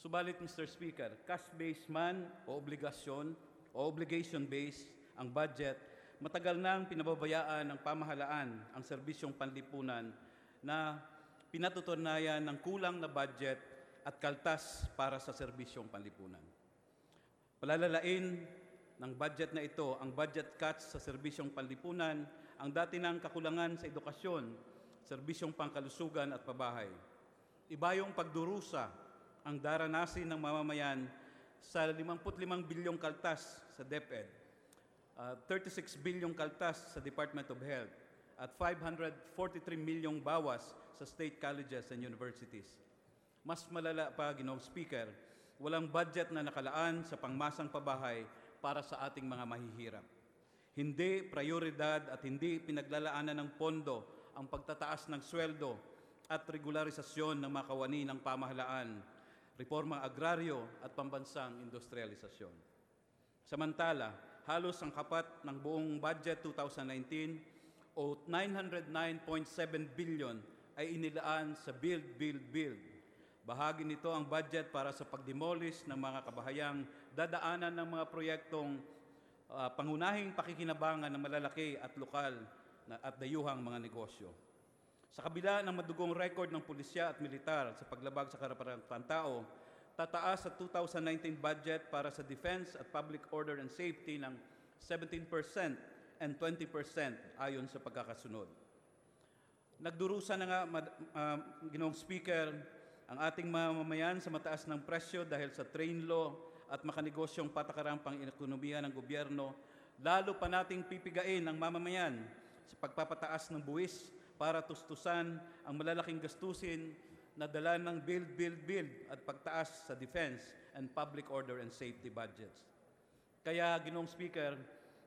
Subalit, Mr. Speaker, cash-based man o obligasyon o obligation-based ang budget, matagal nang pinababayaan ng pamahalaan ang serbisyong panlipunan na pinatutunayan ng kulang na budget at kaltas para sa serbisyong panlipunan. Palalalain ng budget na ito ang budget cuts sa serbisyong panlipunan, ang dati ng kakulangan sa edukasyon, serbisyong pangkalusugan at pabahay. Iba yung pagdurusa ang daranasin ng mamamayan sa 55 bilyong kaltas sa DepEd, 36 bilyong kaltas sa Department of Health, at 543 milyong bawas sa state colleges and universities. Mas malala pa, Ginoong Speaker, walang budget na nakalaan sa pangmasang pabahay para sa ating mga mahihirap. Hindi prioridad at hindi pinaglalaanan ng pondo ang pagtataas ng sweldo at regularisasyon ng mga kawani ng pamahalaan, reformang agraryo at pambansang industrialisasyon. Samantala, halos ang kapat ng buong budget 2019 o 909.7 billion ay inilaan sa build, build, build. Bahagi nito ang budget para sa pagdemolish ng mga kabahayang dadaanan ng mga proyektong pangunahing pakikinabangan ng malalaki at lokal at dayuhang mga negosyo. Sa kabila ng madugong record ng pulisya at militar sa paglabag sa karapatang tao, tataas sa 2019 budget para sa defense at public order and safety ng 17% and 20% ayon sa pagkakasunod. Nagdurusa na nga, Ginoong Speaker, ang ating mamamayan sa mataas ng presyo dahil sa train law at makanegosyong patakarang pang-ekonomiya ng gobyerno, lalo pa nating pipigain ang mamamayan sa pagpapataas ng buwis para tustusan ang malalaking gastusin na dala ng build, build, build at pagtaas sa defense and public order and safety budgets. Kaya, Ginoong Speaker,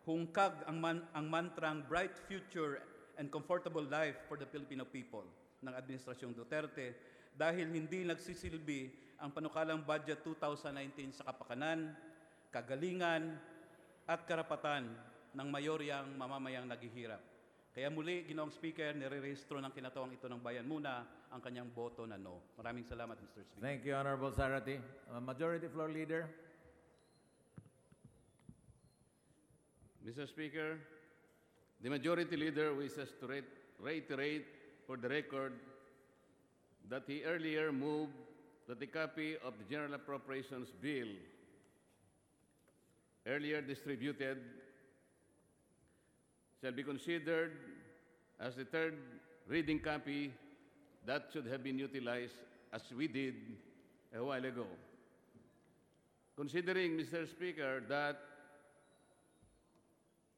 hungkag ang mantrang bright future and comfortable life for the Filipino people ng Administrasyong Duterte dahil hindi nagsisilbi ang panukalang budget 2019 sa kapakanan, kagalingan at karapatan ng mayoryang mamamayang naghihirap. Kaya muli, Ginoong Speaker, nire-rehistro ng kinatawang ito ng bayan muna ang kanyang boto na no. Maraming salamat, Mr. Speaker. Thank you, Honorable Zarate. Majority Floor Leader. Mr. Speaker, the Majority Leader wishes to reiterate for the record that he earlier moved that the copy of the General Appropriations Bill earlier distributed shall be considered as the third reading copy that should have been utilized as we did a while ago. Considering, Mr. Speaker, that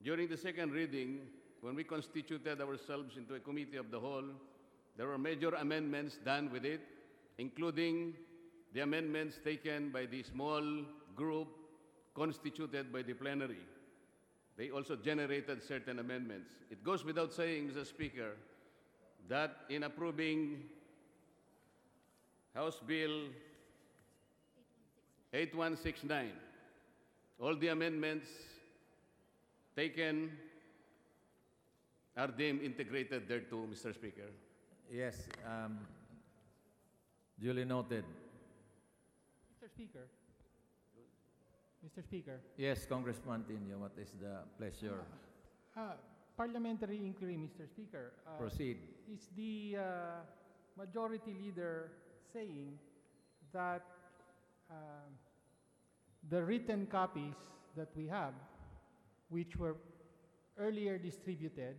during the second reading, when we constituted ourselves into a committee of the whole, there were major amendments done with it, including the amendments taken by the small group constituted by the plenary. They also generated certain amendments. It goes without saying, Mr. Speaker, that in approving House Bill 8169, all the amendments taken are deemed integrated thereto, Mr. Speaker. Yes, duly noted. Mr. Speaker. Mr. Speaker. Yes, Congressman Tinio, what is the pleasure? Parliamentary inquiry, Mr. Speaker. Proceed. Is the Majority Leader saying that the written copies that we have, which were earlier distributed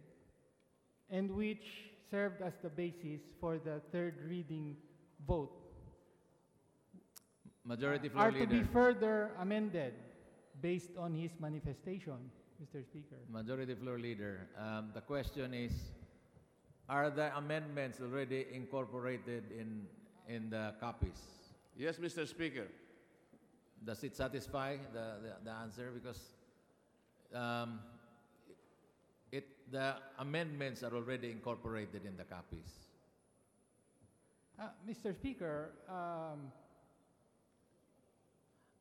and which served as the basis for the third reading vote, Majority Floor are Leader. to be further amended based on his manifestation, Mr. Speaker? Majority Floor Leader, the question is, are the amendments already incorporated in the copies? Yes, Mr. Speaker. Does it satisfy the answer? Because the amendments are already incorporated in the copies. Mr. Speaker,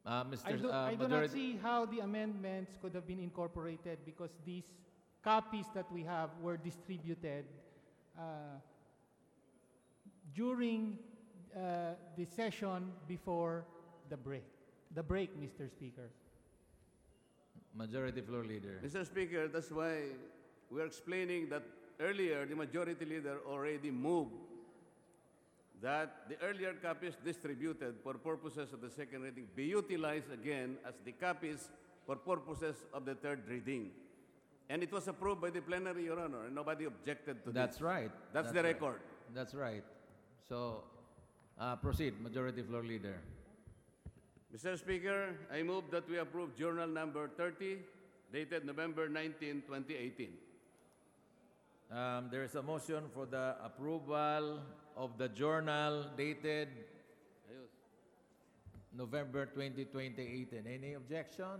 Mr. I do not see how the amendments could have been incorporated because these copies that we have were distributed during the session before the break. The break, Mr. Speaker. Majority Floor Leader. Mr. Speaker, that's why we're explaining that earlier the Majority Leader already moved that the earlier copies distributed for purposes of the second reading be utilized again as the copies for purposes of the third reading. And it was approved by the plenary, Your Honor, and nobody objected to That's this. right. That's the right. record. That's right. So, proceed, Majority Floor Leader. Mr. Speaker, I move that we approve Journal Number 30, dated November 19, 2018. There is a motion for the approval of the journal dated November 20, 2018. Any objection?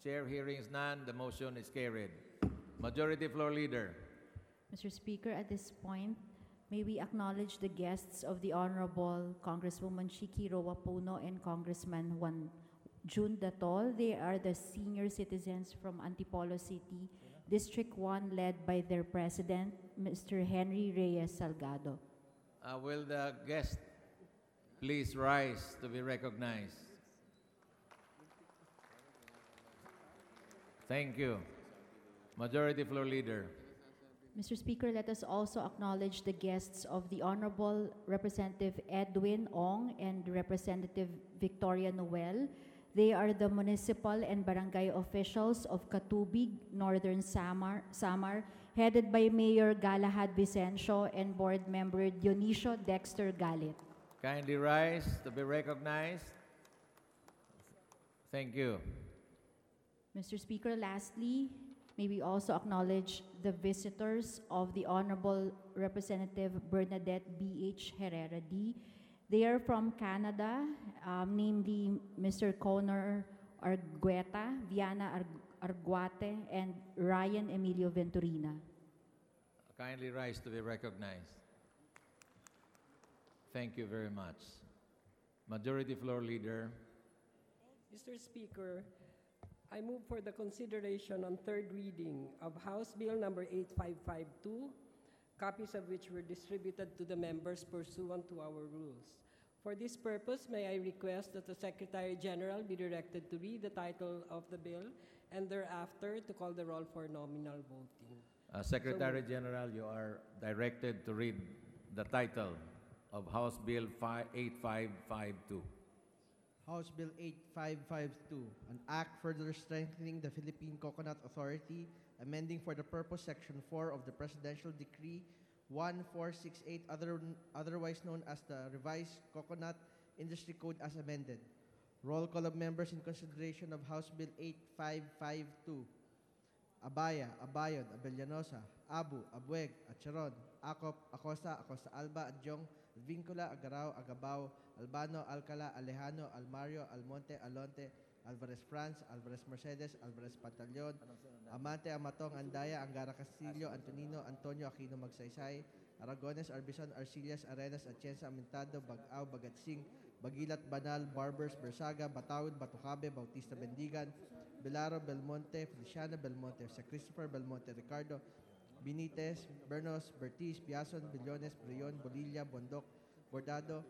Chair hearings none. The motion is carried. Majority Floor Leader. Mr. Speaker, at this point, may we acknowledge the guests of the Honorable Congresswoman Shiki Roa Puno and Congressman Juan Jun Datol. They are the senior citizens from Antipolo City, District 1, led by their president, Mr. Henry Reyes Salgado. Will the guest please rise to be recognized? Thank you. Majority Floor Leader. Mr. Speaker, let us also acknowledge the guests of the Honorable Representative Edwin Ong and Representative Victoria Noel. They are the municipal and barangay officials of Katubig, Northern Samar, headed by Mayor Galahad Vicencio and Board Member Dionisio Dexter Galit. Kindly rise to be recognized. Thank you. Mr. Speaker, lastly, may we also acknowledge the visitors of the Honorable Representative Bernadette B.H. Herrera D. They are from Canada, namely Mr. Conor Argueta, Viana Arguate, and Ryan Emilio Venturina. Kindly rise to be recognized. Thank you very much. Majority Floor Leader. Mr. Speaker, I move for the consideration on third reading of House Bill number 8552, copies of which were distributed to the members pursuant to our rules. For this purpose, may I request that the Secretary General be directed to read the title of the bill and thereafter to call the roll for nominal voting. Secretary General, you are directed to read the title of House Bill 8552. House Bill 8552, an act further strengthening the Philippine Coconut Authority, amending for the purpose Section 4 of the Presidential Decree 1468, otherwise known as the Revised Coconut Industry Code as amended. Roll call of members in consideration of House Bill 8552. Abaya, Abayon, Abellanosa, Abu, Abueg, Acharon, Acop, Acosta, Acosta Alba, Adjong, Vincula, Agarao, Agabao, Albano, Alcala, Alejano, Almario, Almonte, Alonte, Alvarez France, Alvarez Mercedes, Alvarez Pantaleon, Amante, Amatong, Andaya, Angara Castillo, Antonino, Antonio, Aquino Magsaysay, Aragones, Arbison, Arcillas, Arenas, Atienza, Amintado, Bagao, Bagatsing, Bagilat, Banal, Barbers, Bersaga, Batawid, Batucabe, Bautista Bendigan, Belaro, Belmonte, Feliciano, Belmonte, Sa Christopher, Belmonte, Ricardo, Benitez, Bernos, Bertiz, Piason, Billones, Brion, Bolilla, Bondok, Bordado,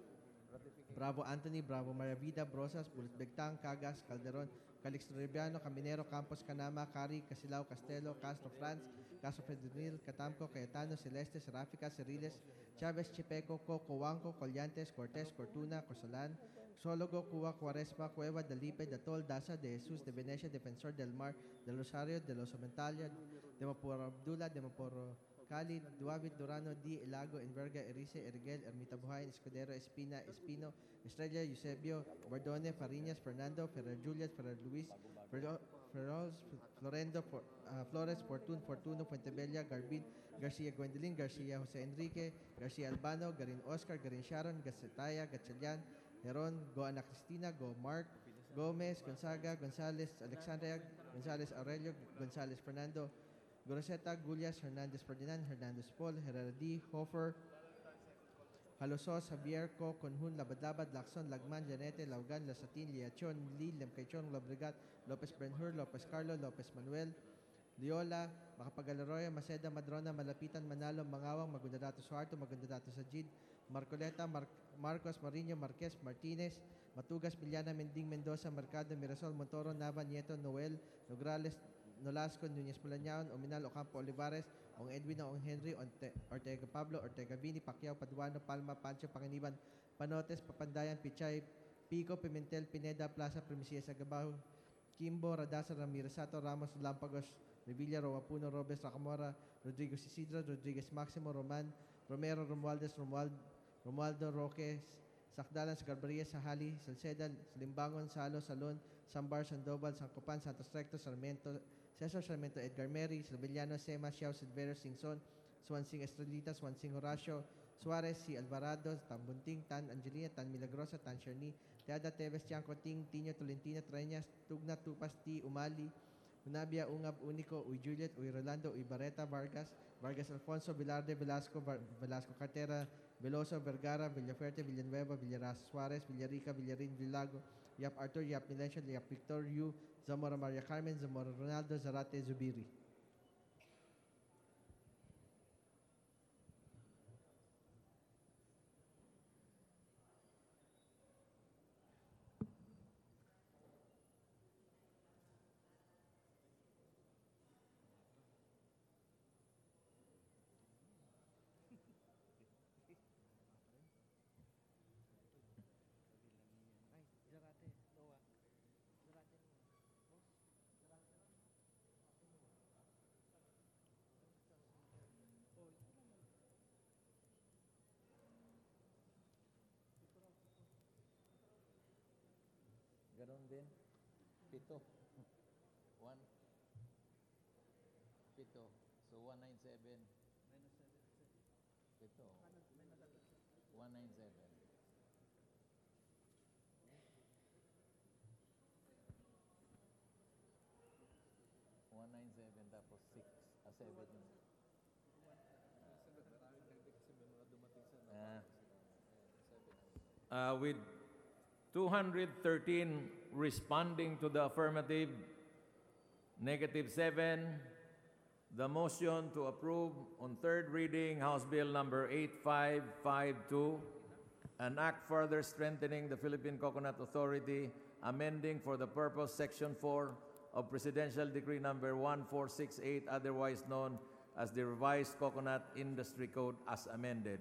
Bravo Anthony, Bravo Maravida, Brosas, Bulitbegtang, Cagas, Calderon, Calixto Rebiano, Caminero, Campos, Canama, Cari, Casilao, Castelo, Castro France, Castro Fedonil, Catamco, Cayetano, Celeste, Serafica, Ceriles, Chavez, Chipeco, Cowanco, Collantes, Cortez, Cortuna, Corsolan, Sologo, Cuba, Cuaresma, Cueva, Dalipe, Datol, Daza, De Jesus, De Venecia, Defensor del Mar, del Rosario, de los Omentalia, de Mapuro Abdullah, de Mapuro Cali, Duavit, Durano, D. Ilago, Enverga, Erice, Ergel, Ermita Buhayan, Escudero, Espina, Espino, Estrella, Eusebio, Bordone, Fariñas, Fernando, Ferrer Juliet, Ferrer Luis, Feroz, Florendo, Flores, Fortuno, Fuentebella, Garbin, Garcia Gwendolyn, Garcia Jose Enrique, Garcia Albano, Garin Oscar, Garin Sharon, Gacetaya, Gatchalian, Heron, Go Ana Cristina, Go Mark, Gomez, Gonzaga, Gonzalez, Alexandria, Gonzalez Aurelio, Gonzalez Fernando, Goroseta, Gullias, Hernandez Ferdinand, Hernandez Paul, Herrera D. Hofer, Halosos, Javier, Co, Conjun, Labadlabad, Lacson, Lagman, Janete, Laugan, Lasatin, Liachon, Lee, Lemcaichon, Lobregat, Lopez Benhur, Lopez Carlo, Lopez Manuel, Leola, Macapagal-Arroyo, Maceda, Madrona, Malapitan, Manalo, Mangawang, Magundadato Suarto, Magundadato Sajid, Marcoleta, Marcos, Marino, Marquez, Martinez, Matugas, Miliana, Mending, Mendoza, Mercado, Mirasol, Montoro, Nava, Nieto, Noel, Nograles, Nolasco, Nunez Palañaon, Ominal, Ocampo, Olivares, Ong Edwin, Ong Henry, Ortega Pablo, Ortega Vini, Pacquiao, Paduano, Palma, Pancho, Panginiban, Panotes, Papandayan, Pichay, Pico, Pimentel, Pineda, Plaza, Primicias, Agabaw, Kimbo, Radasa, Ramirez, Sato, Ramos, Lampagos, Revilla, Roapuno, Robes, Racamora, Rodriguez Isidro, Rodriguez Maximo, Roman, Romero, Romualdez, Romualdo, Roque, Sakdalan, Sagarbarias, Sahali, Salceda, Salimbangon, Salo, Salon, Sambar, Sandoval, Sancopan, Santos Recto, Sarmiento, Cesar Sarmiento, Edgar Mary, Silviliano, Sema, Xiao, Silvero, Singson, Swansing Estrelita, Swansing Horacio, Suarez, si Alvarado, Tan Bunting, Tan Angelina, Tan Milagrosa, Tan Sherni, Teada Teves, Tiangco, Ting, Tino, Tolentino, Treñas, Tugna, Tupas, T, Umali, Unabia, Ungab, Unico, Uy Juliet, Uy Rolando, Uy Barreta, Vargas, Vargas Alfonso, Velarde, Velasco, Velasco Cartera, Veloso, Vergara, Villaferte, Villanueva, Villaras, Suarez, Villarica, Villarin, Villago, Yap Arthur, Yap Milencio, Yap Victor, Yu, Zamora Maria Carmen, Zamora Ronaldo, Zarate, Zubiri. Ganon din. Pito. Pito. So 197. Pito. 197. 197 tapos 6 7. With 213 responding to the affirmative, -7, the motion to approve on third reading House Bill number 8552, an act further strengthening the Philippine Coconut Authority, amending for the purpose Section 4 of Presidential Decree number 1468, otherwise known as the Revised Coconut Industry Code as amended,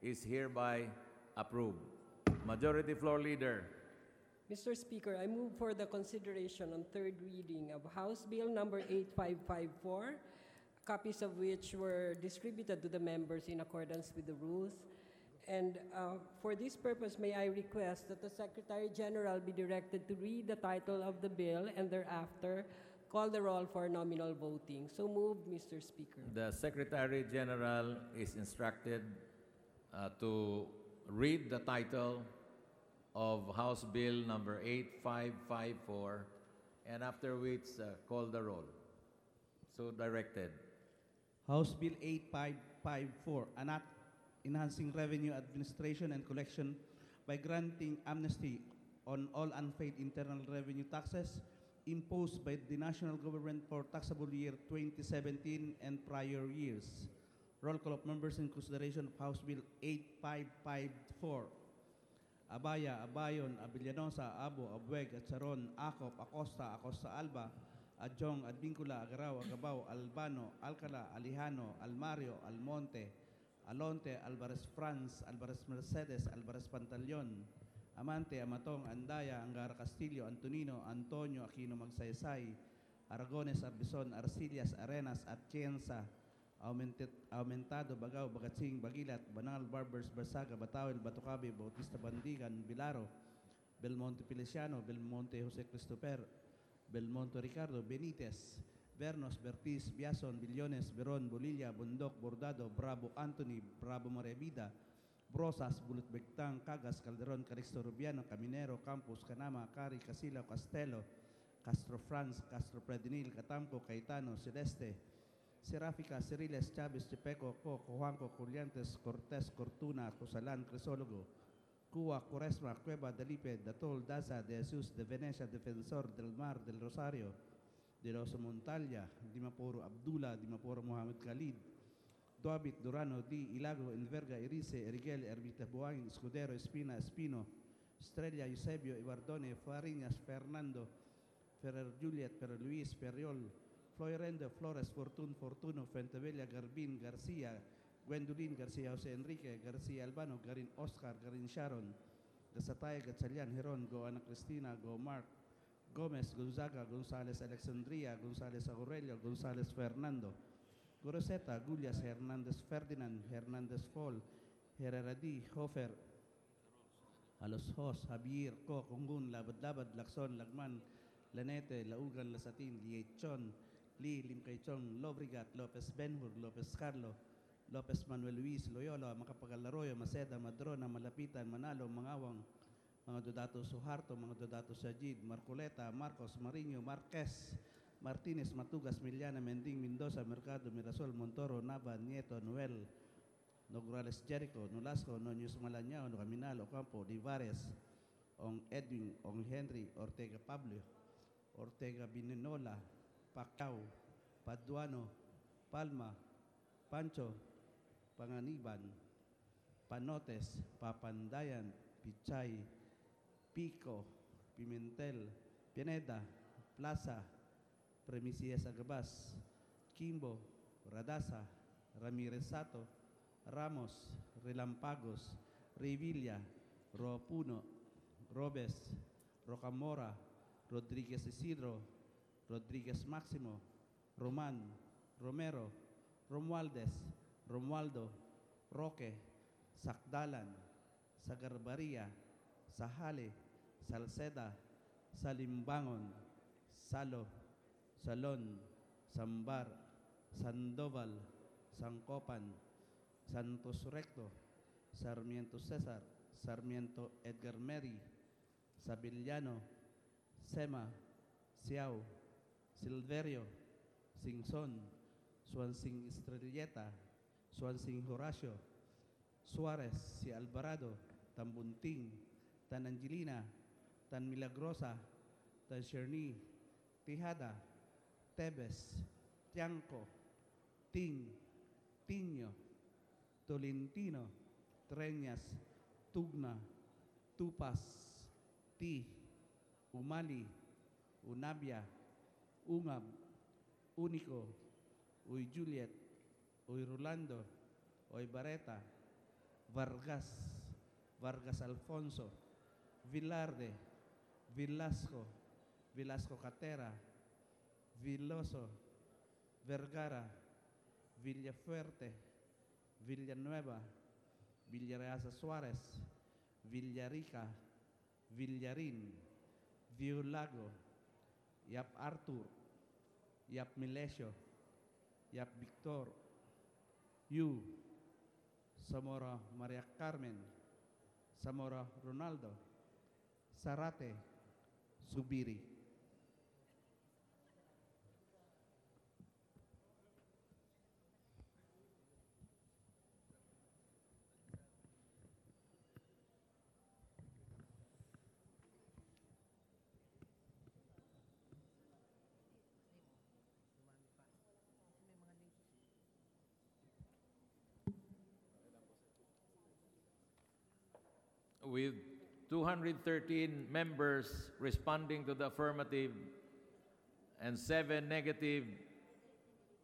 is hereby approved. Majority Floor Leader. Mr. Speaker, I move for the consideration on third reading of House Bill number 8554, copies of which were distributed to the members in accordance with the rules. And for this purpose, may I request that the Secretary General be directed to read the title of the bill and thereafter call the roll for nominal voting. So moved, Mr. Speaker. The Secretary General is instructed to read the title of House Bill number 8554, and after which call the roll. So directed. House Bill 8554, an act enhancing revenue administration and collection by granting amnesty on all unpaid internal revenue taxes imposed by the national government for taxable year 2017 and prior years. Roll call of members in consideration of House Bill 8554. Abaya, Abayon, Abilianosa, Abo, Abueg, Atsaron, Acop, Acosta, Acosta Alba, Adjong, Advincula, Agaraw, Agabao, Albano, Alcala, Alejano, Almario, Almonte, Alonte, Alvarez Franz, Alvarez Mercedes, Alvarez Pantaleon, Amante, Amatong, Andaya, Angara Castillo, Antonino, Antonio, Aquino Magsaysay, Aragones, Arbison, Arcillas, Arenas, Atienza, Aumentado, Bagao, Bagatsing, Bagilat, Banal, Barbers, Barsaga, Batawel, Batucabe, Bautista Bandigan, Bilaro, Belmonte Feliciano, Belmonte Jose Christopher, Belmonte Ricardo, Benitez, Bernos, Bertiz, Biason, Billones, Veron, Bolilla, Bundok, Bordado, Bravo Anthony, Bravo Morevida, Brosas, Bulut Bectang, Cagas, Calderon, Calixto Rubiano, Caminero, Campos, Canama, Cari, Casilo, Castelo, Castro Franz, Castro Predinil, Catamco, Caetano, Celeste, Seráfica, Ceriles, Chavez, Chepeco, Coco, Juanco, Corrientes, Cortés, Cortuna, Cosalán, Crisólogo, Cuba, Curesma, Cueva, Delipe, Datol, Daza, De Jesus, De Venecia, Defensor, Del Mar, Del Rosario, De Rosa Montalya, Dimaporo Abdullah, Dimaporo Muhammad Khalid, Duabit, Durano, Di, Ilago, Enverga, Erice, Erigel, Ermita Buangin, Escudero, Espina, Espino, Estrella, Eusebio, Ibardone, Fariñas, Fernando, Ferrer Juliet, Ferrer Luis, Ferriol, Floyrendo, Flores, Fortuno, Fuentevella, Garbin, Garcia, Gwendolyn, Garcia, Jose Enrique, Garcia Albano, Garin Oscar, Garin Sharon, Gasatay, Gatchalian, Heron, Go Ana Cristina, Go Mark, Gomez, Gonzaga, González Alexandria, González Aurelio, González Fernando, Goroseta, Gullias, Hernández Ferdinand, Hernández Fall, Herreradi, Hofer, Alos Hos, Javier, Ko, Kungun, Labad, Lacson, Lagman, Lanete, Laugan, Lasatin, Liechon, Lee, Limcaychon, Lobrigat, Lopez Benhur, Lopez Carlo, Lopez Manuel Luis, Loyola, Macapagal-Arroyo, Maceda, Madrona, Malapitan, Manalo, Mangawang, mga Dodato Suharto, mga Dodato Sajid, Marcoleta, Marcos, Mariño, Marquez, Martinez, Matugas, Miliana, Mending, Mendoza, Mercado, Mirasol, Montoro, Nava, Nieto, Noel, Nograles, Jericho, Nolasco, Nonius Malañao, Caminal, Ocampo, Divares, Ong Edwin, Ong Henry, Ortega Pablo, Ortega Binenola, Pacquiao, Paduano, Palma, Pancho, Panganiban, Panotes, Papandayan, Pichay, Pico, Pimentel, Pineda, Plaza, Premisias Agabas, Kimbo, Radasa, Ramirez Sato, Ramos, Relampagos, Revilla, Ropuno, Robes, Rocamora, Rodriguez Isidro, Rodriguez Máximo, Roman, Romero, Romualdez, Romualdo, Roque, Sakdalan, Sagarbaria, Sahale, Salceda, Salimbangon, Salo, Salon, Sambar, Sandoval, Sancopan, Santos Recto, Sarmiento Cesar, Sarmiento Edgar Mary, Sabiliano, Sema, Siao, Silverio, Singson, Swansing Estrelleta, Swansing Horacio, Suarez, si Alvarado, Tan Bunting, Tan Angelina, Tan Milagrosa, Tan Sherny, Tijada, Tebes, Tiangco, Ting, Tiño, Tolentino, Treñas, Tugna, Tupas, Ti, Umali, Unabia, Ungab, Único, Uy Juliet, Uy Rolando, Uy Bareta, Vargas, Vargas Alfonso, Vilarde, Velasco, Velasco Catera, Villoso, Vergara, Villafuerte, Villanueva, Villareasa Suárez, Villarica, Villarín, Violago, Yap Artur, Yap Milesio, Yap Victor, Yu, Zamora Maria Carmen, Zamora Ronaldo, Sarate, Subiri. With 213 members responding to the affirmative and 7 negative,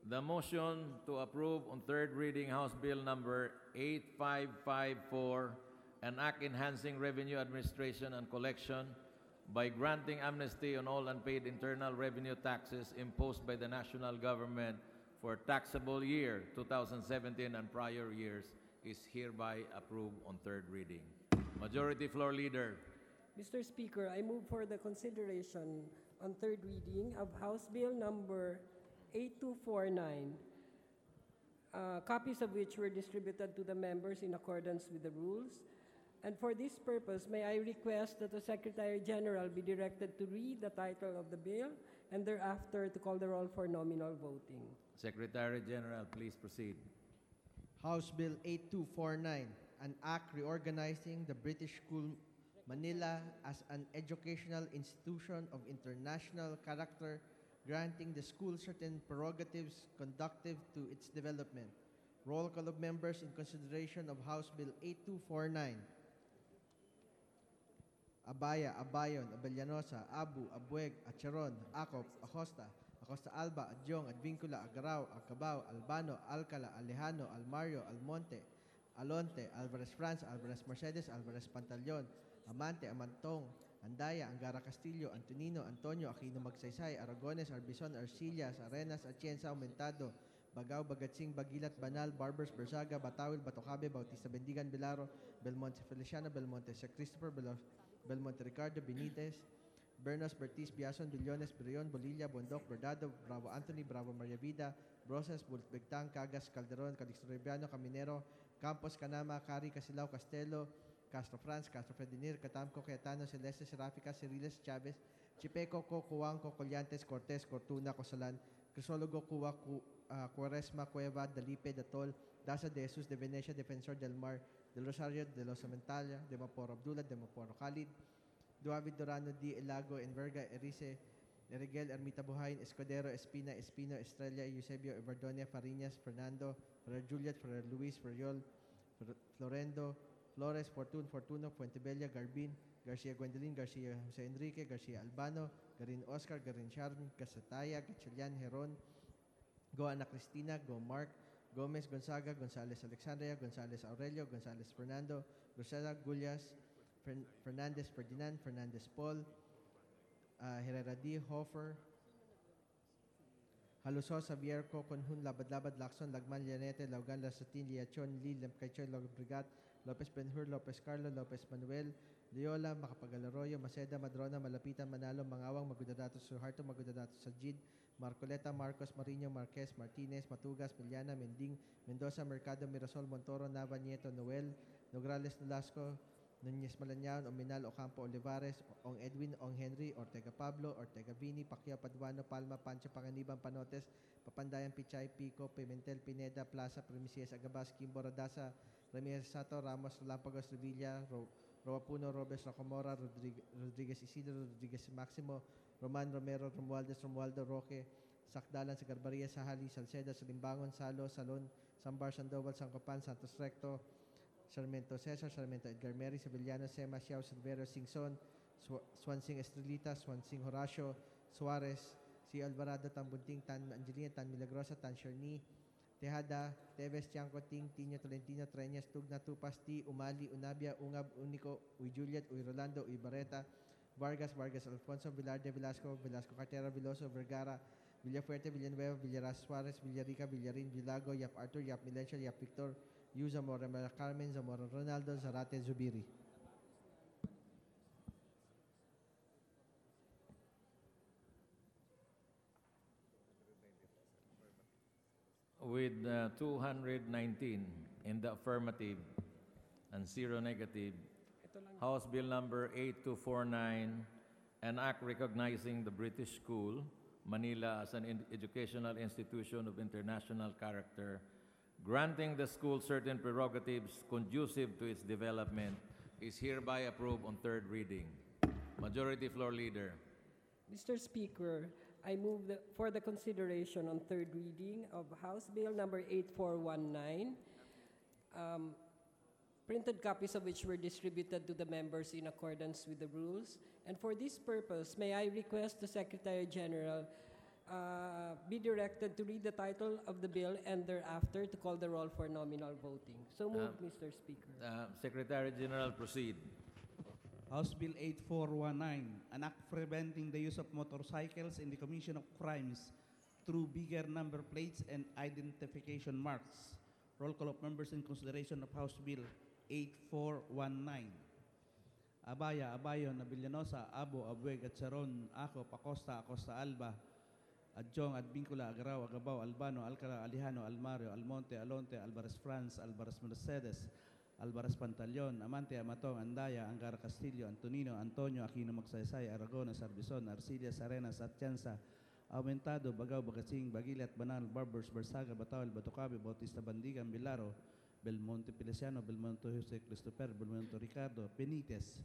the motion to approve on third reading House Bill number 8554, an act enhancing revenue administration and collection by granting amnesty on all unpaid internal revenue taxes imposed by the national government for taxable year 2017 and prior years is hereby approved on third reading. Majority Floor Leader. Mr. Speaker, I move for the consideration on third reading of House Bill number 8249, copies of which were distributed to the members in accordance with the rules. And for this purpose, may I request that the Secretary General be directed to read the title of the bill and thereafter to call the roll for nominal voting. Secretary General, please proceed. House Bill 8249, an act reorganizing the British School Manila as an educational institution of international character granting the school certain prerogatives conductive to its development. Roll call of members in consideration of House Bill 8249. Abaya, Abayon, Abellanosa, Abu, Abueg, Acharon, Acop, Acosta, Acosta Alba, Adjong, Advincula, Agarao, Acabao, Albano, Alcala, Alejano, Almario, Almonte, Alonte, Alvarez France, Alvarez Mercedes, Alvarez Pantaleon, Amante, Amantong, Andaya, Angara Castillo, Antonino, Antonio, Aquino Magsaysay, Aragones, Arbizon, Arcillas, Arenas, Atienza, Aumentado, Bagao, Bagatsing, Bagilat, Banal, Barbers, Berzaga, Batawil, Batocabe, Bautista Bendigan, Bilaro, Belmonte Feliciano, Belmonte Sir Christopher, Belmonte Ricardo, Benitez, Bernos, Bertiz, Biason, Billones, Brion, Bolilla, Bondoc, Bernardo, Bravo Anthony, Bravo Maria Vida, Brosas, Bultbegtang, Cagas, Calderon, Calixto Rebiano, Caminero, Campos, Canama, Cari, Casilao, Castelo, Castro France, Castro Fredinir, Catamco, Cayetano, Celeste, Serafica, Ciriles, Chavez, Chipeco, Cocuanco, Collantes, Cortez, Cortuna, Cosalan, Crisologo, Cuba, Cuaresma, Cueva, Dalipe, Datol, Daza de Jesus, de Venecia, Defensor del Mar, del Rosario, de los Amentalia, de Maporo Abdullah, de Maporo Khalid, Duavid Dorano, Di Elago, Enverga, Erice, Erigel, Ermita Buhayin, Escudero, Espina, Espino, Estrella, Eusebio, Everdonia, Fariñas, Fernando, Ferrer Juliet, Ferrer Luis, Ferriol, Florendo, Flores, Fortuno, Fuentebella, Garbin, Garcia Gwendolyn, Garcia Jose Enrique, Garcia Albano, Garin Oscar, Garin Sharon, Casataya, Gatchalian, Heron, Go Ana Cristina, Go Mark, Gomez, Gonzaga, Gonzales Alexandria, Gonzales Aurelio, Gonzales Fernando, Rosela, Gullas, Fernandez Ferdinand, Fernandez Paul, Herrera D. Hofer, Haluso, Xavier, Conjun, Labad, Lacson, Lagman, Llanete, Laugan, Lasatin, Liachon, Lee, Lemcaichoy, Lobrigat, Lopez Benhur, Lopez Carlo, Lopez Manuel, Leola, Macapagal-Arroyo, Maceda, Madrona, Malapitan, Manalo, Mangawang, Magudadato, Suharto, Magudadato, Sajid, Marcoleta, Marcos, Marino, Marquez, Martinez, Matugas, Miliana, Mending, Mendoza, Mercado, Mirasol, Montoro, Nava, Nieto, Noel, Nograles, Nolasco, Núñez Malañaon, Ominal, Ocampo, Olivares, Ong Edwin, Ong Henry, Ortega Pablo, Ortega Vini, Pacquiao, Paduano, Palma, Pancho, Panganiban, Panotes, Papandayan, Pichay, Pico, Pimentel, Pineda, Plaza, Primicias, Agabas, Kimbo, Radasa, Ramirez Sato, Ramos, Lampagos, Revilla, Roapuno, Robes, Rocamora, Rodriguez Isidro, Rodriguez Maximo, Roman Romero, Romualdo Roque, Sakdalan, Sagarbaria, Sahali, Salceda, Salimbangon, Salo, Salon, Sambar, Sandoval, Sancopan, Santos Recto, Sarmiento Cesar, Sarmiento Edgar Mary, Sevillano, Sema, Xiao, Silverio, Singson, Swansing Estrelita, Swansing Horacio, Suarez, si Alvarado, Tambunting, Tan Angelina, Tan Milagrosa, Tan Sherni, Tejada, Teves, Tiangco, Ting, Tino, Tolentino, Treñas, Tugna, Tupas, T, Umali, Unabia, Ungab, Unico, Uy Juliet, Uy Rolando, Uy Barreta, Vargas, Alfonso, Vilarde, Velasco, Cartera, Veloso, Vergara, Villafuerte, Villanueva, Villaras, Suarez, Villarica, Villarin, Villago, Yap Arthur, Yap Milencio, Yap Victor, Yu Zamora, Mara Carmen, Zamora Ronaldo, Zarate, Zubiri. With 219 in the affirmative and 0 negative, House Bill number 8249, an act recognizing the British School, Manila as an educational institution of international character, granting the school certain prerogatives conducive to its development, is hereby approved on third reading. Majority Floor Leader. Mr. Speaker, I move for the consideration on third reading of House Bill number 8419, printed copies of which were distributed to the members in accordance with the rules. And for this purpose, may I request the Secretary General be directed to read the title of the bill and thereafter to call the roll for nominal voting. So moved, Mr. Speaker. Secretary General, proceed. House Bill 8419, an act preventing the use of motorcycles in the commission of crimes through bigger number plates and identification marks. Roll call of members in consideration of House Bill 8419. Abaya, Abayon, Abellanosa, Abo, Abueg, Atcharon, Acop, Acosta, Acosta Alba, Adjong, Advincula, Agarao, Agabao, Albano, Alcala, Alejano, Almario, Almonte, Alonte, Alvarez France, Alvarez Mercedes, Alvarez Pantaleon, Amante, Amatong, Andaya, Angara Castillo, Antonino, Antonio, Aquino Magsaysay, Aragones, Arbizon, Arcillas, Arenas, Atienza, Aumentado, Bagao, Bagatsing, Bagilat, Banal, Barbers, Bersaga, Bataol, Batocabe, Bautista Bandigan, Bilaro, Belmonte Feliciano, Belmonte Jose Christopher, Belmonte Ricardo, Benitez,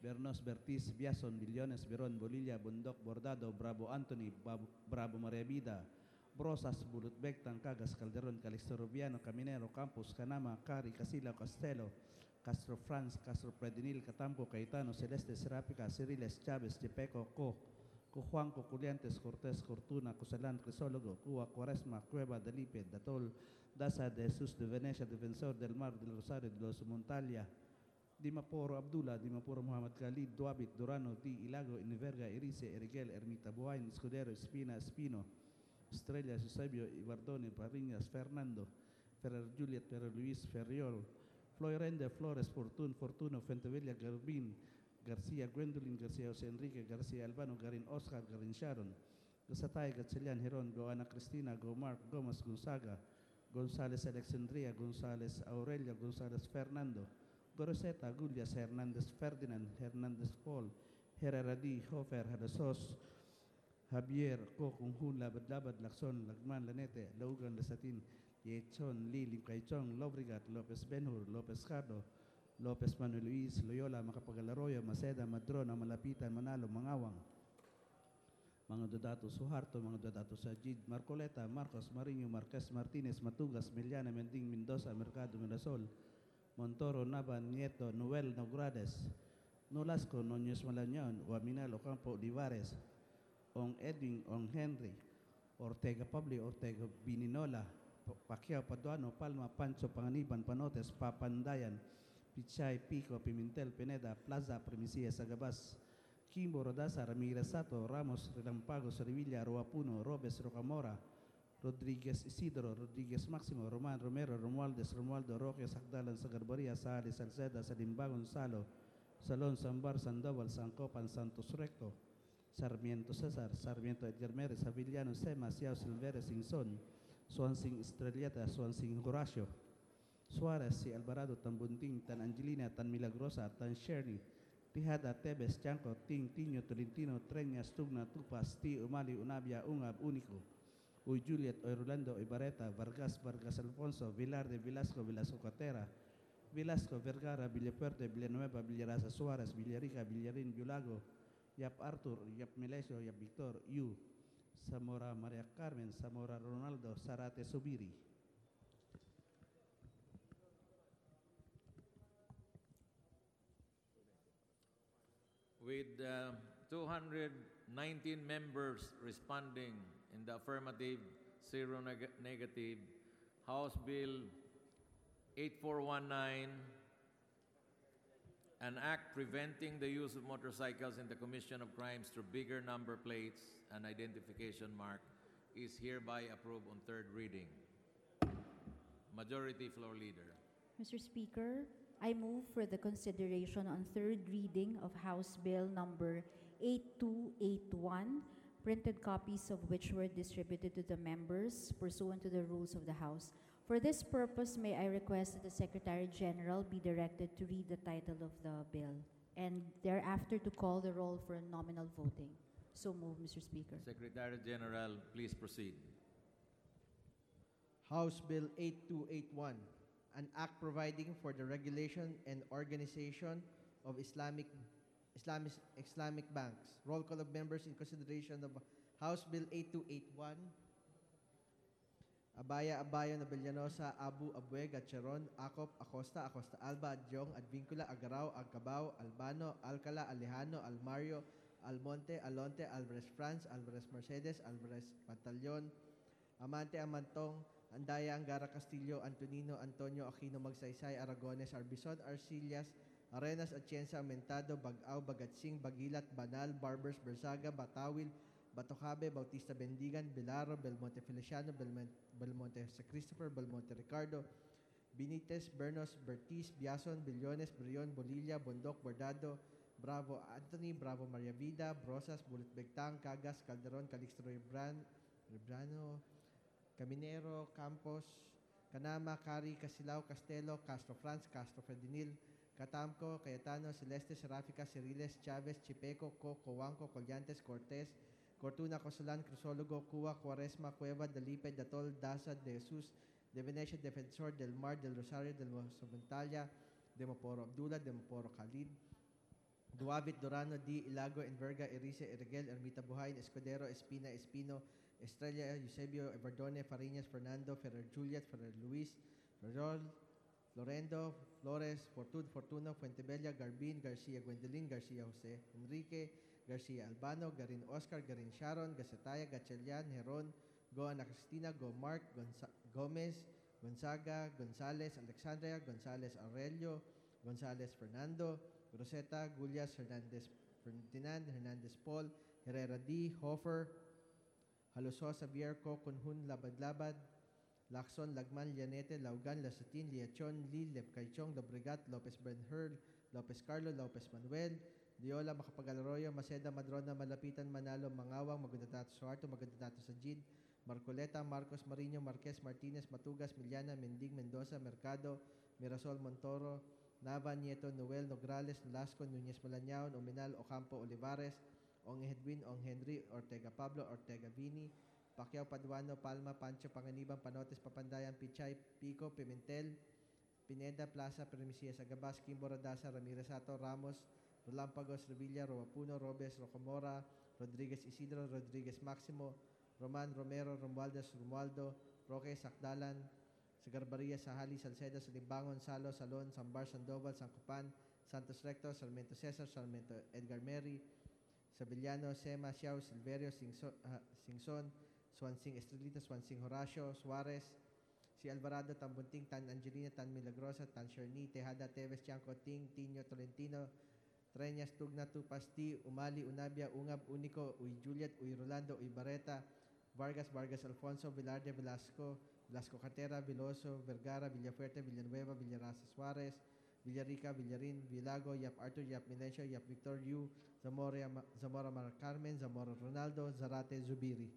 Bernos, Bertis, Biason, Billones, Beron, Bolilla, Bundok, Bordado, Bravo Anthony, Bravo Maria Vida, Brosas, Bulutbek, Tancagas, Calderon, Calixto Rubiano, Caminero, Campos, Canama, Cari, Casila, Castelo, Castro Franz, Castro Predinil, Catampo, Caetano, Celeste, Serapica, Ciriles, Chávez, Chepeco, Juanco, Culiantes, Cortés, Cortuna, Cosalán, Crisólogo, Cuba, Cuaresma, Cueva, Delipe, Datol, Daza, de Jesús de Venecia, Defensor del Mar, del Rosario, de los Montalia, Dimaporo Abdullah, Dimaporo Muhammad Khalid, Duabit, Durano, Di Ilago, Iniverga, Erice, Erigel, Ermita Buain, Escudero, Espina, Espino, Estrella, Eusebio, Ibardone, Pariñas, Fernando, Ferrer Juliet, Ferrer Luis, Ferriol, Floyrende, Flores, Fortuno, Fentevilla, Garbin, García, Gwendolyn, García, José Enrique, García Albano, Garin Oscar, Garin Sharon, Gasatay, Gatchelian, Heron, Goana Cristina, Gomar, Gomas, Gonzaga, González Alexandria, González Aurelia, González Fernando, Goroseta, Gullias, Hernández Ferdinand, Hernández Paul, Herrera D, Hofer, Hadasos, Javier, Kokung, Labad, Lacson, Lagman, Lanete, Logan, Lasatin, Yechon, Lili, Caichon, Lobrigat, Lopez Benhur, Lopez Cardo, Lopez Manuel Luis, Loyola, Macapagalaroyo, Maceda, Madrona, Malapitan, Manalo, Mangawang, mga Dodato Suharto, mga Dodato Sajid, Marcoleta, Marcos, Mariño, Marquez, Martinez, Matugas, Miliana, Mending, Mendoza, Mercado, Mirasol, Montoro, Nava, Nieto, Noel, Nogrades, Nolasco, Noñez Malañon, Guaminal, Ocampo, Olivares, Ong Edwin, Ong Henry, Ortega Pablo, Ortega Bininola, Pacquiao, Paduano, Palma, Pancho, Panganiban, Panotes, Papandayan, Pichay, Pico, Pimentel, Pineda, Plaza, Primicia, Sagabas, Kimbo, Rodasa, Ramirez Sato, Ramos, Relampago, Revilla, Roapuno, Robes, Rocamora, Rodríguez Isidro, Rodríguez Máximo, Román Romero, Romualdez, Romualdo Roque, Sagdalan, Sagarbaria, Sales, Salceda, Salimba, Gonzalo, Salón, Sambar, Sandoval, Sancopan, Santos Recto, Sarmiento César, Sarmiento Edgar Mérez, Aviliano Sema, Ciao Silveres, Inson, Swansing Estrelleta, Swansing Horacio, Suarez, Si Alvarado, Tan Bunting, Tan Angelina, Tan Milagrosa, Tan Sherny, Tijada, Tebes, Chanco, Ting, Tiño, Tolentino, Treñas, Tugna, Tupas, Ti, Umali, Unabia, Ungab, Único, Uy Juliet, Uy Rolando, Uy Barreta, Vargas, Vargas Alfonso, Vilar de Velasco, Velasco Catera, Velasco, Vergara, Villapuerte, Villanueva, Villarasa, Suárez, Villarica, Villarín, Yulago, Yap Arthur, Yap Melesio, Yap Victor, Yu, Zamora María Carmen, Zamora Ronaldo, Zarate Subiri. With 219 members responding in the affirmative, 0 negative, House Bill 8419, an act preventing the use of motorcycles in the commission of crimes through bigger number plates and identification mark, is hereby approved on third reading. Majority Floor Leader. Mr. Speaker, I move for the consideration on third reading of House Bill number 8281, printed copies of which were distributed to the members pursuant to the rules of the House. For this purpose, may I request that the Secretary General be directed to read the title of the bill and thereafter to call the roll for nominal voting. So move, Mr. Speaker. Secretary General, please proceed. House Bill 8281, an act providing for the regulation and organization of Islamic banks. Roll call of members in consideration of House Bill 8281. Abaya, Nabellanosa, Abu, Abuega, Charon, Acop, Acosta, Acosta Alba, Adjong, Advincula, Agarao, Agcabao, Albano, Alcala, Alejano, Almario, Almonte, Alonte, Alvarez France, Alvarez Mercedes, Alvarez Pantaleon, Amante, Amantong, Andaya, Angara, Castillo, Antonino, Antonio, Aquino, Magsaysay, Aragones, Arbison, Arcillas, Arenas, Atienza, Mentado, Bagao, Bagatsing, Bagilat, Banal, Barbers, Berzaga, Batawil, Batocabe, Bautista Bendigan, Belaro, Belmonte Feliciano, Belmonte Jose Christopher, Belmonte Ricardo, Benitez, Bernos, Bertiz, Biason, Billones, Brion, Bolilla, Bondok, Bordado, Bravo Anthony, Bravo Maria Vida, Brosas, Bulutbegtang, Cagas, Calderon, Calixto Rebrano, Caminero, Campos, Canama, Cari, Casilao, Castelo, Castro Franz, Castro Ferdinil, Catamco, Cayetano, Celeste, Serafica, Ciriles, Chavez, Chipeco, Coanco, Collantes, Cortez, Cortuna, Cosolan, Crisólogo, Cuba, Cuaresma, Cueva, Delipe, Datol, Daza, De Jesus, De Venecia, Defensor, Del Mar, Del Rosario, Del Montalia, Demoporo Abdullah, Demoporo Khalid, Duavit, Dorano, D. Ilago, Enverga, Erice, Erigel, Ermita Buhayin, Escudero, Espina, Espino, Estrella, Eusebio, Everdone, Fariñas, Fernando, Ferrer Juliet, Ferrer Luis, Ferrol, Florendo, Flores, Fortud, Fortuno, Fuentebella, Garbin, Garcia, Gwendolyn, Garcia Jose, Enrique, Garcia Albano, Garin Oscar, Garin Sharon, Gacetaya, Gachelian, Heron, Go Ana Cristina, Go Mark, Gomez, Gonzaga, Gonzales, Alexandria, Gonzales Aurelio, Gonzales Fernando, Rosetta, Gullias, Hernandez Ferdinand, Hernandez Paul, Herrera D, Hofer, Halososa, Bierco, Kunhun, Labad-Labad, Lacson, Lagman, Llanete, Laugan, Lasatin, Liachon, Lil, Lepcaichong, Lobregat, Lopez Benherl, Lopez Carlo, Lopez Manuel, Diola, Macapagal-Arroyo, Maceda, Madrona, Malapitan, Manalo, Mangawang, Magandatato Suarto, Magandatato Sajid, Marcoleta, Marcos Marino, Marquez, Martinez, Matugas, Miliana, Mendig, Mendoza, Mercado, Mirasol, Montoro, Nava, Nieto, Noel, Nograles, Nolasco, Núñez Malañaon, Ominal, Ocampo, Olivares, Ong Edwin, Ong Henry, Ortega Pablo, Ortega Vini, Pacquiao, Paduano, Palma, Pancho, Panganiban, Panotes, Papandayan, Pichay, Pico, Pimentel, Pineda, Plaza, Permisia, Sagabas, Kimbo, Radasa, Ramirez Ato, Ramos, Rolampagos, Revilla, Roapuno, Robes, Rocomora, Rodriguez Isidro, Rodriguez Maximo, Roman, Romero, Romualdez, Romualdo, Roque, Sakdalan, Sagarbaria, Sahali, Salcedo, Salimbangon, Salo, Salon, Sambar, Sandoval, Sancupan, Santos Recto, Sarmiento Cesar, Sarmiento Edgar Mary, Sabillano, Sema, Xiao, Silverio, Singson, Swansing Estrelita, Swansing Horacio, Suarez, si Alvarado, Tambunting, Tan Angelina, Tan Milagrosa, Tan Sherni, Tejada, Teves, Chanco, Ting, Tino, Tolentino, Treñas, Tugna, Tupasti, Umali, Unabia, Ungab, Unico, Uy Juliet, Uy Rolando, Uy Barreta, Vargas, Vargas Alfonso, Velarde, Velasco, Velasco Cartera, Veloso, Vergara, Villafuerte, Villanueva, Villarasa Suarez, Villarica, Villarin, Villago, Yap Arthur, Yap Milencio, Yap Victor Yu, Zamora Mar Carmen, Zamora Ronaldo, Zarate Zubiri.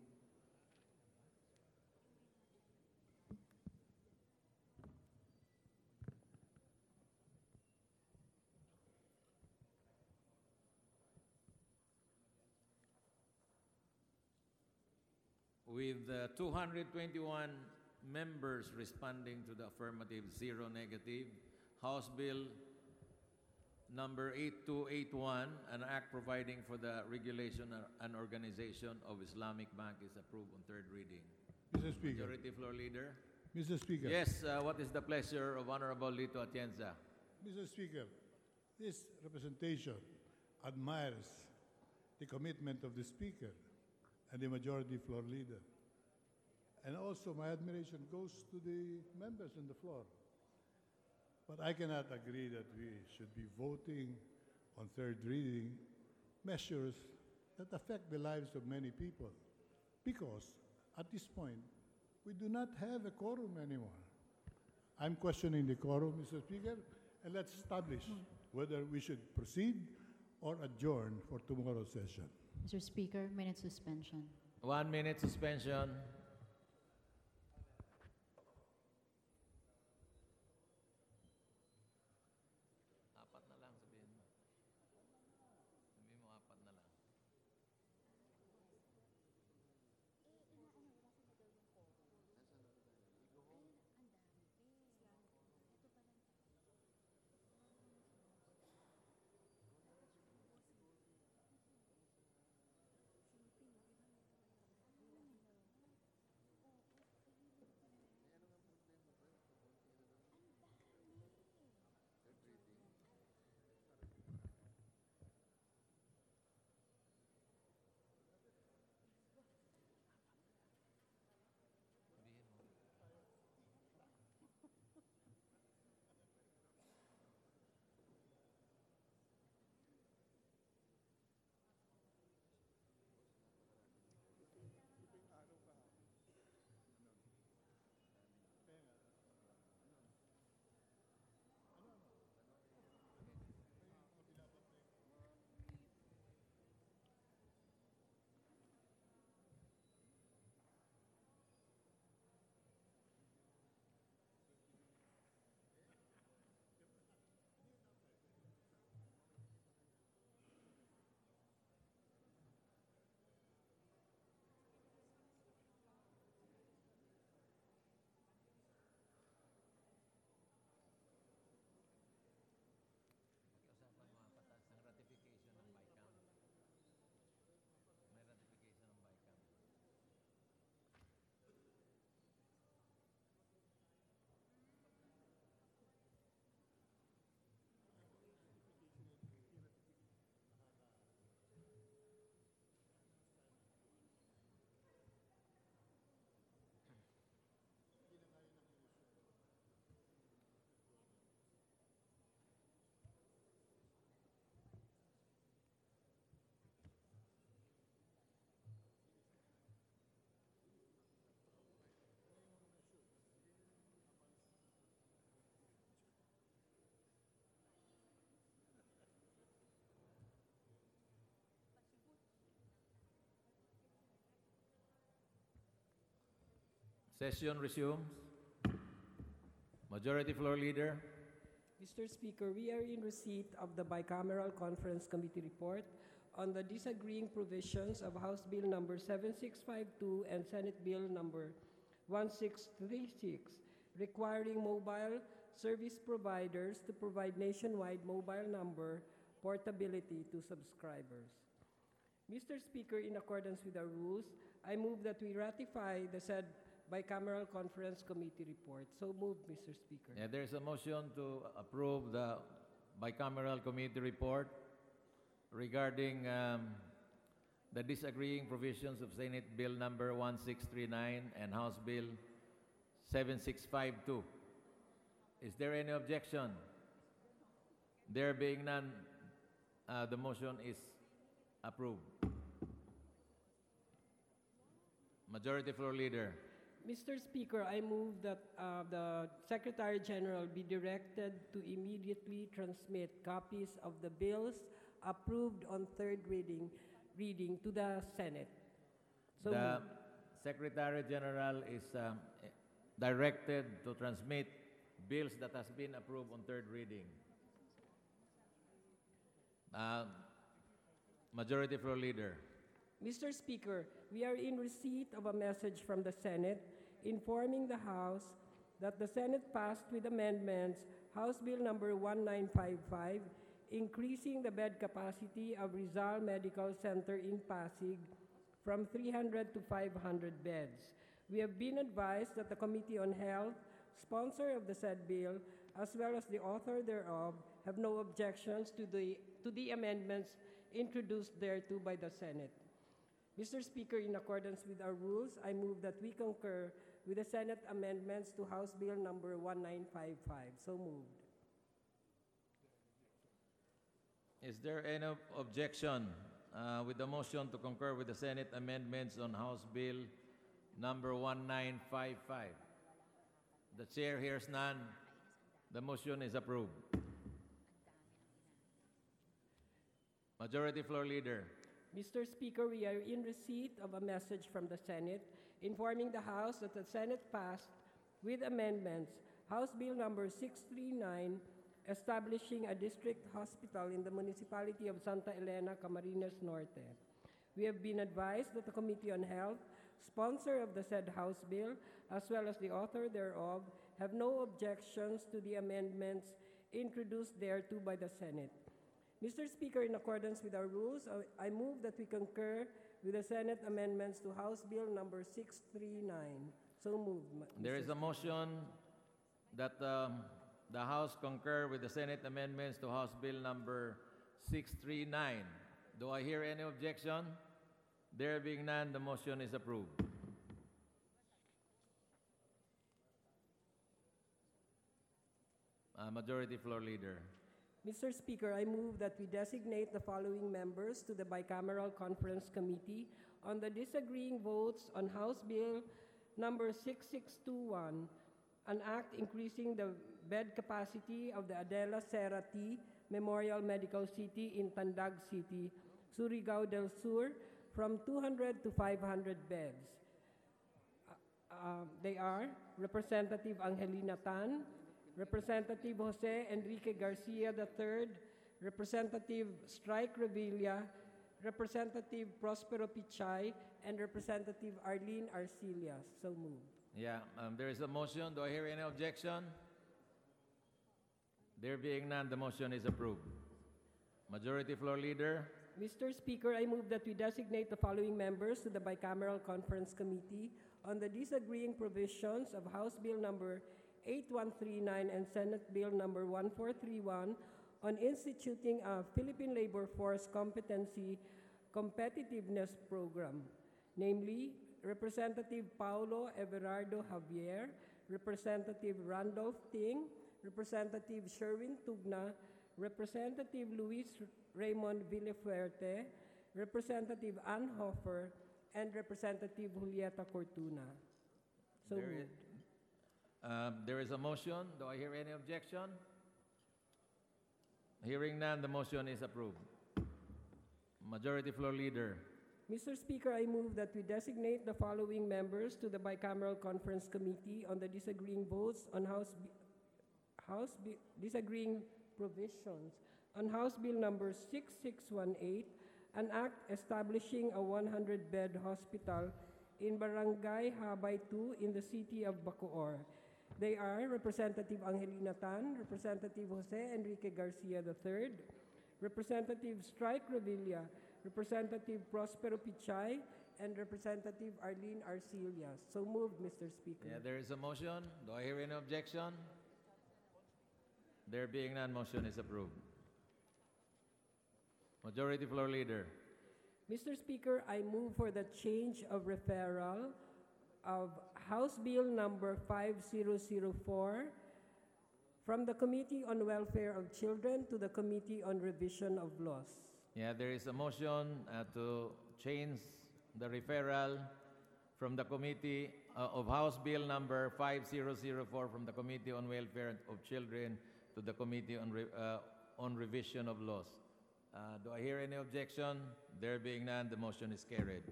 With 221 members responding to the affirmative, 0 negative, House Bill number 8281, an act providing for the regulation and organization of Islamic Bank, is approved on third reading. Mr. Speaker. Majority Floor Leader. Mr. Speaker. Yes, what is the pleasure of Honorable Lito Atienza? Mr. Speaker, this representation admires the commitment of the Speaker and the Majority Floor Leader. And also my admiration goes to the members on the floor. But I cannot agree that we should be voting on third reading measures that affect the lives of many people. Because at this point, we do not have a quorum anymore. I'm questioning the quorum, Mr. Speaker, and let's establish whether we should proceed or adjourn for tomorrow's session. Mr. Speaker, minute suspension. 1 minute suspension. Apat na lang, sabihin mo. Sabihin mo, apat na lang. Session resumes. Majority Floor Leader. Mr. Speaker, we are in receipt of the Bicameral Conference Committee report on the disagreeing provisions of House Bill number 7652 and Senate Bill number 1636, requiring mobile service providers to provide nationwide mobile number portability to subscribers. Mr. Speaker, in accordance with our rules, I move that we ratify the said Bicameral Conference Committee report. So moved, Mr. Speaker. Yeah, there's a motion to approve the Bicameral Committee report regarding the disagreeing provisions of Senate Bill number 1639 and House Bill 7652. Is there any objection? There being none, the motion is approved. Majority Floor Leader. Mr. Speaker, I move that the Secretary General be directed to immediately transmit copies of the bills approved on third reading to the Senate. So The moved. Secretary General is directed to transmit bills that has been approved on third reading. Majority Floor Leader. Mr. Speaker, we are in receipt of a message from the Senate informing the House that the Senate passed with amendments House Bill number 1955, increasing the bed capacity of Rizal Medical Center in Pasig from 300 to 500 beds. We have been advised that the Committee on Health, sponsor of the said bill, as well as the author thereof, have no objections to the amendments introduced thereto by the Senate. Mr. Speaker, in accordance with our rules, I move that we concur with the Senate amendments to House Bill number 1955. So moved. Is there any objection with the motion to concur with the Senate amendments on House Bill number 1955? The chair hears none. The motion is approved. Majority Floor Leader. Mr. Speaker, we are in receipt of a message from the Senate informing the House that the Senate passed with amendments House Bill number 639, establishing a district hospital in the municipality of Santa Elena, Camarines Norte. We have been advised that the Committee on Health, sponsor of the said House Bill, as well as the author thereof, have no objections to the amendments introduced thereto by the Senate. Mr. Speaker, in accordance with our rules, I move that we concur with the Senate amendments to House Bill number 639. So moved. There is a motion that the House concur with the Senate amendments to House Bill number 639. Do I hear any objection? There being none, the motion is approved. Majority Floor Leader. Mr. Speaker, I move that we designate the following members to the Bicameral Conference Committee on the disagreeing votes on House Bill number 6621, an act increasing the bed capacity of the Adela Serra T. Memorial Medical City in Tandag City, Surigao del Sur, from 200 to 500 beds. They are Representative Angelina Tan, Representative Jose Enrique Garcia III, Representative Strike Revilla, Representative Prospero Pichay, and Representative Arlene Arcillas. So moved. Yeah, there is a motion. Do I hear any objection? There being none, the motion is approved. Majority Floor Leader. Mr. Speaker, I move that we designate the following members to the Bicameral Conference Committee on the disagreeing provisions of House Bill number 8139 and Senate Bill number 1431 on instituting a Philippine Labor Force Competency Competitiveness Program, namely Representative Paulo Everardo Javier, Representative Randolph Ting, Representative Sherwin Tugna, Representative Luis Raymond Villafuerte, Representative Ann Hofer, and Representative Julieta Cortuna. So moved. There is a motion. Do I hear any objection? Hearing none, the motion is approved. Majority Floor Leader. Mr. Speaker, I move that we designate the following members to the Bicameral Conference Committee on the disagreeing votes on disagreeing provisions on House Bill number 6618, an act establishing a 100-bed hospital in Barangay Habay 2 in the city of Bacoor. They are Representative Angelina Tan, Representative Jose Enrique Garcia III, Representative Strike Revilla, Representative Prospero Pichay, and Representative Arlene Arcillas. So moved, Mr. Speaker. Yeah, there is a motion. Do I hear any objection? There being none, motion is approved. Majority Floor Leader. Mr. Speaker, I move for the change of referral of House Bill number 5004 from the Committee on Welfare of Children to the Committee on Revision of Laws. Yeah, there is a motion to change the referral from the Committee of House Bill number 5004 from the Committee on Welfare of Children to the Committee on Revision of Laws. Do I hear any objection? There being none, the motion is carried.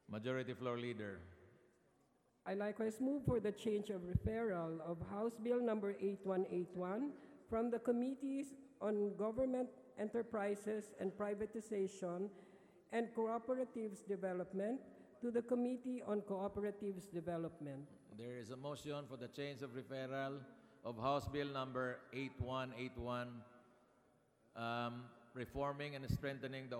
Majority Floor Leader. I likewise move for the change of referral of House Bill number 8181 from the Committees on Government Enterprises and Privatization and Cooperatives Development to the Committee on Cooperatives Development. There is a motion for the change of referral of House Bill number 8181, reforming and strengthening the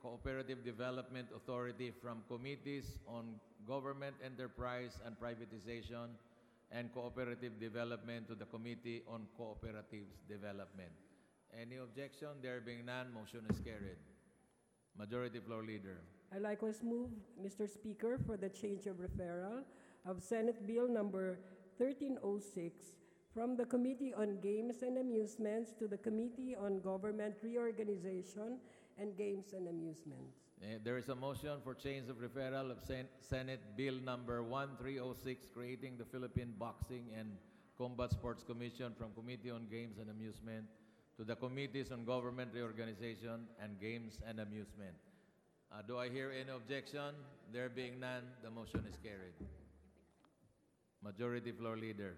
Cooperative Development Authority from Committees on Government Enterprise and Privatization and Cooperative Development to the Committee on Cooperatives Development. Any objection? There being none, motion is carried. Majority Floor Leader. I likewise move, Mr. Speaker, for the change of referral of Senate Bill number 1306 from the Committee on Games and Amusements to the Committee on Government Reorganization and Games and Amusements. There is a motion for change of referral of Senate Bill number 1306, creating the Philippine Boxing and Combat Sports Commission from Committee on Games and Amusement to the Committees on Government Reorganization and Games and Amusement. Do I hear any objection? There being none, the motion is carried. Majority Floor Leader.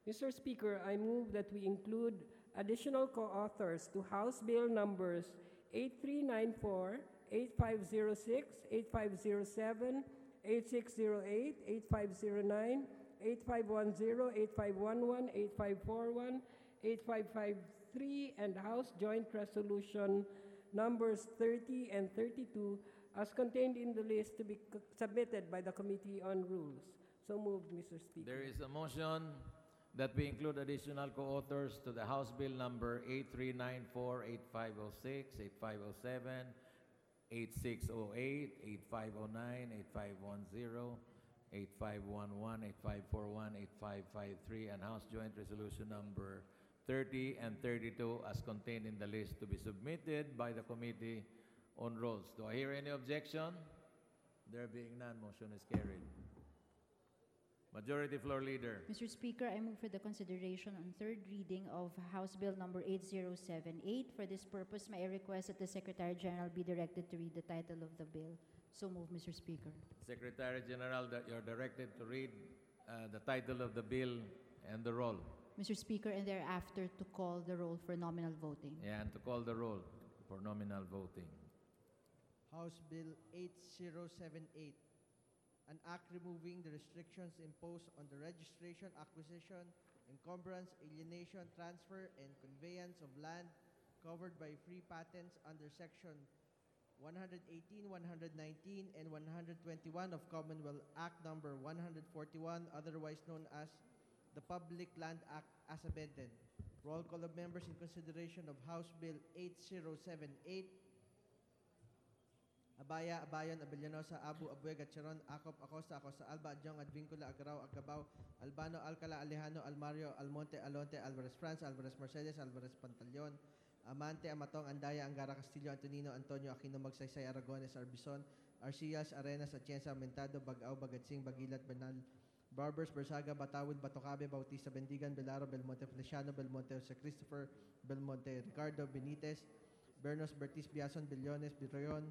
Mr. Speaker, I move that we include additional co-authors to House Bill numbers 8394, 8506, 8507, 8608, 8509, 8510, 8511, 8541, 8553, and House Joint Resolution numbers 30 and 32 as contained in the list to be submitted by the Committee on Rules. So moved, Mr. Speaker. There is a motion that we include additional co-authors to the House Bill number 8394, 8506, 8507, 8608, 8509, 8510, 8511, 8541, 8553, and House Joint Resolution number 30 and 32 as contained in the list to be submitted by the Committee on Rules. Do I hear any objection? There being none, motion is carried. Majority Floor Leader. Mr. Speaker, I move for the consideration on third reading of House Bill number 8078. For this purpose, may I request that the Secretary General be directed to read the title of the bill. So move, Mr. Speaker. Secretary General, that you're directed to read the title of the bill and the roll. Mr. Speaker, and thereafter to call the roll for nominal voting. Yeah, and to call the roll for nominal voting. House Bill 8078, an act removing the restrictions imposed on the registration, acquisition, encumbrance, alienation, transfer, and conveyance of land covered by free patents under Section 118, 119, and 121 of Commonwealth Act Number 141, otherwise known as the Public Land Act as amended. Roll call of members in consideration of House Bill 8078. Abaya, Abayon, Abellanosa, Abu, Abueg, Gatcharon, Acop, Acosta, Acosta, Alba, Adjong, Advincula, Agrao, Agabao, Albano, Alcala, Alejano, Almario, Almonte, Alonte, Alvarez France, Alvarez Mercedes, Alvarez Pantaleon, Amante, Amatong, Andaya, Angara, Castillo, Antonino, Antonio, Aquino, Magsaysay, Aragones, Arbison, Arcias, Arenas, Atienza, Mentado, Bagao, Bagatsing, Bagilat, Benal, Barbers, Bersaga, Batawid, Batocabe, Bautista, Bendigan, Belaro, Belmonte, Feliciano, Belmonte, Jose Christopher, Belmonte, Ricardo, Benitez, Bernos, Bertis, Biason, Billones, Biroyon,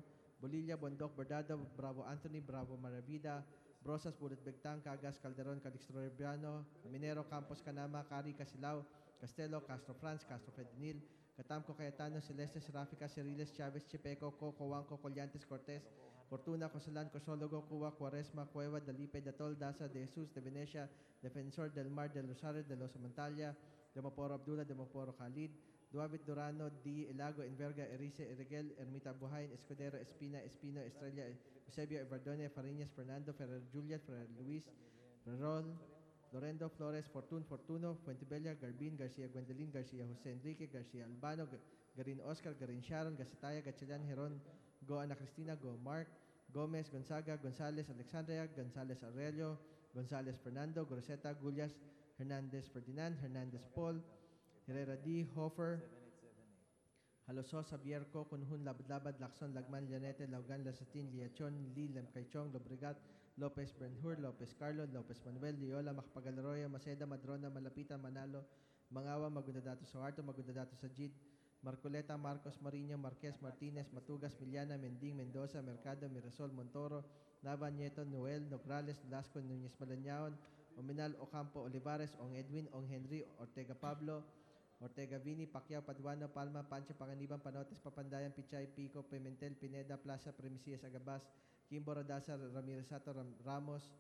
Bolilla, Bondok, Bordado, Bravo Anthony, Bravo Maravida, Brosas, Bullet Begtang, Cagas, Calderon, Calixto Rebiano, Minero, Campos, Canama, Cari, Casilao, Castelo, Castro Franz, Castro Fedinil, Catamco, Cayetano, Celeste, Serafica, Ceriles, Chavez, Chepeco, Coco, Huanco, Collantes, Cortez, Fortuna, Cosalan, Cosologo, Cuba, Cuaresma, Cueva, Dalipe, Datol, Daza, De Jesus, De Venecia, Defensor del Mar, del Rosario, de los Montalia, Demoporo Abdullah, Demoporo Khalid, Duavit Durano, D. Elago, Enverga, Erice, Erigel, Ermita Buhain, Escudero, Espina, Espino, Estrella, Eusebio, Evardone, Fariñas, Fernando, Ferrer Juliet, Ferrer Luis, Ferrol, Lorendo, Flores, Fortun, Fortuno, Fuentebella, Garbin, Garcia, Gwendelin, Garcia, Jose Enrique, Garcia Albano, Garin Oscar, Garin Sharon, Gasitaya, Gatchalian, Heron, Go Ana Cristina, Go Mark, Gomez, Gonzaga, Gonzales, Alexandria, Gonzales Aurelio, Gonzales Fernando, Groseta, Gullas, Hernandez Ferdinand, Hernandez Paul, Herrera D. Hofer, Halosos, Abierco, Kunhun, Labad, Lacson, Lagman, Llanete, Laugan, Lasatin, Liachon, Lee, Lemcaichong, Lobregat, Lopez Benhur, Lopez Carlo, Lopez Manuel, Liola, Macpagalaroya, Maceda, Madrona, Malapita, Manalo, Mangawa, Magundadato Soarto, Magundadato Sajid, Marcoleta, Marcos, Mariño, Marquez, Martinez, Matugas, Miliana, Mending, Mendoza, Mercado, Mirasol, Montoro, Nava, Nieto, Noel, Nograles, Lasco, Núñez Malañaon, Ominal, Ocampo, Olivares, Ong Edwin, Ong Henry, Ortega Pablo, Ortega Vini, Pacquiao, Paduano, Palma, Pancho, Panganiban, Panotes, Papandayan, Pichay, Pico, Pimentel, Pineda, Plaza, Premisias, Agabas, Kimbo, Radasa, Ramirez Sato, Ramos,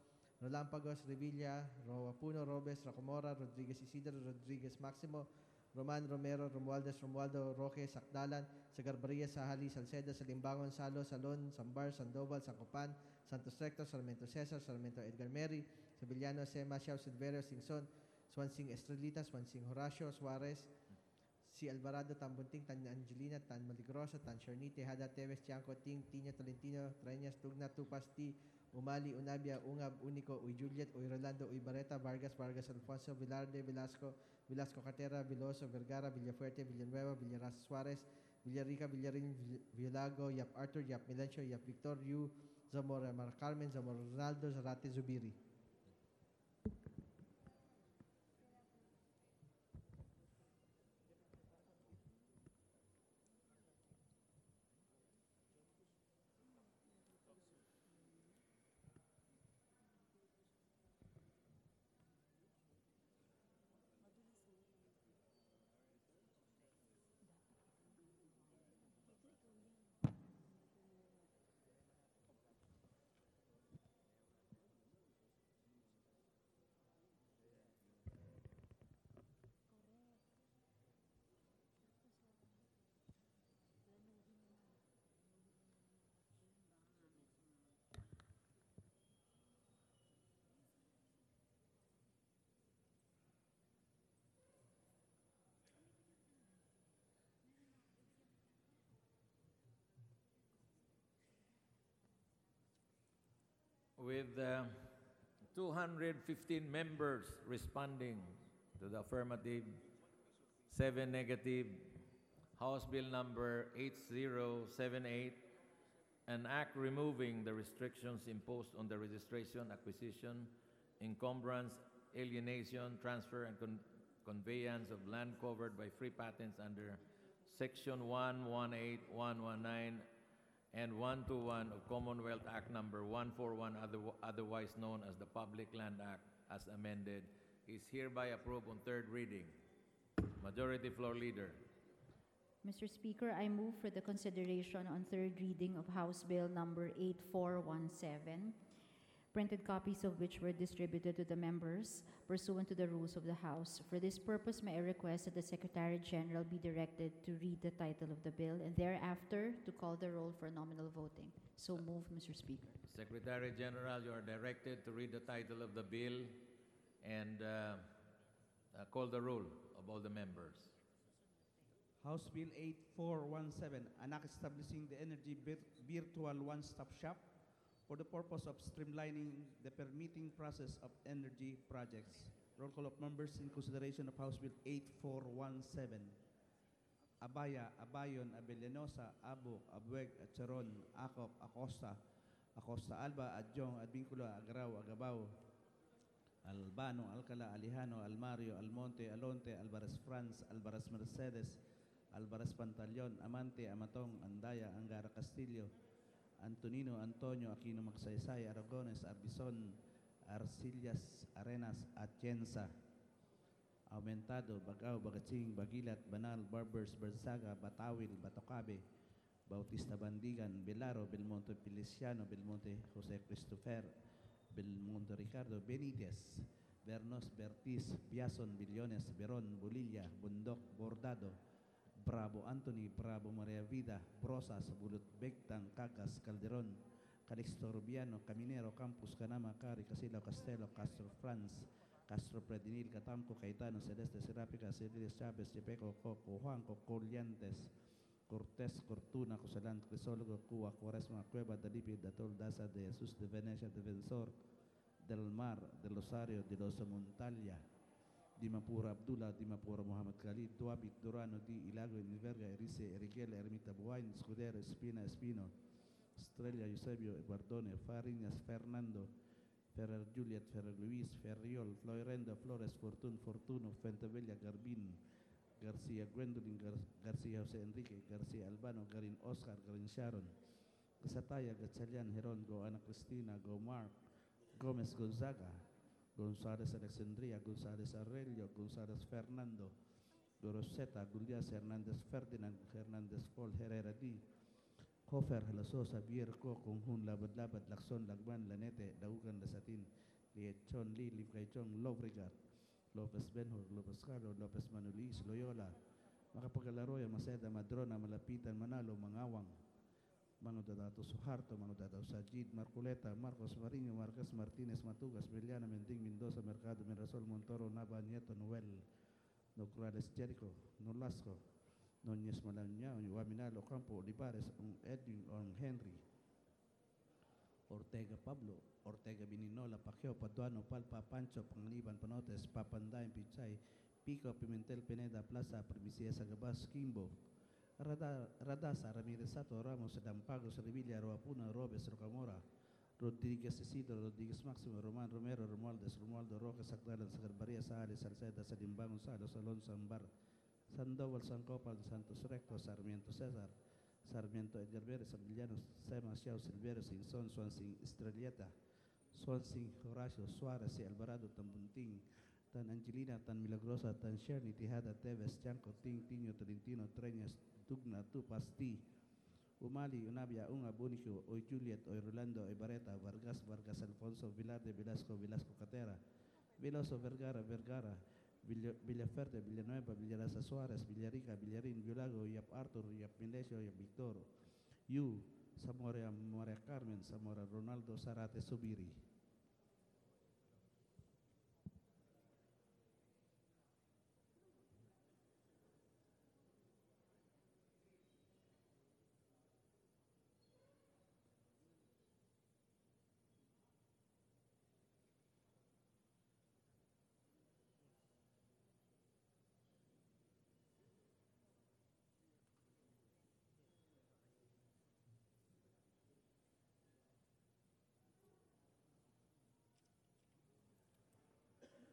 Relampagos, Revilla, Roapuno, Robes, Racomora, Rodriguez Isidro, Rodriguez Maximo, Roman Romero, Romualdez, Romualdo, Roque, Sacdalan, Sagarbaria, Sahali, Salceda, Salimbangon, Salo, Salon, Sambar, Sandoval, Sacopan, Santos Recto, Sarmiento Cesar, Sarmiento Edgar Mary, Sevillano, Sema, Xiao, Silverio, Singson, Swansing Estrelita, Swansing Horacio, Suarez, si Alvarado, Tan Bunting, Tan Angelina, Tan Maligrosa, Tan Charnite, Hada Teves, Tiangco, Ting, Tiño, Tolentino, Treñas, Tugna, Tupas, T, Umali, Unabia, Ungab, Unico, Uy Juliet, Uy Rolando, Uy Barreta, Vargas, Vargas Alfonso, Velarde, Velasco, Velasco Cartera, Veloso, Vergara, Villafuerte, Villanueva, Villarraz Suarez, Villarrica, Villarin, Villago, Yap Arthur, Yap Milencio, Yap Victor, Yu, Zamora Mar Carmen, Zamora Ronaldo, Zarate Zubiri. With 215 members responding to the affirmative, 7 negative, House Bill number 8078, an act removing the restrictions imposed on the registration, acquisition, encumbrance, alienation, transfer, and conveyance of land covered by free patents under Section 118, 119, and 121 of Commonwealth Act number 141, otherwise known as the Public Land Act, as amended, is hereby approved on third reading. Majority Floor Leader. Mr. Speaker, I move for the consideration on third reading of House Bill number 8417, printed copies of which were distributed to the members pursuant to the rules of the House. For this purpose, may I request that the Secretary General be directed to read the title of the bill and thereafter to call the roll for nominal voting. So move, Mr. Speaker. Secretary General, you are directed to read the title of the bill and call the roll of all the members. House Bill 8417, an act establishing the Energy Virtual One-Stop Shop for the purpose of streamlining the permitting process of energy projects. Roll call of members in consideration of House Bill 8417. Abaya, Abayon, Abellanosa, Abu, Abueg, Acharon, Acop, Acosta, Acosta Alba, Adjong, Advincula, Agrao, Agabao, Albano, Alcala, Alejano, Almario, Almonte, Alonte, Alvarez Franz, Alvarez Mercedes, Alvarez Pantaleon, Amante, Amatong, Andaya, Angara Castillo, Antonino Antonio Aquino Magsaysay, Aragones, Arbison, Arcillas, Arenas, Atienza. Aumentado, Bagaw, Bagatsing, Bagilat, Banal, Barbers, Bersaga, Batawil, Batocabe, Bautista Bandigan, Belaro, Belmonte Feliciano, Belmonte Jose Christopher, Belmonte Ricardo, Benitez, Bernos, Bertis, Biason, Billones, Beron, Bolilla, Bundok, Bordado, Bravo Anthony, Bravo Maria Vida, Brosas, Bulut Begtang, Cagas, Calderon, Calixto Rubiano, Caminero, Campus, Canama, Cari, Casilo, Castelo, Castro France, Castro Predinil, Catamco, Caetano, Celeste, Serápica, Cediles, Chávez, Chepeco, Coco, Juanco, Coliantes, Cortés, Cortuna, Cosalant, Crisólogo, Cuba, Cuaresma, Cueva, Dalipi, Datol, Daza, de Jesús de Venecia, Defensor, del Mar, del Rosario, de los Montalia, Dimapura Abdullah, Dimapura Muhammad Khalid, Duabit, Durano, Di Ilago, Niverga, Erice, Eriguel, Ermita Buain, Escudero, Espina, Espino, Estrella, Eusebio, Eduardone, Fariñas, Fernando, Ferrer Juliet, Ferrer Luis, Ferriol, Floirenda, Flores, Fortun, Fortuno, Fentevella, Garbin, García Gwendolyn, García José Enrique, García Albano, Garin Oscar, Garin Sharon, Gasataya, Gatchalian, Heron, Go Ana Cristina, Go Mark, Gómez Gonzaga, González Alexandria, González Aurelio, González Fernando, Goroseta, Gullias, Hernández Ferdinand, Hernández Fol, Herrera D, Hofer, Lasosa, Bierco, Conjun, Labad Labad, Laxon, Lagban, Lanete, Daugan, Lasatin, Liechon, Li, Livgaychon, Lovrigat, Lopez Benhur, Lopez Carlo, Lopez Manulis, Loyola, Makapagalaroya, Maceda, Madrona, Malapitan, Manalo, Mangawang, Manudadato Suharto, Manudadato Sajid, Marculeta, Marcos Mariño, Marquez Martínez, Matugas, Beliana, Mending, Mendoza, Mercado, Mirasol, Montoro, Nava, Nieto, Noel, Nocrales, Jericho, Nolasco, Núñez Malañao, Waminal, Ocampo, Olivares, Edwin, Henry, Ortega Pablo, Ortega Bininola, Pacquiao, Paduano, Palpa, Pancho, Panganiban, Panotes, Papanday, Pichay, Pico, Pimentel, Pineda, Plaza, Primiciesa, Gabas, Kimbo, Radasa, Ramirez Sato, Ramos, Dampagos, Revilla, Roapuna, Robes, Rocamora, Rodríguez Isidro, Rodríguez Máximo, Román Romero, Romualdez, Romualdo Rojas, Sagdalan, Sagarbaría, Sales, Salceda, Salimbang, Gonzalo, Salón, Sambar, Sandoval, Sancopal, Santos Recto, Sarmiento César, Sarmiento Edgar Vélez, Santillano, Sema, Xiao, Silverio, Sinson, Swansing, Estrelleta, Swansing, Horacio, Suárez, Alvarado, Tambunting, Tan Angelina, Tan Milagrosa, Tan Sherny, Tijada, Teves, Chanco, Ting, Tiño, Tolentino, Treñas, Tugna, Tupasti, Umali, Unabia, Unga, Bunicio, Oy Juliet, Oy Rolando, Oy Bareta, Vargas, Vargas Alfonso, Vilarde, Velasco, Velasco Catera, Veloso, Vergara, Vergara, Villaferte, Villanueva, Villarasa Suárez, Villarica, Villarín, Violago, Yap Arthur, Yap Milesio, Yap Victor, Yu, Zamora, Maria Carmen, Zamora, Ronaldo, Zarate, Subiri.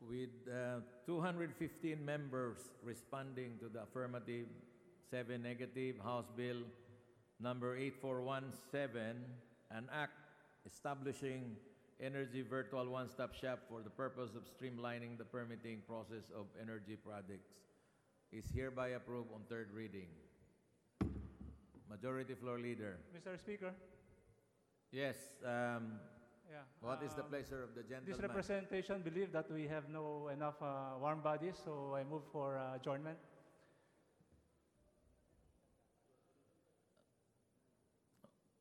With 215 members responding to the affirmative, 7 negative, House Bill number 8417, an act establishing Energy Virtual One-Stop Shop for the purpose of streamlining the permitting process of energy projects, is hereby approved on third reading. Majority Floor Leader. Mr. Speaker. Yes. Yeah. What is the pleasure of the gentleman? This representation believe that we have no enough warm bodies, so I move for adjournment.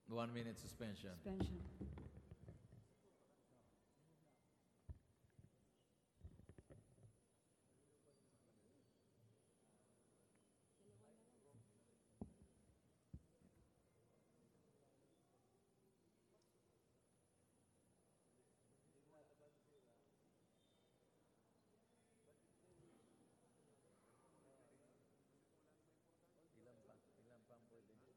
One minute suspension. Suspension. Ilan pang pwede? Hindi.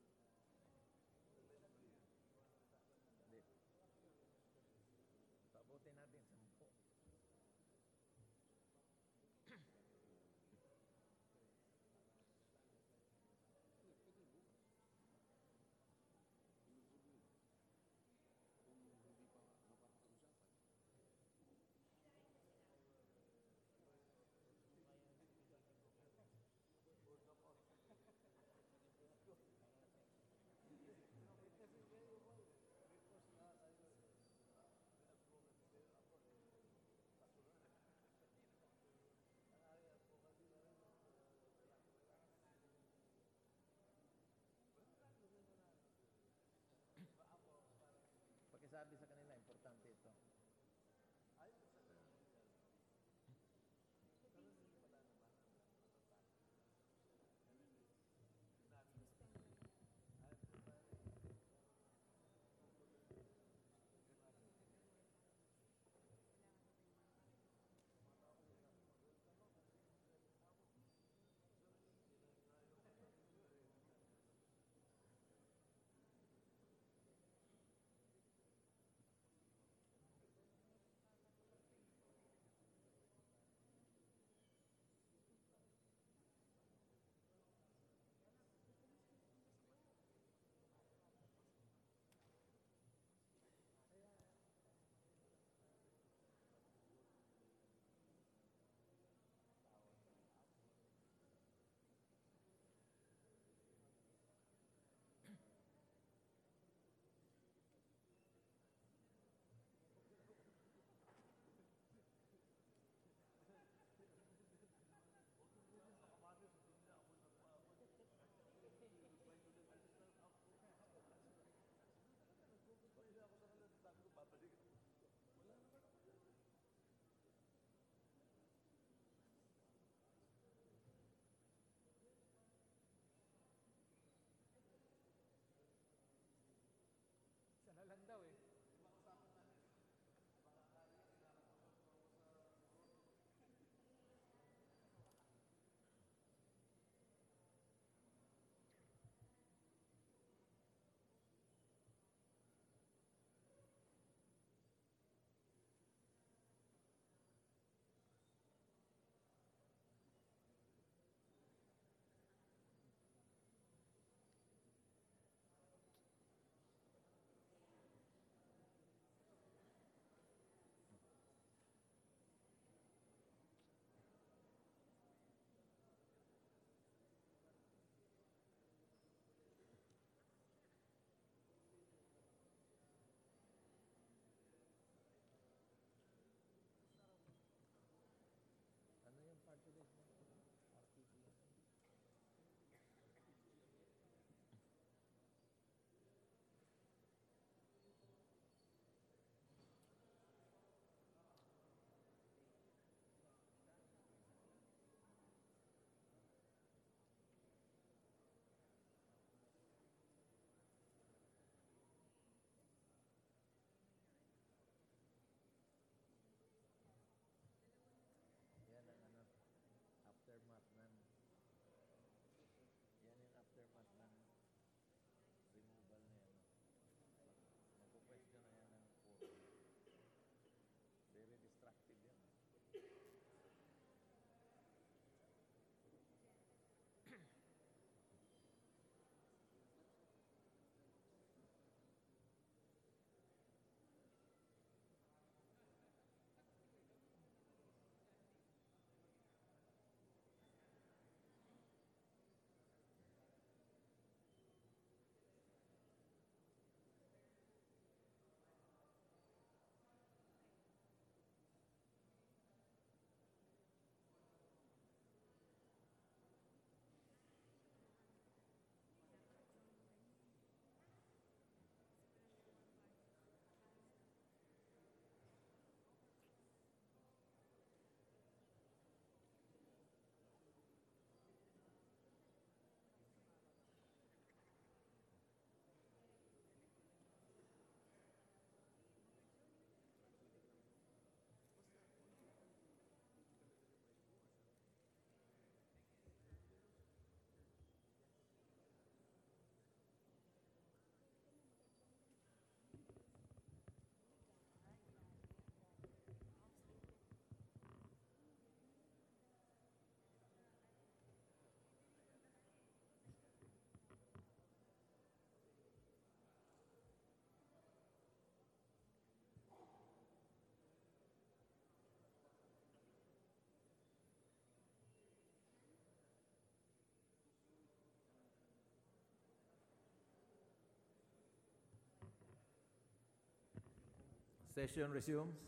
Session resumes.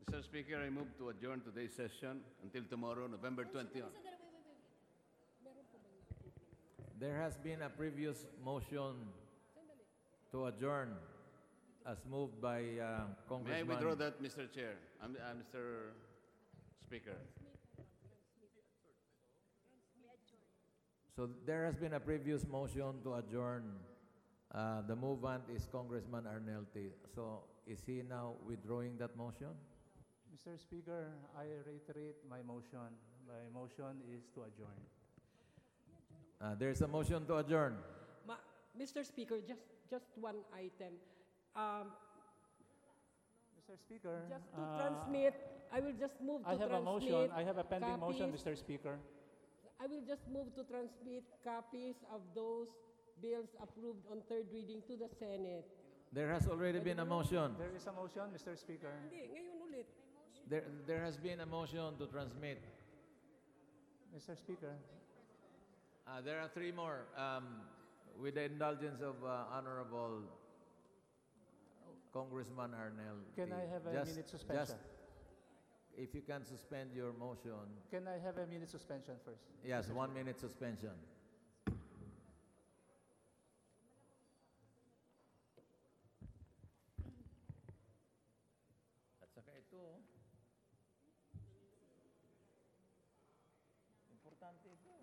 Mr. Speaker, I move to adjourn today's session until tomorrow, November 21. There has been a previous motion to adjourn as moved by May I Congressman. withdraw that, Mr. Chair? Mr. Speaker. So there has been a previous motion to adjourn. The movant is Congressman Arnelti. So is he now withdrawing that motion? Mr. Speaker, I reiterate my motion. My motion is to adjourn. There's a motion to adjourn. Mr. Speaker, just one item. Mr. Speaker, Just to transmit, I will just move to I have a motion. transmit I have a pending motion, copies. Mr. Speaker. I will just move to transmit copies of those bills approved on third reading to the Senate. There has already been a motion. There is a motion, Mr. Speaker. Hindi, ngayon ulit. There has been a motion to transmit. Mr. Speaker. There are three more. With the indulgence of Honorable Congressman Arnel. Can I have a minute suspension? If you can suspend your motion. Can I have a minute suspension first? Yes, 1 minute suspension. At saka ito, importante ito.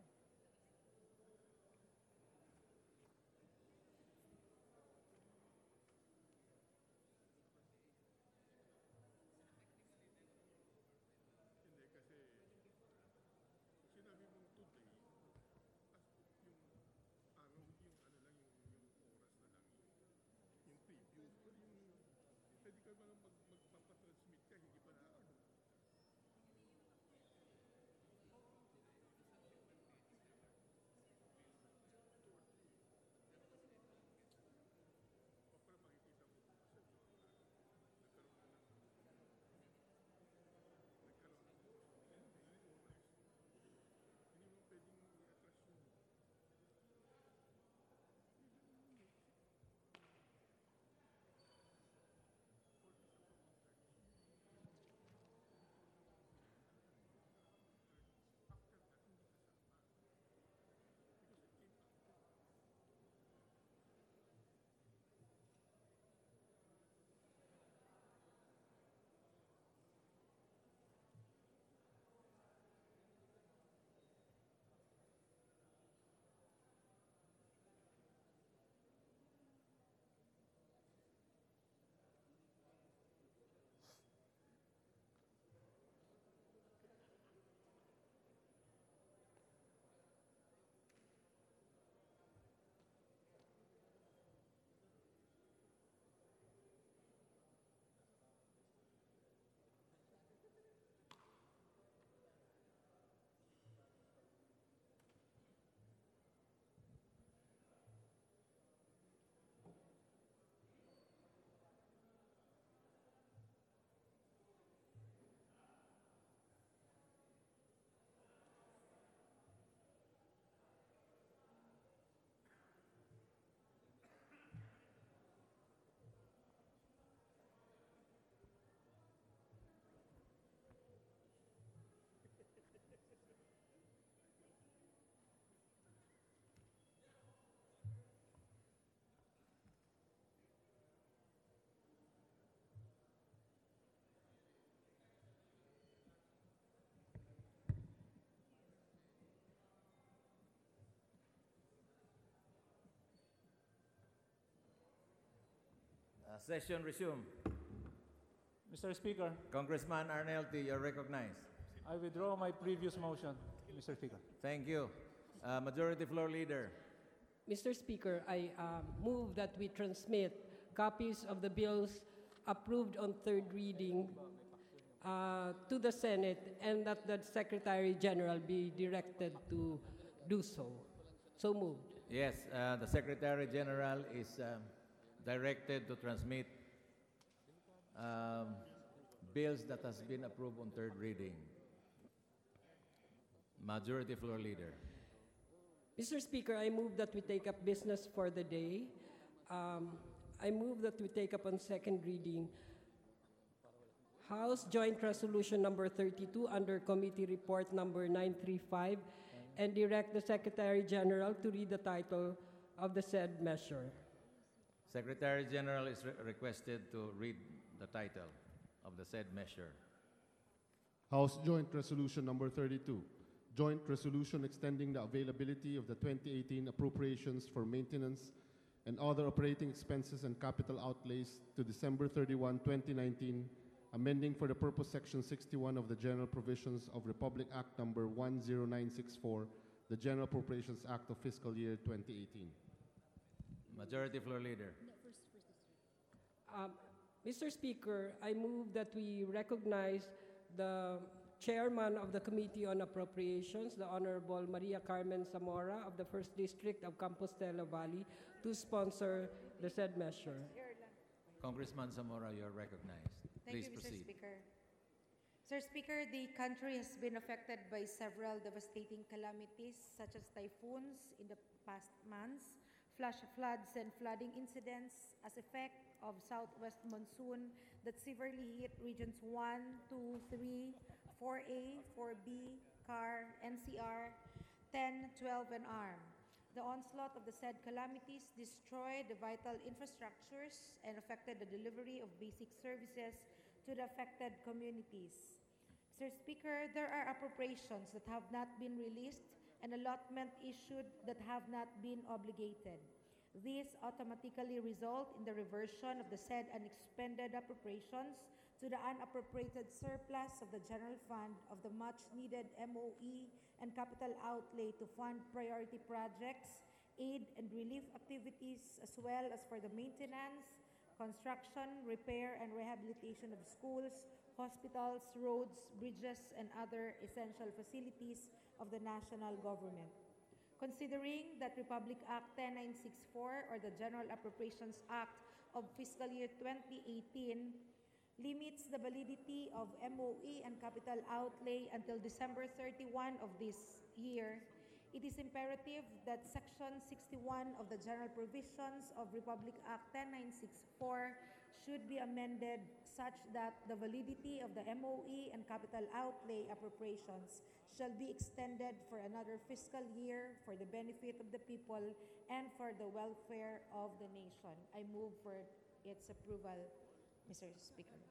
Session resumed. Mr. Speaker, Congressman Arnelti, you're recognized. I withdraw my previous motion, Mr. Speaker. Thank you. Majority Floor Leader. Mr. Speaker, I move that we transmit copies of the bills approved on third reading to the Senate and that the Secretary General be directed to do so. So moved. Yes, the Secretary General is directed to transmit bills that has been approved on third reading. Majority Floor Leader. Mr. Speaker, I move that we take up business for the day. I move that we take up on second reading House Joint Resolution number 32 under Committee Report number 935 and direct the Secretary General to read the title of the said measure. Secretary General is requested to read the title of the said measure. House Joint Resolution number 32, Joint Resolution extending the availability of the 2018 appropriations for maintenance and other operating expenses and capital outlays to December 31, 2019, amending for the purpose Section 61 of the General Provisions of Republic Act number 10964, the General Appropriations Act of Fiscal Year 2018. Majority Floor Leader. Mr. Speaker, I move that we recognize the Chairman of the Committee on Appropriations, the Honorable Maria Carmen Zamora of the 1st District of Compostela Valley, to sponsor the said measure. Congressman Zamora, you are recognized. Please Thank you, proceed. Mr. Speaker. Sir Speaker, the country has been affected by several devastating calamities such as typhoons in the past months, flash floods and flooding incidents as effect of southwest monsoon that severely hit regions 1, 2, 3, 4A, 4B, CAR, NCR, 10, 12, and ARM. The onslaught of the said calamities destroyed the vital infrastructures and affected the delivery of basic services to the affected communities. Mr. Speaker, there are appropriations that have not been released and allotment issued that have not been obligated. These automatically result in the reversion of the said unexpended appropriations to the unappropriated surplus of the general fund of the much-needed MOE and capital outlay to fund priority projects, aid and relief activities, as well as for the maintenance, construction, repair, and rehabilitation of schools, hospitals, roads, bridges, and other essential facilities of the national government. Considering that Republic Act 10964 or the General Appropriations Act of Fiscal Year 2018 limits the validity of MOE and capital outlay until December 31 of this year, it is imperative that Section 61 of the General Provisions of Republic Act 10964 should be amended such that the validity of the MOE and capital outlay appropriations shall be extended for another fiscal year for the benefit of the people and for the welfare of the nation. I move for its approval, Mr. Speaker.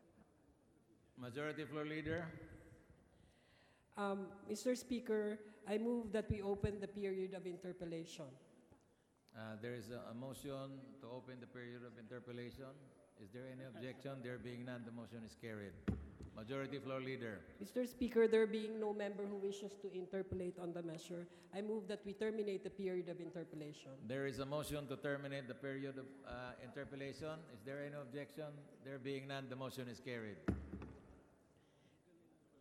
Majority Floor Leader. Mr. Speaker, I move that we open the period of interpellation. There is a motion to open the period of interpellation. Is there any objection? There being none, the motion is carried. Majority Floor Leader. Mr. Speaker, there being no member who wishes to interpellate on the measure, I move that we terminate the period of interpellation. There is a motion to terminate the period of interpellation. Is there any objection? There being none, the motion is carried.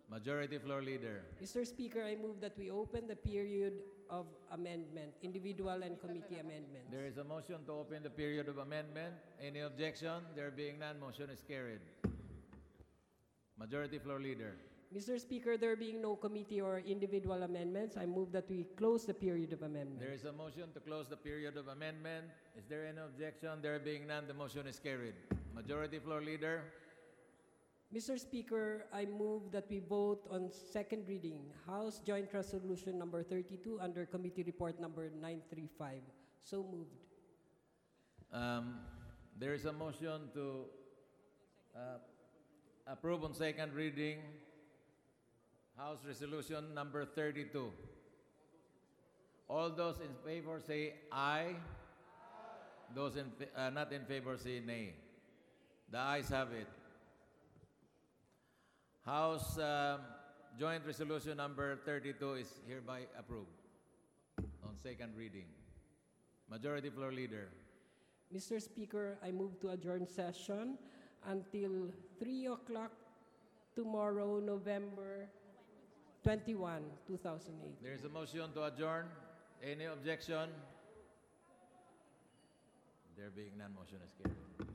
Majority Floor Leader. Mr. Speaker, I move that we open the period of amendment, individual and committee amendments. There is a motion to open the period of amendment. Any objection? There being none, motion is carried. Majority Floor Leader. Mr. Speaker, there being no committee or individual amendments, I move that we close the period of amendment. There is a motion to close the period of amendment. Is there any objection? There being none, the motion is carried. Majority Floor Leader. Mr. Speaker, I move that we vote on second reading, House Joint Resolution number 32 under Committee Report number 935. So moved. There is a motion to approve on second reading House Resolution number 32. All those in favor say aye. Those not in favor say nay. The ayes have it. House Joint Resolution number 32 is hereby approved on second reading. Majority Floor Leader. Mr. Speaker, I move to adjourn session until 3 o'clock tomorrow, November 21, 2008. There is a motion to adjourn. Any objection? There being none, motion is carried.